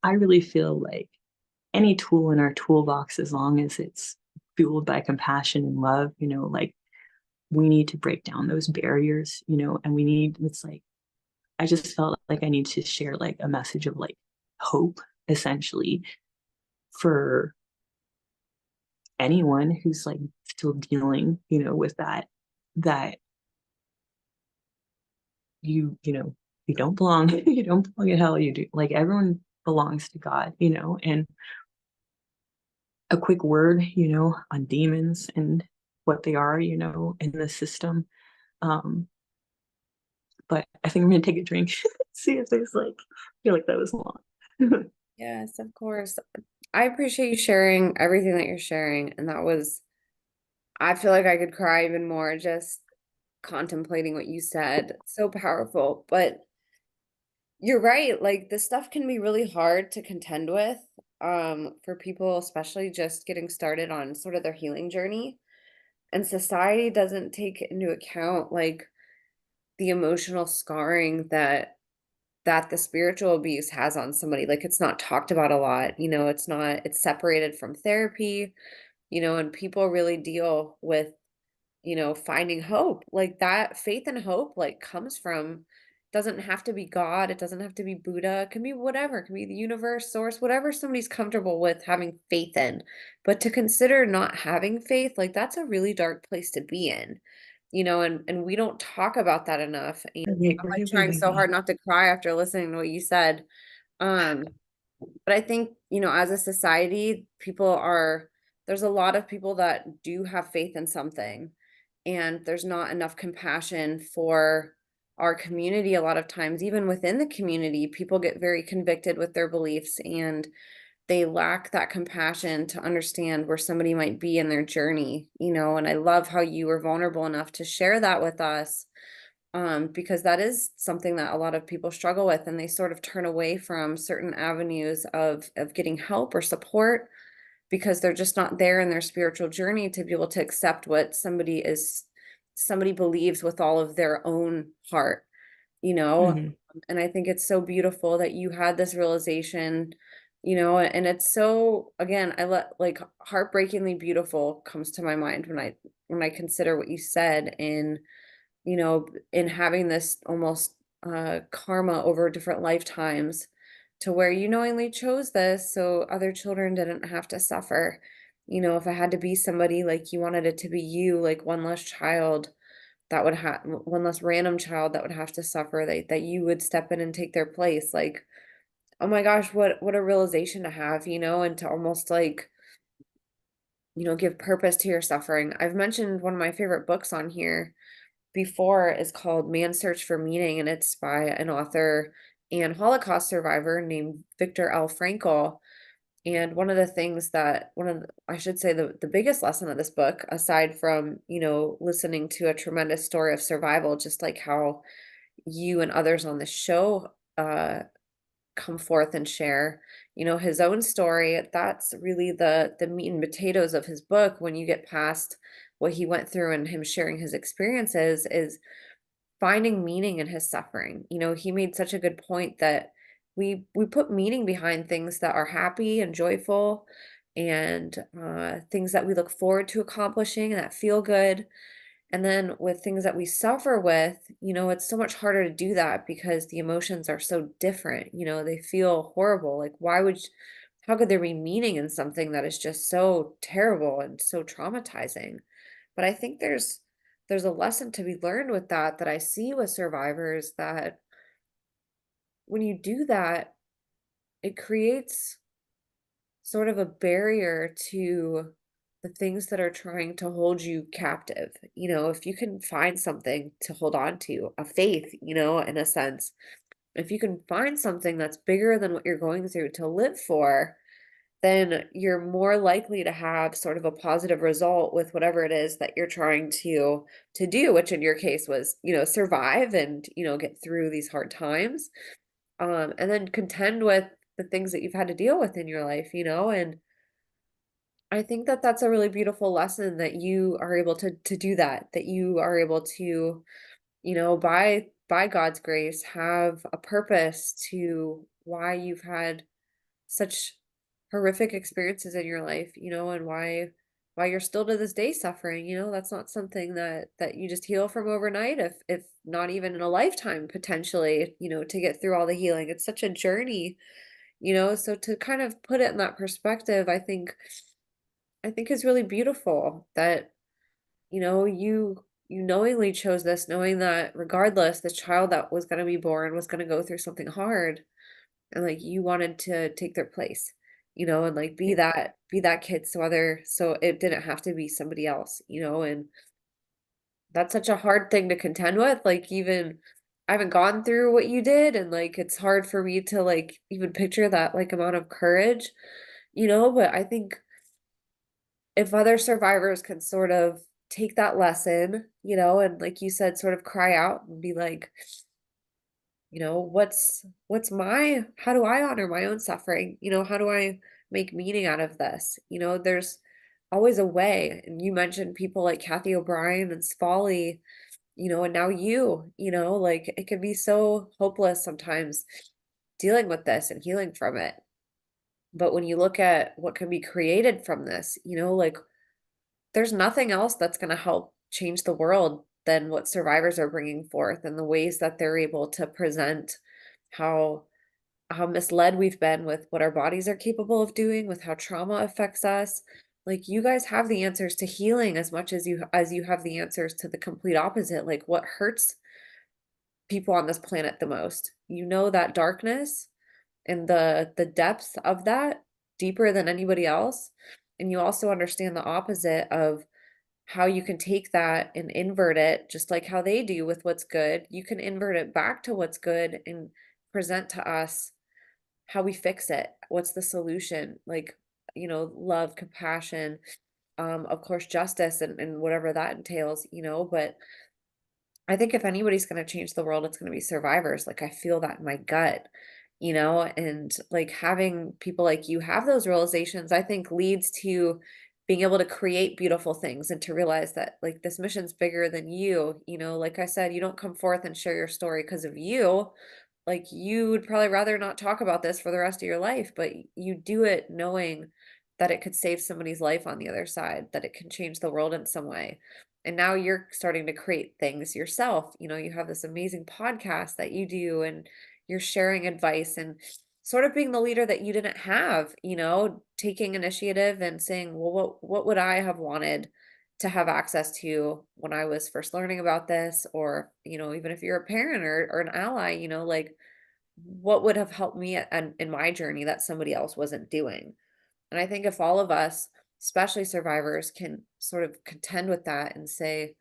I really feel like any tool in our toolbox, as long as it's fueled by compassion and love, like, we need to break down those barriers, and it's like, I just felt like I need to share like a message of like hope, essentially, for anyone who's like still dealing, with that you don't belong, you don't belong in hell. You do, like, everyone belongs to God, and a quick word, on demons and what they are, in the system. Um, but I think I'm gonna take a drink, see if there's like, I feel like that was long. Yes, of course. I appreciate you sharing everything that you're sharing. And I feel like I could cry even more just contemplating what you said. So powerful. But you're right. Like, this stuff can be really hard to contend with, for people, especially just getting started on sort of their healing journey. And society doesn't take into account like the emotional scarring that the spiritual abuse has on somebody. Like, it's not talked about a lot. It's separated from therapy, and people really deal with, finding hope. Like, that faith and hope, like, comes from, doesn't have to be God, it doesn't have to be Buddha, it can be whatever, it can be the universe, source, whatever somebody's comfortable with having faith in. But to consider not having faith, like, that's a really dark place to be in. And we don't talk about that enough. And Right, I'm like right, right, trying right, so right. hard not to cry after listening to what you said. Um, but I think, as a society, there's a lot of people that do have faith in something, and there's not enough compassion for our community. A lot of times, even within the community, people get very convicted with their beliefs, and they lack that compassion to understand where somebody might be in their journey. And I love how you were vulnerable enough to share that with us, because that is something that a lot of people struggle with, and they sort of turn away from certain avenues of getting help or support because they're just not there in their spiritual journey to be able to accept what somebody believes with all of their own heart, you know? Mhm. And I think it's so beautiful that you had this realization, and it's so, again, I let like heartbreakingly beautiful comes to my mind when I consider what you said in having this almost karma over different lifetimes to where you knowingly chose this so other children didn't have to suffer. If I had to be somebody, like, you wanted it to be you, like one less child that would have one less random child that would have to suffer, that you would step in and take their place. Like, oh my gosh, what a realization to have, and to almost like, give purpose to your suffering. I've mentioned one of my favorite books on here before is called Man's Search for Meaning, and it's by an author and Holocaust survivor named Viktor L. Frankl. And one of the things that I should say the biggest lesson of this book, aside from, listening to a tremendous story of survival, just like how you and others on the show come forth and share, his own story, that's really the meat and potatoes of his book. When you get past what he went through and him sharing his experiences, is finding meaning in his suffering. He made such a good point that we put meaning behind things that are happy and joyful, and things that we look forward to accomplishing and that feel good. And then with things that we suffer with, it's so much harder to do that because the emotions are so different. They feel horrible. Like, how could there be meaning in something that is just so terrible and so traumatizing? But I think there's a lesson to be learned with that I see with survivors, that when you do that, it creates sort of a barrier to the things that are trying to hold you captive. If you can find something to hold on to, a faith, in a sense, if you can find something that's bigger than what you're going through to live for, then you're more likely to have sort of a positive result with whatever it is that you're trying to do, which in your case was, survive and, get through these hard times. And then contend with the things that you've had to deal with in your life, and I think that that's a really beautiful lesson that you are able to do that you are able to, by God's grace, have a purpose to why you've had such horrific experiences in your life, and why you're still to this day suffering. That's not something that you just heal from overnight, if not even in a lifetime potentially, to get through all the healing. It's such a journey, so to kind of put it in that perspective, I think is really beautiful that, you knowingly chose this, knowing that regardless, the child that was going to be born was going to go through something hard, and like you wanted to take their place, and like be that kid, so it didn't have to be somebody else, and that's such a hard thing to contend with. Like, even I haven't gone through what you did, and like it's hard for me to like even picture that like amount of courage, but I think if other survivors can sort of take that lesson, and like you said, sort of cry out and be like, what's my how do I honor my own suffering? How do I make meaning out of this? There's always a way. And you mentioned people like Kathy O'Brien and Spally, and now like it can be so hopeless sometimes dealing with this and healing from it. But when you look at what can be created from this, like there's nothing else that's going to help change the world than what survivors are bringing forth and the ways that they're able to present how how misled we've been with what our bodies are capable of doing, with how trauma affects us. Like, you guys have the answers to healing as much as you have the answers to the complete opposite, like what hurts people on this planet the most. That darkness and the depth of that deeper than anybody else. And you also understand the opposite of how you can take that and invert it, just like how they do with what's good. You can invert it back to what's good and present to us how we fix it. What's the solution? Like, love, compassion, of course, justice and whatever that entails, but I think if anybody's gonna change the world, it's gonna be survivors. Like, I feel that in my gut, and like having people like you have those realizations, I think leads to being able to create beautiful things and to realize that like this mission's bigger than you. Like I said, you don't come forth and share your story because of you. Like, you would probably rather not talk about this for the rest of your life, but you do it knowing that it could save somebody's life on the other side, that it can change the world in some way. And now you're starting to create things yourself. You have this amazing podcast that you do, and you're sharing advice and sort of being the leader that you didn't have, taking initiative and saying, well, what would I have wanted to have access to when I was first learning about this? Or, even if you're a parent or an ally, like what would have helped me in my journey that somebody else wasn't doing? And I think if all of us, especially survivors, can sort of contend with that and say,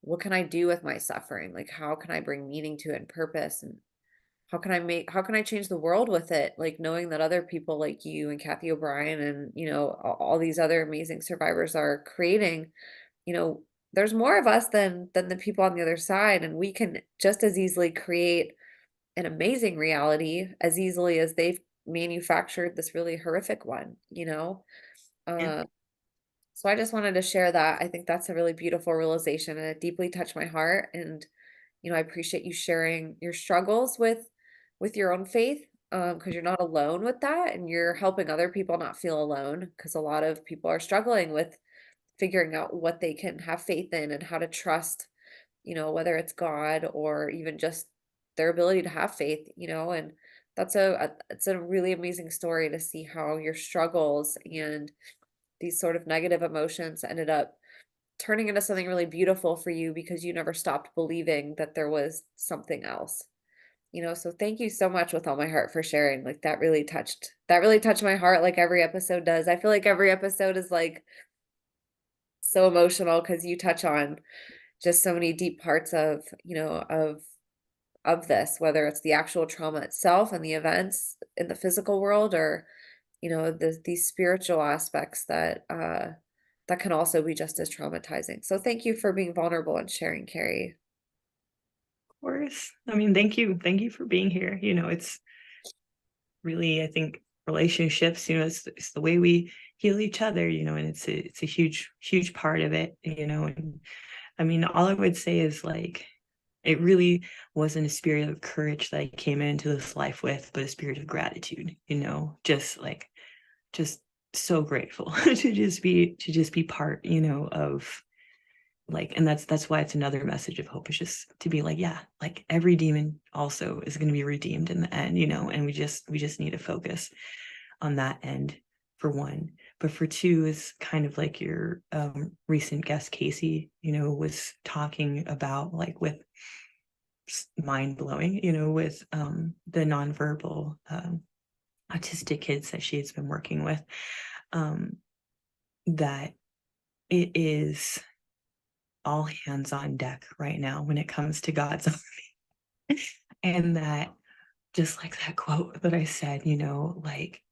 what can I do with my suffering? Like, how can I bring meaning to it and purpose? And how can I change the world with it? Like, knowing that other people like you and Kathy O'Brien and, all these other amazing survivors are creating, you know, there's more of us than the people on the other side. And we can just as easily create an amazing reality as easily as they've manufactured this really horrific one, Yeah. Uh, so I just wanted to share that. I think that's a really beautiful realization, and it deeply touched my heart. And, I appreciate you sharing your struggles with your own faith, because you're not alone with that, and you're helping other people not feel alone, because a lot of people are struggling with figuring out what they can have faith in and how to trust, whether it's God or even just their ability to have faith, and it's a really amazing story to see how your struggles and these sort of negative emotions ended up turning into something really beautiful for you because you never stopped believing that there was something else. So thank you so much with all my heart for sharing. Like, that really touched my heart like every episode does. I feel like every episode is like so emotional because you touch on just so many deep parts of, of this, whether it's the actual trauma itself and the events in the physical world or, these spiritual aspects that that can also be just as traumatizing. So thank you for being vulnerable and sharing, Carrie. Of course. I mean, thank you for being here. It's really, I think, relationships, it's the way we heal each other, and it's a huge part of it, and I mean, all I would say is like, it really wasn't a spirit of courage that I came into this life with, but a spirit of gratitude, just so grateful to just be part, of like, and that's why it's another message of hope, is just to be like, yeah, like every demon also is going to be redeemed in the end, and we just need to focus on that end, for one. But for two, is kind of like your recent guest Casey, was talking about, like, with mind blowing, with the nonverbal autistic kids that she's been working with, um, that it is all hands on deck right now when it comes to God's army. And that, just like that quote that I said, like,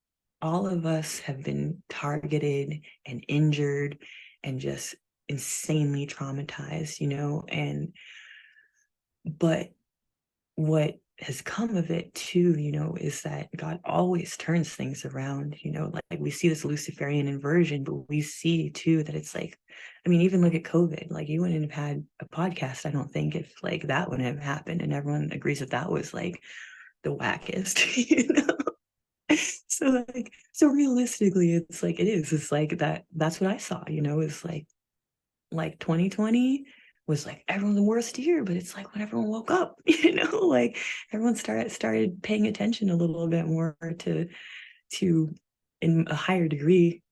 all of us have been targeted and injured and just insanely traumatized, and but what has come of it too, is that God always turns things around, like we see this Luciferian inversion, but we see too that it's like, I mean, even look at COVID, like you wouldn't have had a podcast, I don't think, if like that wouldn't have happened. And everyone agrees that that was like the wackest, so realistically, it's like, it's like that's what I saw, is like 2020 was like everyone's worst year, but it's like when everyone woke up, like everyone started paying attention a little bit more to in a higher degree,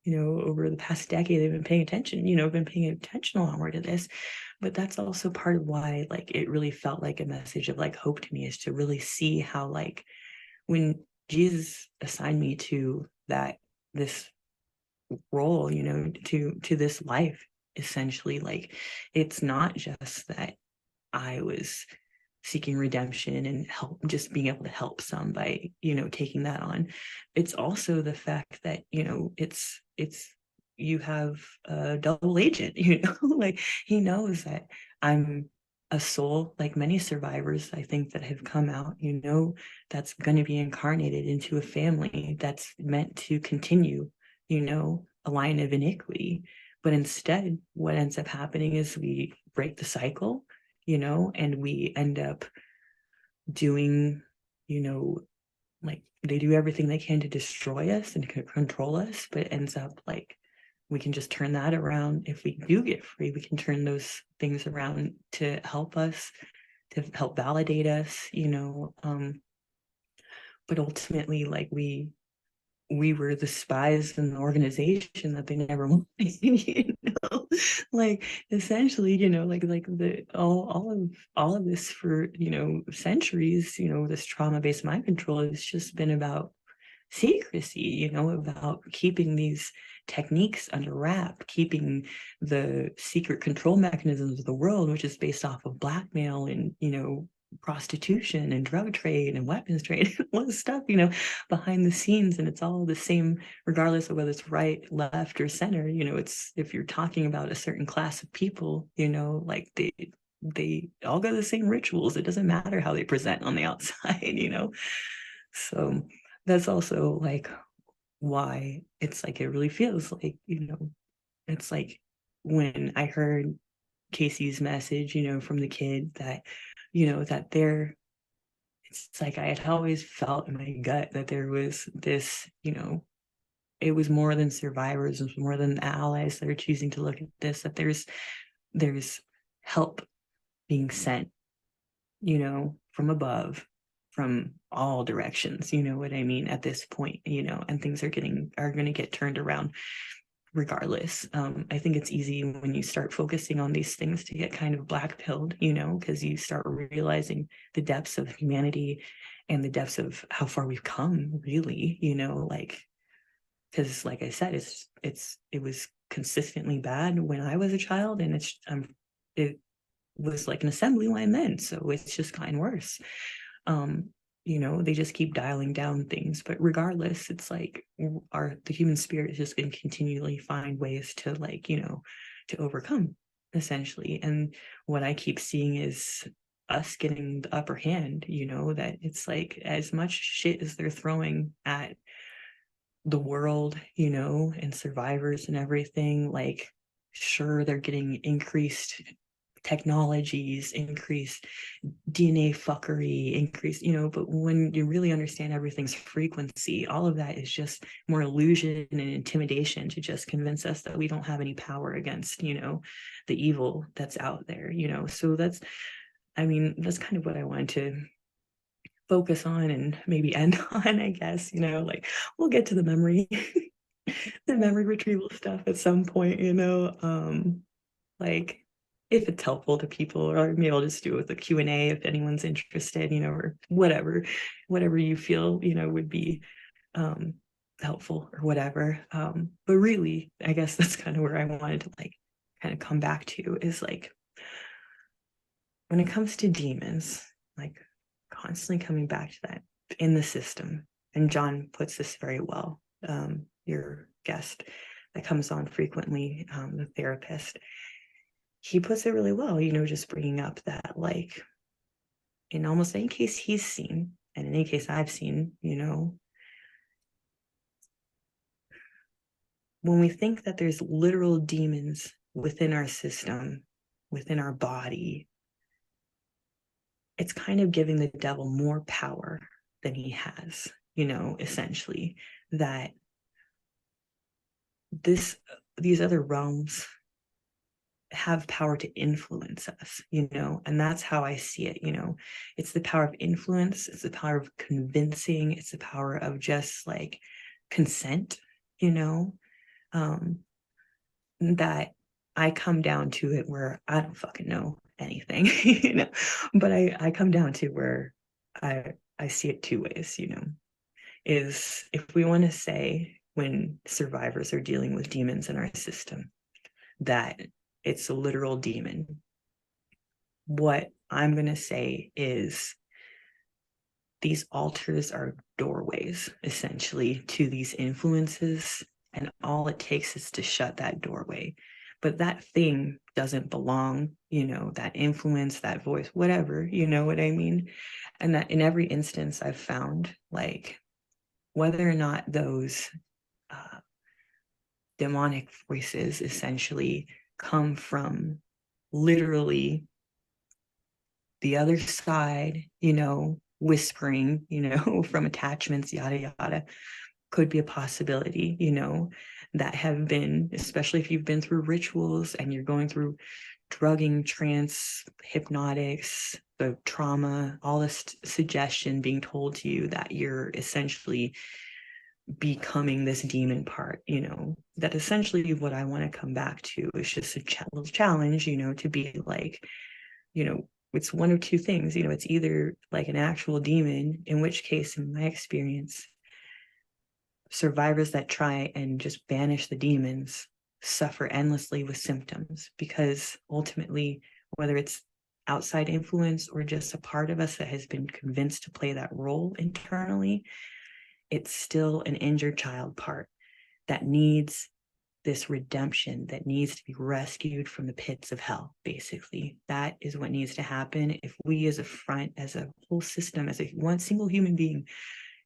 over the past decade they've been paying attention, been paying attention a lot more to this. But that's also part of why, like, it really felt like a message of like hope to me, is to really see how, like, when Jesus assigned me to this role, to this life, essentially, like, it's not just that I was seeking redemption and help, just being able to help some by, taking that on. It's also the fact that, it's you have a double agent, like, he knows that I'm a soul, like many survivors, I think, that have come out, that's going to be incarnated into a family that's meant to continue, a line of iniquity. But instead, what ends up happening is we break the cycle, and we end up doing, like, they do everything they can to destroy us and control us, but it ends up like we can just turn that around. If we do get free, we can turn those things around to help us, to help validate us, but ultimately, like, we were the spies in the organization that they never wanted, like, essentially, like the all of this for, centuries, this trauma-based mind control has just been about secrecy, about keeping these techniques under wrap, keeping the secret control mechanisms of the world, which is based off of blackmail and, prostitution and drug trade and weapons trade, all this stuff, behind the scenes. And it's all the same, regardless of whether it's right, left, or center. It's, if you're talking about a certain class of people, like they all go the same rituals. It doesn't matter how they present on the outside, So that's also like why it's like, it really feels like, it's like when I heard Casey's message, from the kid, that, that it's like I had always felt in my gut that there was this, it was more than survivors, it was more than allies that are choosing to look at this, that there's help being sent, from above, from all directions, you know what I mean, at this point, and things are going to get turned around regardless. I think it's easy when you start focusing on these things to get kind of black pilled, because you start realizing the depths of humanity and the depths of how far we've come, really, like, because like I said, it was consistently bad when I was a child, and it was like an assembly line then, so it's just gotten worse. They just keep dialing down things, but regardless, it's like the human spirit is just going to continually find ways to to overcome, essentially. And what I keep seeing is us getting the upper hand, that it's like as much shit as they're throwing at the world, and survivors and everything, like, sure, they're getting increased technologies, increased DNA fuckery, increased, but when you really understand everything's frequency, all of that is just more illusion and intimidation to just convince us that we don't have any power against, the evil that's out there, so that's kind of what I wanted to focus on and maybe end on, I guess, like, we'll get to the memory the memory retrieval stuff at some point, like, if it's helpful to people, or maybe I'll just do it with a Q&A if anyone's interested, or whatever you feel, would be helpful or whatever. But really, I guess that's kind of where I wanted to like kind of come back to, is like, when it comes to demons, like, constantly coming back to that in the system. And John puts this very well, your guest that comes on frequently, the therapist, he puts it really well, just bringing up that, like, in almost any case he's seen, and in any case I've seen, when we think that there's literal demons within our system, within our body, it's kind of giving the devil more power than he has, essentially, that these other realms have power to influence us, and that's how I see it. It's the power of influence, it's the power of convincing, it's the power of just like consent, that I come down to it where I don't fucking know anything, but I come down to where I see it two ways, is if we want to say, when survivors are dealing with demons in our system, that it's a literal demon, what I'm going to say is these altars are doorways, essentially, to these influences, and all it takes is to shut that doorway. But that thing doesn't belong, that influence, that voice, whatever, you know what I mean? And that in every instance I've found, like, whether or not those demonic voices essentially come from literally the other side, whispering, from attachments, yada, yada, could be a possibility, that have been, especially if you've been through rituals and you're going through drugging, trance, hypnotics, the trauma, all this suggestion being told to you that you're essentially becoming this demon part, that essentially what I want to come back to is just a little challenge, to be like, it's one of two things, it's either like an actual demon, in which case, in my experience, survivors that try and just banish the demons suffer endlessly with symptoms, because ultimately, whether it's outside influence or just a part of us that has been convinced to play that role internally, it's still an injured child part that needs this redemption, that needs to be rescued from the pits of hell. Basically, that is what needs to happen. If we as a front, as a whole system, as a one single human being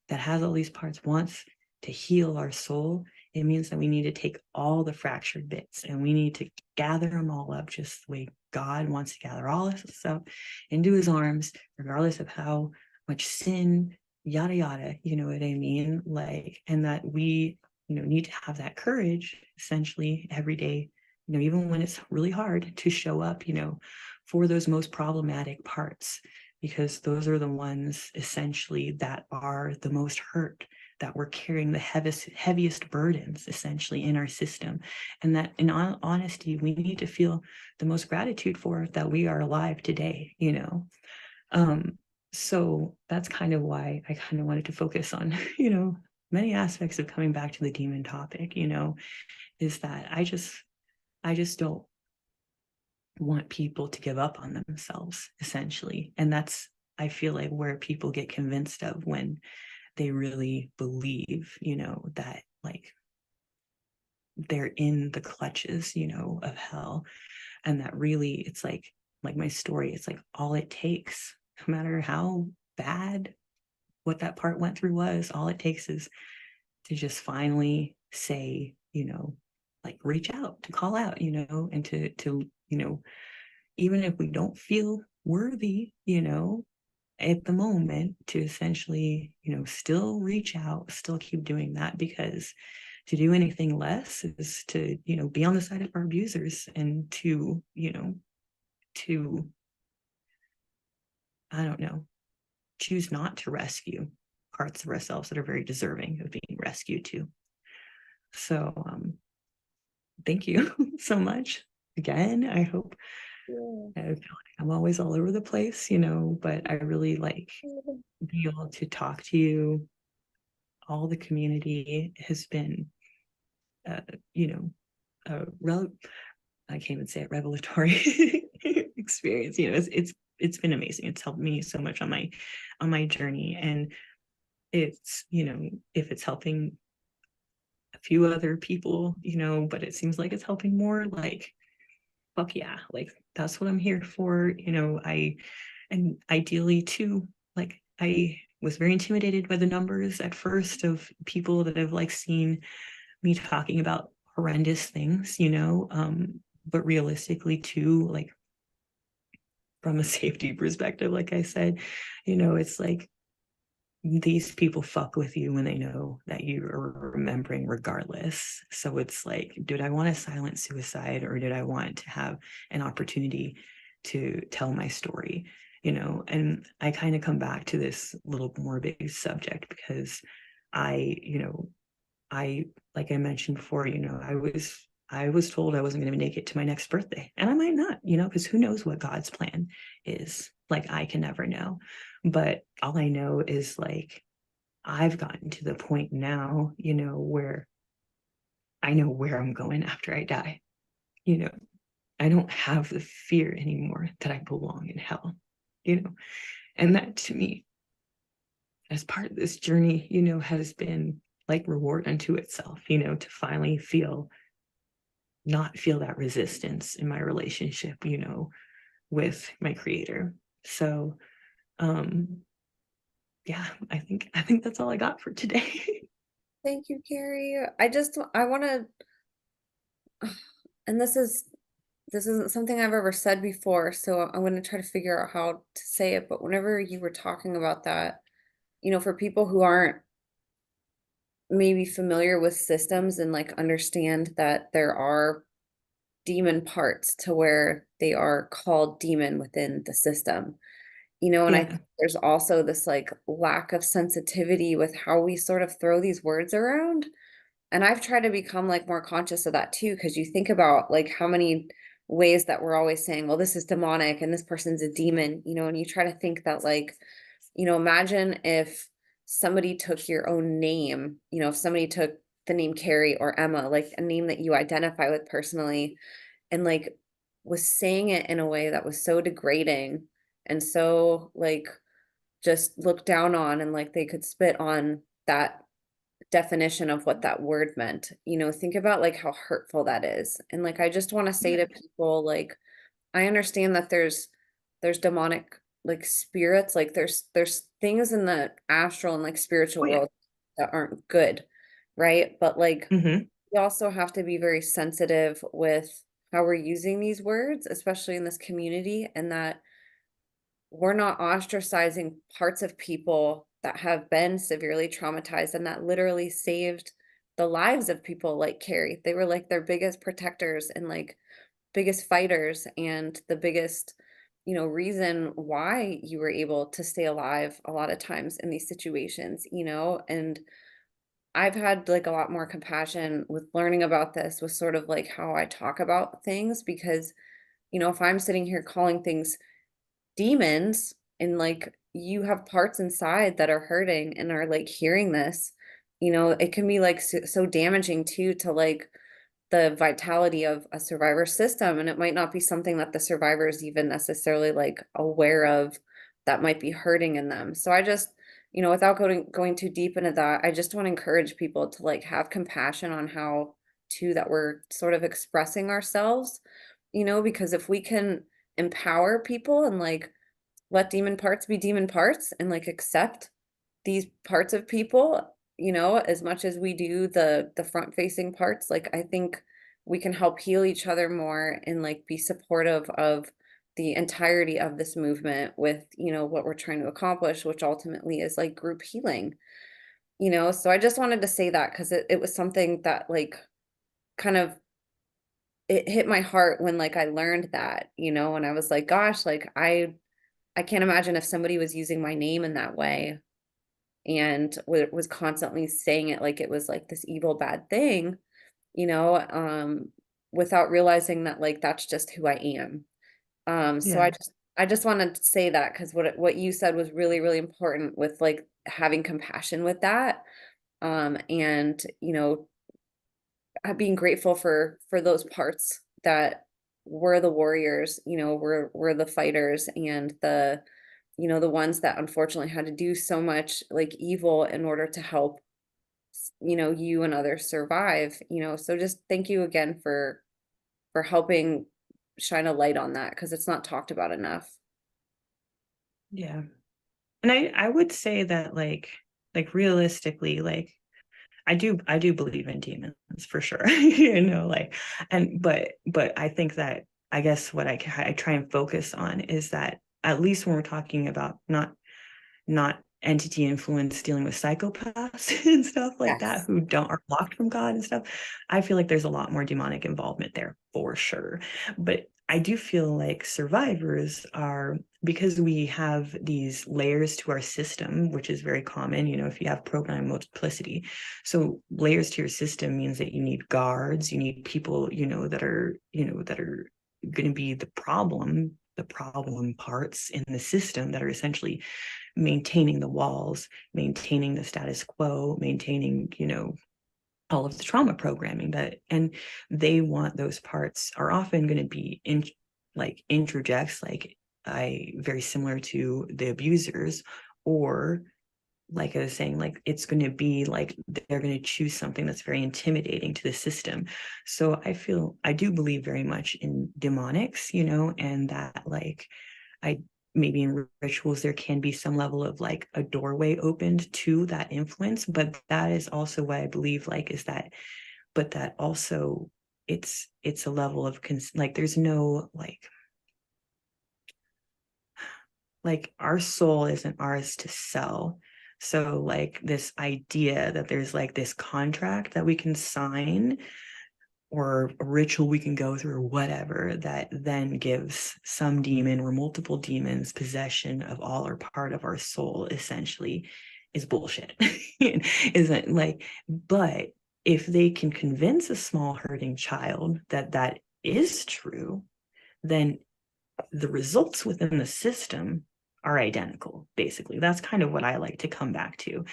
that has all these parts wants to heal our soul, it means that we need to take all the fractured bits and we need to gather them all up, just the way God wants to gather all this stuff into his arms, regardless of how much sin, yada yada, you know what I mean? Like, and that we need to have that courage, essentially, every day, even when it's really hard, to show up, for those most problematic parts, because those are the ones essentially that are the most hurt, that we're carrying the heaviest burdens essentially in our system, and that in honesty we need to feel the most gratitude for, that we are alive today, so that's kind of why I kind of wanted to focus on many aspects of coming back to the demon topic, is that I just don't want people to give up on themselves, essentially. And that's, I feel like, where people get convinced of when they really believe, that like they're in the clutches, of hell. And that really, it's like my story, it's like all it takes, no matter how bad what that part went through was, all it takes is to just finally say, like reach out, to call out, and to even if we don't feel worthy, at the moment, to essentially, still reach out, still keep doing that, because to do anything less is to, be on the side of our abusers, and to, I don't know, choose not to rescue parts of ourselves that are very deserving of being rescued too. So thank you so much again. I hope, I feel like I'm always all over the place, but I really like being able to talk to you. All the community has been, uh, you know, I can't even say it, revelatory experience. It's been amazing. It's helped me so much on my journey, and it's, if it's helping a few other people, but it seems like it's helping more, like, fuck yeah, like that's what I'm here for. And ideally too, like, I was very intimidated by the numbers at first of people that have like seen me talking about horrendous things, but realistically too, like from a safety perspective, like I said, it's like these people fuck with you when they know that you are remembering regardless. So it's like, did I want to silent suicide, or did I want to have an opportunity to tell my story? And I kind of come back to this little morbid subject because I, I, like I mentioned before, I was told I wasn't going to make it to my next birthday, and I might not, because who knows what God's plan is. Like, I can never know. But all I know is, like, I've gotten to the point now, where I know where I'm going after I die. You know, I don't have the fear anymore that I belong in hell, and that to me, as part of this journey, has been like reward unto itself, to finally not feel that resistance in my relationship, with my creator. So, yeah, I think that's all I got for today. Thank you, Carrie. I want to, and this isn't something I've ever said before, so I'm going to try to figure out how to say it. But whenever you were talking about that, for people who aren't maybe familiar with systems and like understand that there are demon parts to where they are called demon within the system, and I Yeah. think there's also this like lack of sensitivity with how we sort of throw these words around. And I've tried to become like more conscious of that too, because you think about like how many ways that we're always saying, well, this is demonic and this person's a demon, and you try to think that like, imagine if somebody took your own name, if somebody took the name Carrie or Emma, like a name that you identify with personally, and like was saying it in a way that was so degrading and so like just looked down on, and like they could spit on that definition of what that word meant. Think about like how hurtful that is. And like I just want to say Yeah. to people, like, I understand that there's demonic like spirits, like there's things in the astral and like spiritual Oh yeah. world that aren't good, right? But like Mm-hmm. we also have to be very sensitive with how we're using these words, especially in this community, and that we're not ostracizing parts of people that have been severely traumatized and that literally saved the lives of people like Carrie. They were like their biggest protectors and like biggest fighters, and the biggest, reason why you were able to stay alive a lot of times in these situations, and I've had like a lot more compassion with learning about this, with sort of like how I talk about things, because if I'm sitting here calling things demons, and like you have parts inside that are hurting and are like hearing this, it can be like so damaging too to like the vitality of a survivor system. And it might not be something that the survivor is even necessarily like aware of that might be hurting in them. So I just, without going too deep into that, I just want to encourage people to like have compassion on how to that we're sort of expressing ourselves, because if we can empower people and like let demon parts be demon parts and like accept these parts of people, as much as we do the front facing parts, like I think we can help heal each other more and like be supportive of the entirety of this movement with, what we're trying to accomplish, which ultimately is like group healing, so I just wanted to say that because it was something that like kind of it hit my heart when like I learned that, and I was like, gosh, like I can't imagine if somebody was using my name in that way and was constantly saying it like it was like this evil bad thing, you know, um, without realizing that like that's just who I am. So Yeah. I just wanted to say that because what you said was really, really important with like having compassion with that. And being grateful for those parts that were the warriors, were the fighters and the ones that unfortunately had to do so much like evil in order to help you and others survive, so just thank you again for helping shine a light on that because it's not talked about enough. Yeah. And I would say that realistically, like I do believe in demons for sure. Like, and but I think that, I guess what I try and focus on is that, at least when we're talking about not entity influence dealing with psychopaths and stuff like that, Yes. who don't are blocked from God and stuff, I feel like there's a lot more demonic involvement there for sure. But I do feel like survivors are, because we have these layers to our system, which is very common, if you have program multiplicity. So layers to your system means that you need guards, you need people, that are going to be the problem parts in the system that are essentially maintaining the walls, maintaining the status quo, maintaining, all of the trauma programming and they want those parts are often going to be interjects, like I very similar to the abusers, or like I was saying, like it's going to be like they're going to choose something that's very intimidating to the system. So I do believe very much in demonics, and that like I maybe in rituals there can be some level of like a doorway opened to that influence, but that is also what I believe like is that, but that also it's a level of like there's no like our soul isn't ours to sell. So like this idea that there's like this contract that we can sign, or a ritual we can go through, or whatever, that then gives some demon or multiple demons possession of all or part of our soul, essentially, is bullshit. Isn't like, but if they can convince a small hurting child that that is true, then the results within the system are identical. Basically, that's kind of what I like to come back to.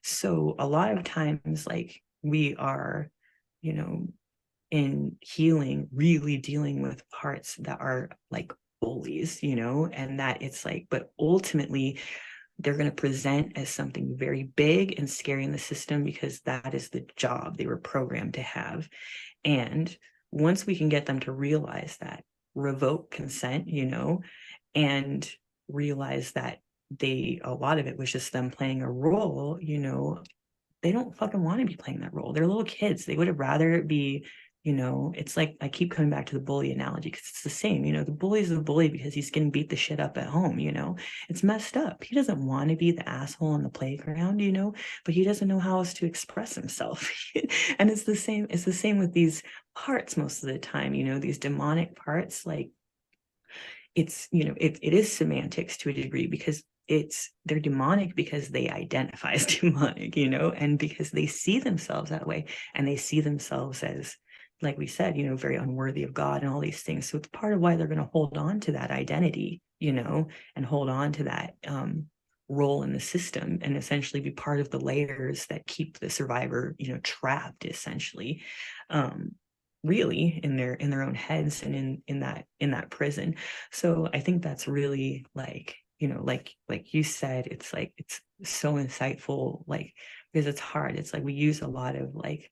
So a lot of times, like, we are, you know in healing, really dealing with parts that are like bullies, and that it's like, but ultimately they're going to present as something very big and scary in the system because that is the job they were programmed to have. And once we can get them to realize that, revoke consent, and realize that a lot of it was just them playing a role, they don't fucking want to be playing that role. They're little kids. They would have rather be, it's like I keep coming back to the bully analogy because it's the same. The bully is the bully because he's getting beat the shit up at home. It's messed up. He doesn't want to be the asshole on the playground, but he doesn't know how else to express himself. And it's the same. It's the same with these parts most of the time, these demonic parts. Like, it's, it is semantics to a degree, because they're demonic because they identify as demonic, and because they see themselves that way, and they see themselves as, like we said, very unworthy of God and all these things. So it's part of why they're going to hold on to that identity, and hold on to that role in the system and essentially be part of the layers that keep the survivor, trapped essentially, really in their own heads and in that prison. So I think that's really like, like you said, it's like, it's so insightful, like, because it's hard. It's like we use a lot of like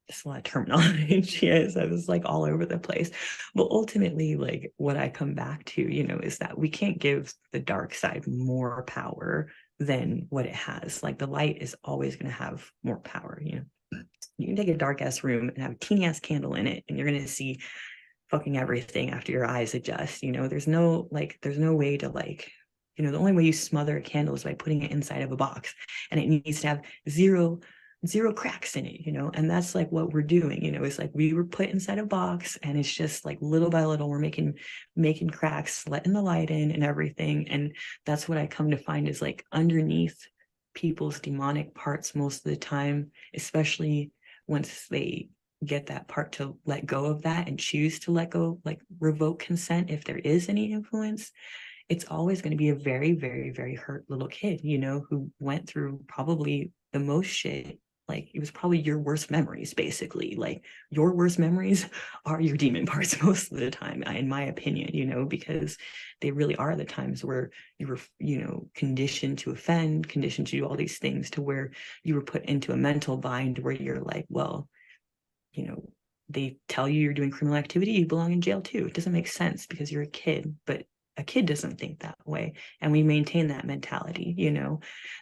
just a lot of terminology. Yes, I was like all over the place. But ultimately, like what I come back to, is that we can't give the dark side more power than what it has. Like the light is always going to have more power. You can take a dark ass room and have a teeny ass candle in it, and you're going to see fucking everything after your eyes adjust. There's no way to like, the only way you smother a candle is by putting it inside of a box, and it needs to have zero cracks in it, and that's like what we're doing. It's like we were put inside a box, and it's just like little by little we're making cracks, letting the light in and everything. And that's what I come to find is like underneath people's demonic parts most of the time, especially once they get that part to let go of that and choose to let go, like revoke consent if there is any influence, it's always going to be a very, very, very hurt little kid, who went through probably the most shit. Like it was probably your worst memories, basically. Like your worst memories are your demon parts most of the time, in my opinion, because they really are the times where you were, conditioned to offend, conditioned to do all these things, to where you were put into a mental bind where you're like, well, they tell you you're doing criminal activity, you belong in jail too. It doesn't make sense because you're a kid, but a kid doesn't think that way. And we maintain that mentality.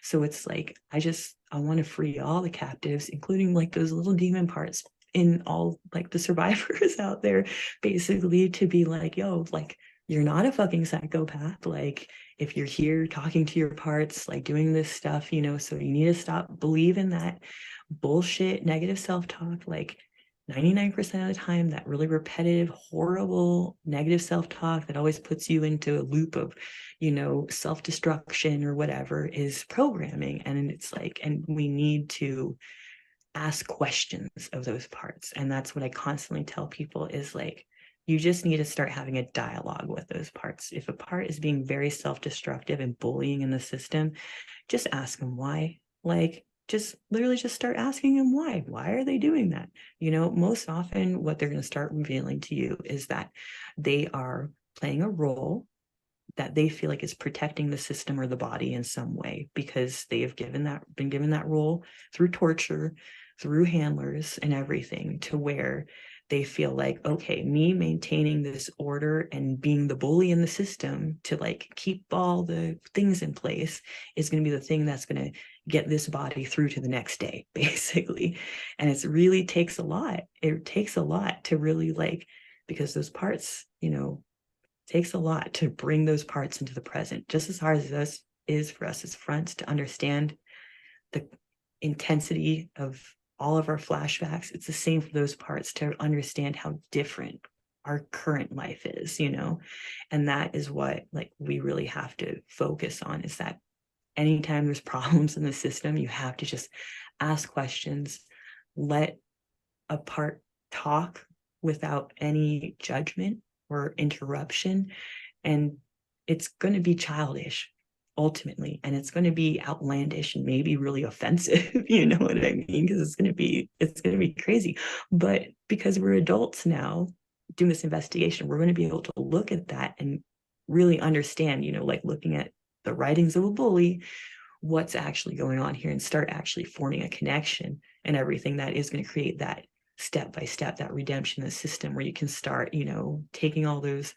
So it's like, I want to free all the captives, including like those little demon parts in all like the survivors out there, basically, to be like, yo, like, you're not a fucking psychopath. Like, if you're here talking to your parts, like doing this stuff, so you need to stop believing that bullshit negative self-talk. Like 99% of the time, that really repetitive, horrible, negative self-talk that always puts you into a loop of, self-destruction or whatever is programming. And it's like, and we need to ask questions of those parts. And that's what I constantly tell people is like, you just need to start having a dialogue with those parts. If a part is being very self-destructive and bullying in the system, just ask them why. Like, just literally just start asking them why. Why are they doing that? Most often what they're going to start revealing to you is that they are playing a role that they feel like is protecting the system or the body in some way, because they have been given that role through torture, through handlers and everything, to where they feel like, okay, me maintaining this order and being the bully in the system to like keep all the things in place is going to be the thing that's going to get this body through to the next day, basically. And it really takes a lot. It takes a lot to really like, because those parts, takes a lot to bring those parts into the present, just as hard as this is for us as fronts to understand the intensity of all of our flashbacks. It's the same for those parts to understand how different our current life is, and that is what like we really have to focus on, is that anytime there's problems in the system, you have to just ask questions, let a part talk without any judgment or interruption. And it's going to be childish ultimately, and it's going to be outlandish and maybe really offensive. You know what I mean? Because it's going to be crazy. But because we're adults now doing this investigation, we're going to be able to look at that and really understand, like looking at the writings of a bully, what's actually going on here, and start actually forming a connection and everything that is going to create that step by step, that redemption in the system, where you can start, taking all those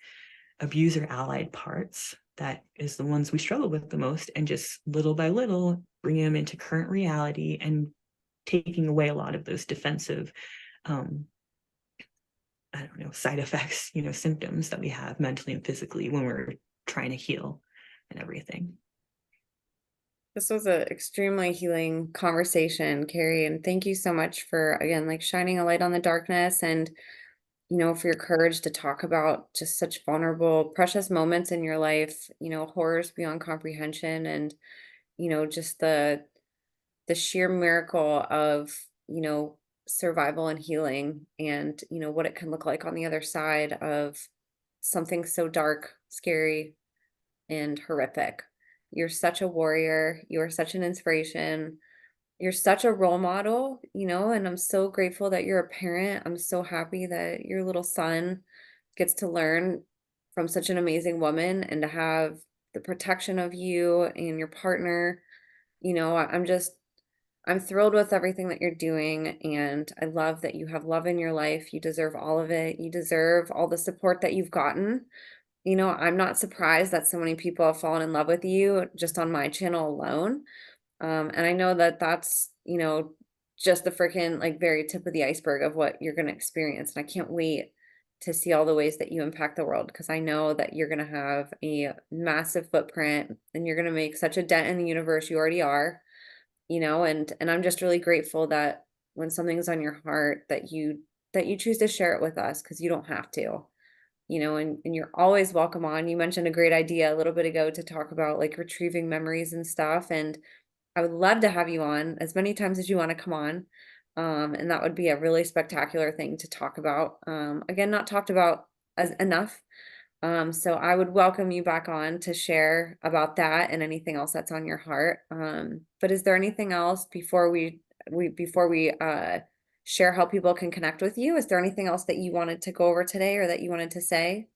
abuser allied parts, that is the ones we struggle with the most, and just little by little bringing them into current reality and taking away a lot of those defensive, I don't know, side effects, symptoms that we have mentally and physically when we're trying to heal and everything. This was an extremely healing conversation, Carrie, and thank you so much for, again, like shining a light on the darkness, and, for your courage to talk about just such vulnerable, precious moments in your life, horrors beyond comprehension, and, just the sheer miracle of, survival and healing, and, what it can look like on the other side of something so dark, scary, and horrific. You're such a warrior. You are such an inspiration. You're such a role model, and I'm so grateful that you're a parent. I'm so happy that your little son gets to learn from such an amazing woman and to have the protection of you and your partner. I'm thrilled with everything that you're doing, and I love that you have love in your life. You deserve all of it. You deserve all the support that you've gotten. I'm not surprised that so many people have fallen in love with you just on my channel alone. And I know that that's, just the freaking like very tip of the iceberg of what you're going to experience. And I can't wait to see all the ways that you impact the world, because I know that you're going to have a massive footprint and you're going to make such a dent in the universe. You already are, and I'm just really grateful that when something's on your heart that you choose to share it with us, because you don't have to. And you're always welcome on. You mentioned a great idea a little bit ago to talk about like retrieving memories and stuff. And I would love to have you on as many times as you want to come on. And that would be a really spectacular thing to talk about. Again, not talked about as enough. So I would welcome you back on to share about that and anything else that's on your heart. But is there anything else before we share how people can connect with you? Is there anything else that you wanted to go over today or that you wanted to say?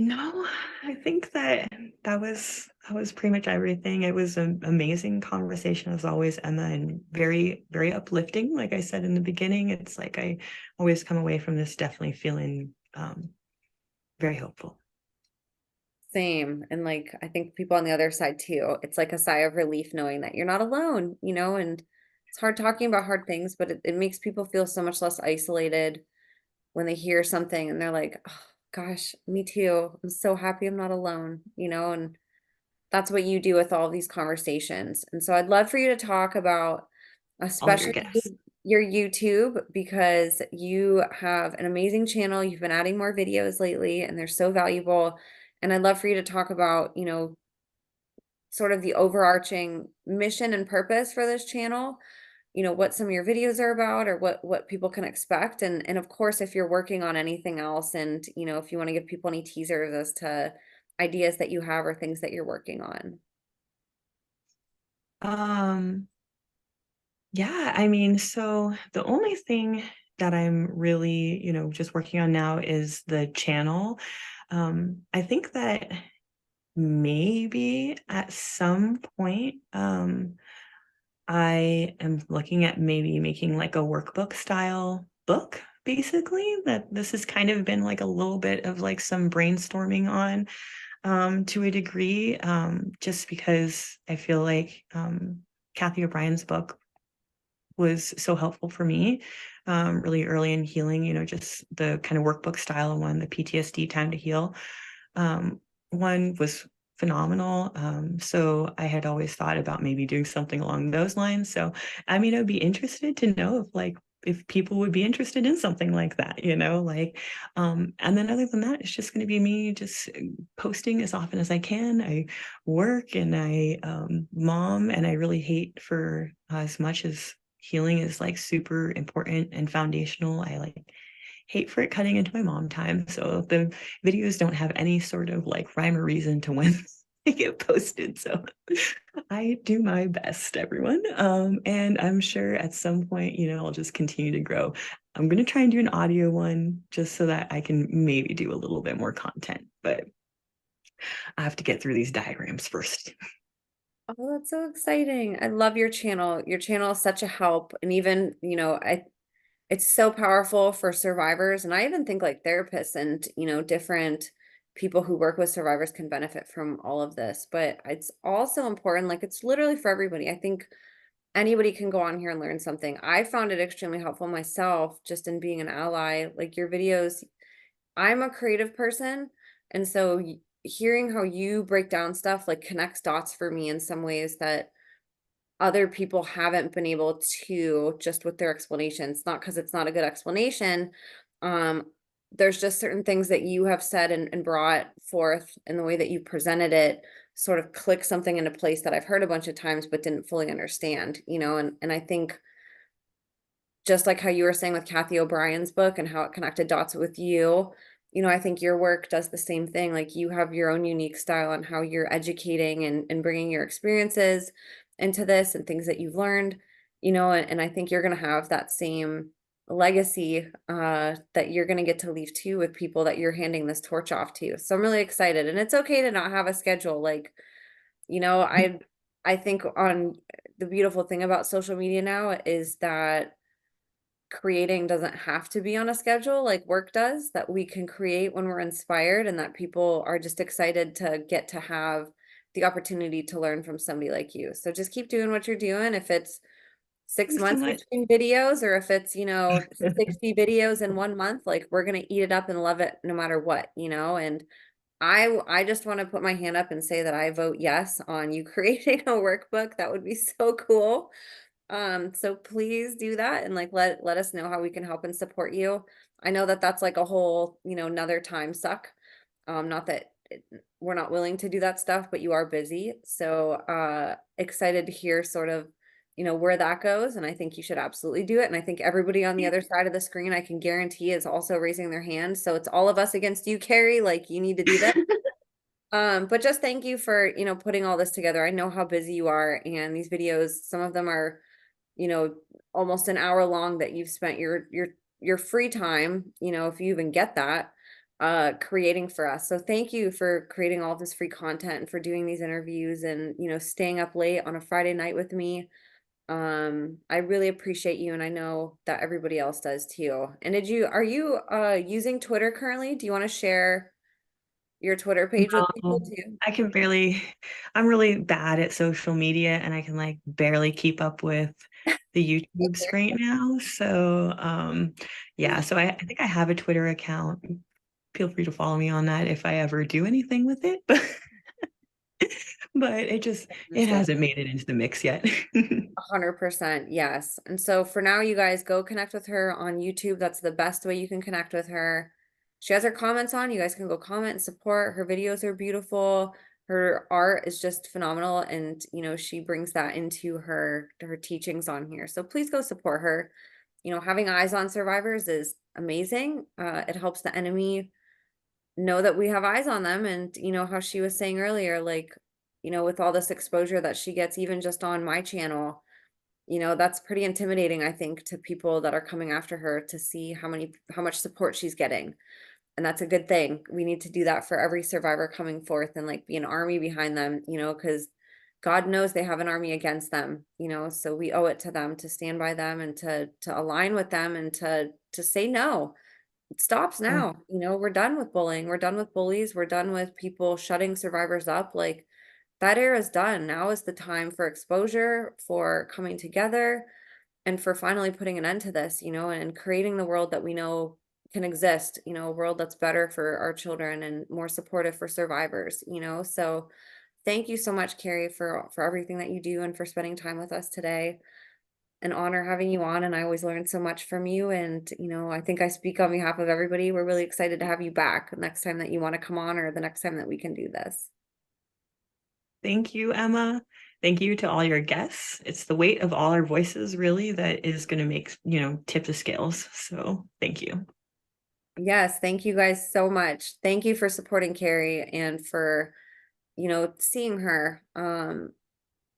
No, I think that was pretty much everything. It was an amazing conversation as always, Emma, and very, very uplifting. Like I said in the beginning, it's like I always come away from this definitely feeling very hopeful. Same. And like, I think people on the other side too, it's like a sigh of relief knowing that you're not alone, and it's hard talking about hard things, but it makes people feel so much less isolated when they hear something and they're like, oh, gosh, me too. I'm so happy I'm not alone, and that's what you do with all these conversations. And so I'd love for you to talk about, All your especially guests. your YouTube, because you have an amazing channel. You've been adding more videos lately, and they're so valuable. And I'd love for you to talk about, sort of the overarching mission and purpose for this channel, what some of your videos are about or what people can expect. And of course, if you're working on anything else and, if you want to give people any teasers as to ideas that you have or things that you're working on. Um, yeah, I mean, so the only thing that I'm really, just working on now is the channel. I think that maybe at some point, I am looking at maybe making like a workbook style book, basically. That this has kind of been like a little bit of like some brainstorming on, to a degree, just because I feel like Kathy O'Brien's book was so helpful for me, really early in healing, just the kind of workbook style one, the PTSD Time to Heal. Um, one was phenomenal. So I had always thought about maybe doing something along those lines. So I mean, I'd be interested to know if people would be interested in something like that, and then other than that, it's just going to be me just posting as often as I can. I work and I mom, and I really hate for as much as healing is like super important and foundational. I like hate for it cutting into my mom time. So the videos don't have any sort of like rhyme or reason to when they get posted. So I do my best, everyone. And I'm sure at some point, I'll just continue to grow. I'm going to try and do an audio one just so that I can maybe do a little bit more content, but I have to get through these diagrams first. Oh, that's so exciting. I love your channel. Your channel is such a help. And even, it's so powerful for survivors. And I even think like therapists and, different people who work with survivors can benefit from all of this. But it's also important, like it's literally for everybody. I think anybody can go on here and learn something. I found it extremely helpful myself just in being an ally. Like your videos, I'm a creative person. And so hearing how you break down stuff like connects dots for me in some ways that other people haven't been able to, just with their explanations, not because it's not a good explanation. Um, there's just certain things that you have said and brought forth in the way that you presented it sort of click something into place that I've heard a bunch of times but didn't fully understand, and I think just like how you were saying with Kathy O'Brien's book and how it connected dots with you, I think your work does the same thing. Like you have your own unique style on how you're educating and bringing your experiences into this and things that you've learned, and I think you're going to have that same legacy that you're going to get to leave too with people that you're handing this torch off to. So I'm really excited, and it's okay to not have a schedule. Like, you know, I I think on the beautiful thing about social media now is that creating doesn't have to be on a schedule like work does, that we can create when we're inspired and that people are just excited to get to have the opportunity to learn from somebody like you. So just keep doing what you're doing. If it's six Thanks so months much. between videos or if it's, 60 videos in 1 month, like we're gonna eat it up and love it no matter what. And I just want to put my hand up and say that I vote yes on you creating a workbook. That would be so cool. So please do that and like let us know how we can help and support you. I know that that's like a whole, another time suck. Not that we're not willing to do that stuff, but you are busy. So excited to hear sort of, where that goes. And I think you should absolutely do it. And I think everybody on the other side of the screen, I can guarantee is also raising their hand. So it's all of us against you, Carrie. Like you need to do this. But just thank you for, putting all this together. I know how busy you are, and these videos, some of them are you know, almost an hour long that you've spent your free time, if you even get that, creating for us. So thank you for creating all this free content and for doing these interviews and, staying up late on a Friday night with me. I really appreciate you and I know that everybody else does too. And are you using Twitter currently? Do you want to share your Twitter page with people No, too? I can barely, I'm really bad at social media and I can like barely keep up with the YouTubes right now. So, yeah, so I think I have a Twitter account. Feel free to follow me on that if I ever do anything with it. But it So hasn't made it into the mix yet. 100%, yes. And so for now, you guys go connect with her on YouTube. That's the best way you can connect with her. She has her comments on. You guys can go comment and support. Her videos are beautiful. Her art is just phenomenal. And, she brings that into her teachings on here. So please go support her. Having eyes on survivors is amazing. It helps the enemy know that we have eyes on them. And, how she was saying earlier, like, with all this exposure that she gets, even just on my channel, that's pretty intimidating, I think, to people that are coming after her to see how much support she's getting. And that's a good thing. We need to do that for every survivor coming forth and like be an army behind them, because God knows they have an army against them, so we owe it to them to stand by them and to align with them and to say no. It stops Yeah. now. We're done with bullying. We're done with bullies. We're done with people shutting survivors up. Like that era is done. Now is the time for exposure, for coming together, and for finally putting an end to this, and creating the world that we know can exist, a world that's better for our children and more supportive for survivors. So thank you so much, Carrie, for everything that you do and for spending time with us today. An honor having you on, and I always learn so much from you. And, I think I speak on behalf of everybody. We're really excited to have you back next time that you want to come on or the next time that we can do this. Thank you, Emma. Thank you to all your guests. It's the weight of all our voices, really, that is going to make, tip the scales. So thank you. Yes, thank you guys so much. Thank you for supporting Carrie and for, seeing her.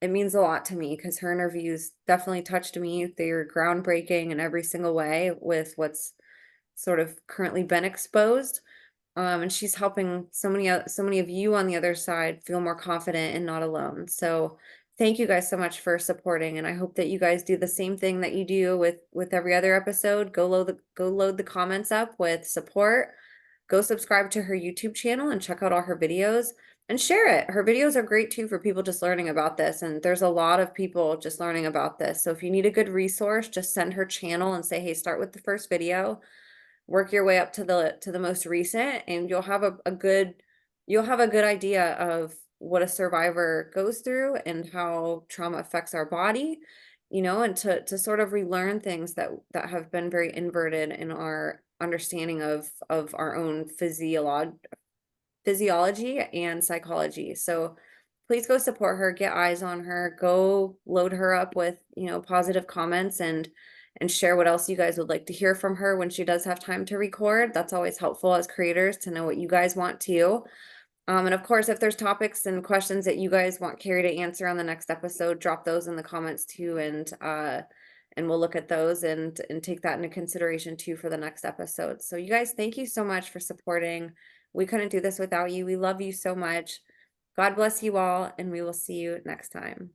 It means a lot to me because her interviews definitely touched me. They're groundbreaking in every single way with what's sort of currently been exposed. And she's helping so many of you on the other side feel more confident and not alone. So thank you guys so much for supporting, and I hope that you guys do the same thing that you do with every other episode. Go load the comments up with support. Go subscribe to her YouTube channel and check out all her videos and share it. Her videos are great too for people just learning about this, and there's a lot of people just learning about this. So if you need a good resource, just send her channel and say, hey, start with the first video, work your way up to the most recent, and you'll have a good idea of what a survivor goes through and how trauma affects our body, and to sort of relearn things that have been very inverted in our understanding of our own physiology and psychology. So please go support her, get eyes on her, go load her up with, positive comments, and and share what else you guys would like to hear from her when she does have time to record. That's always helpful as creators to know what you guys want too. And of course, if there's topics and questions that you guys want Carrie to answer on the next episode, drop those in the comments too, and we'll look at those and take that into consideration too for the next episode. So you guys, thank you so much for supporting. We couldn't do this without you. We love you so much. God bless you all, and we will see you next time.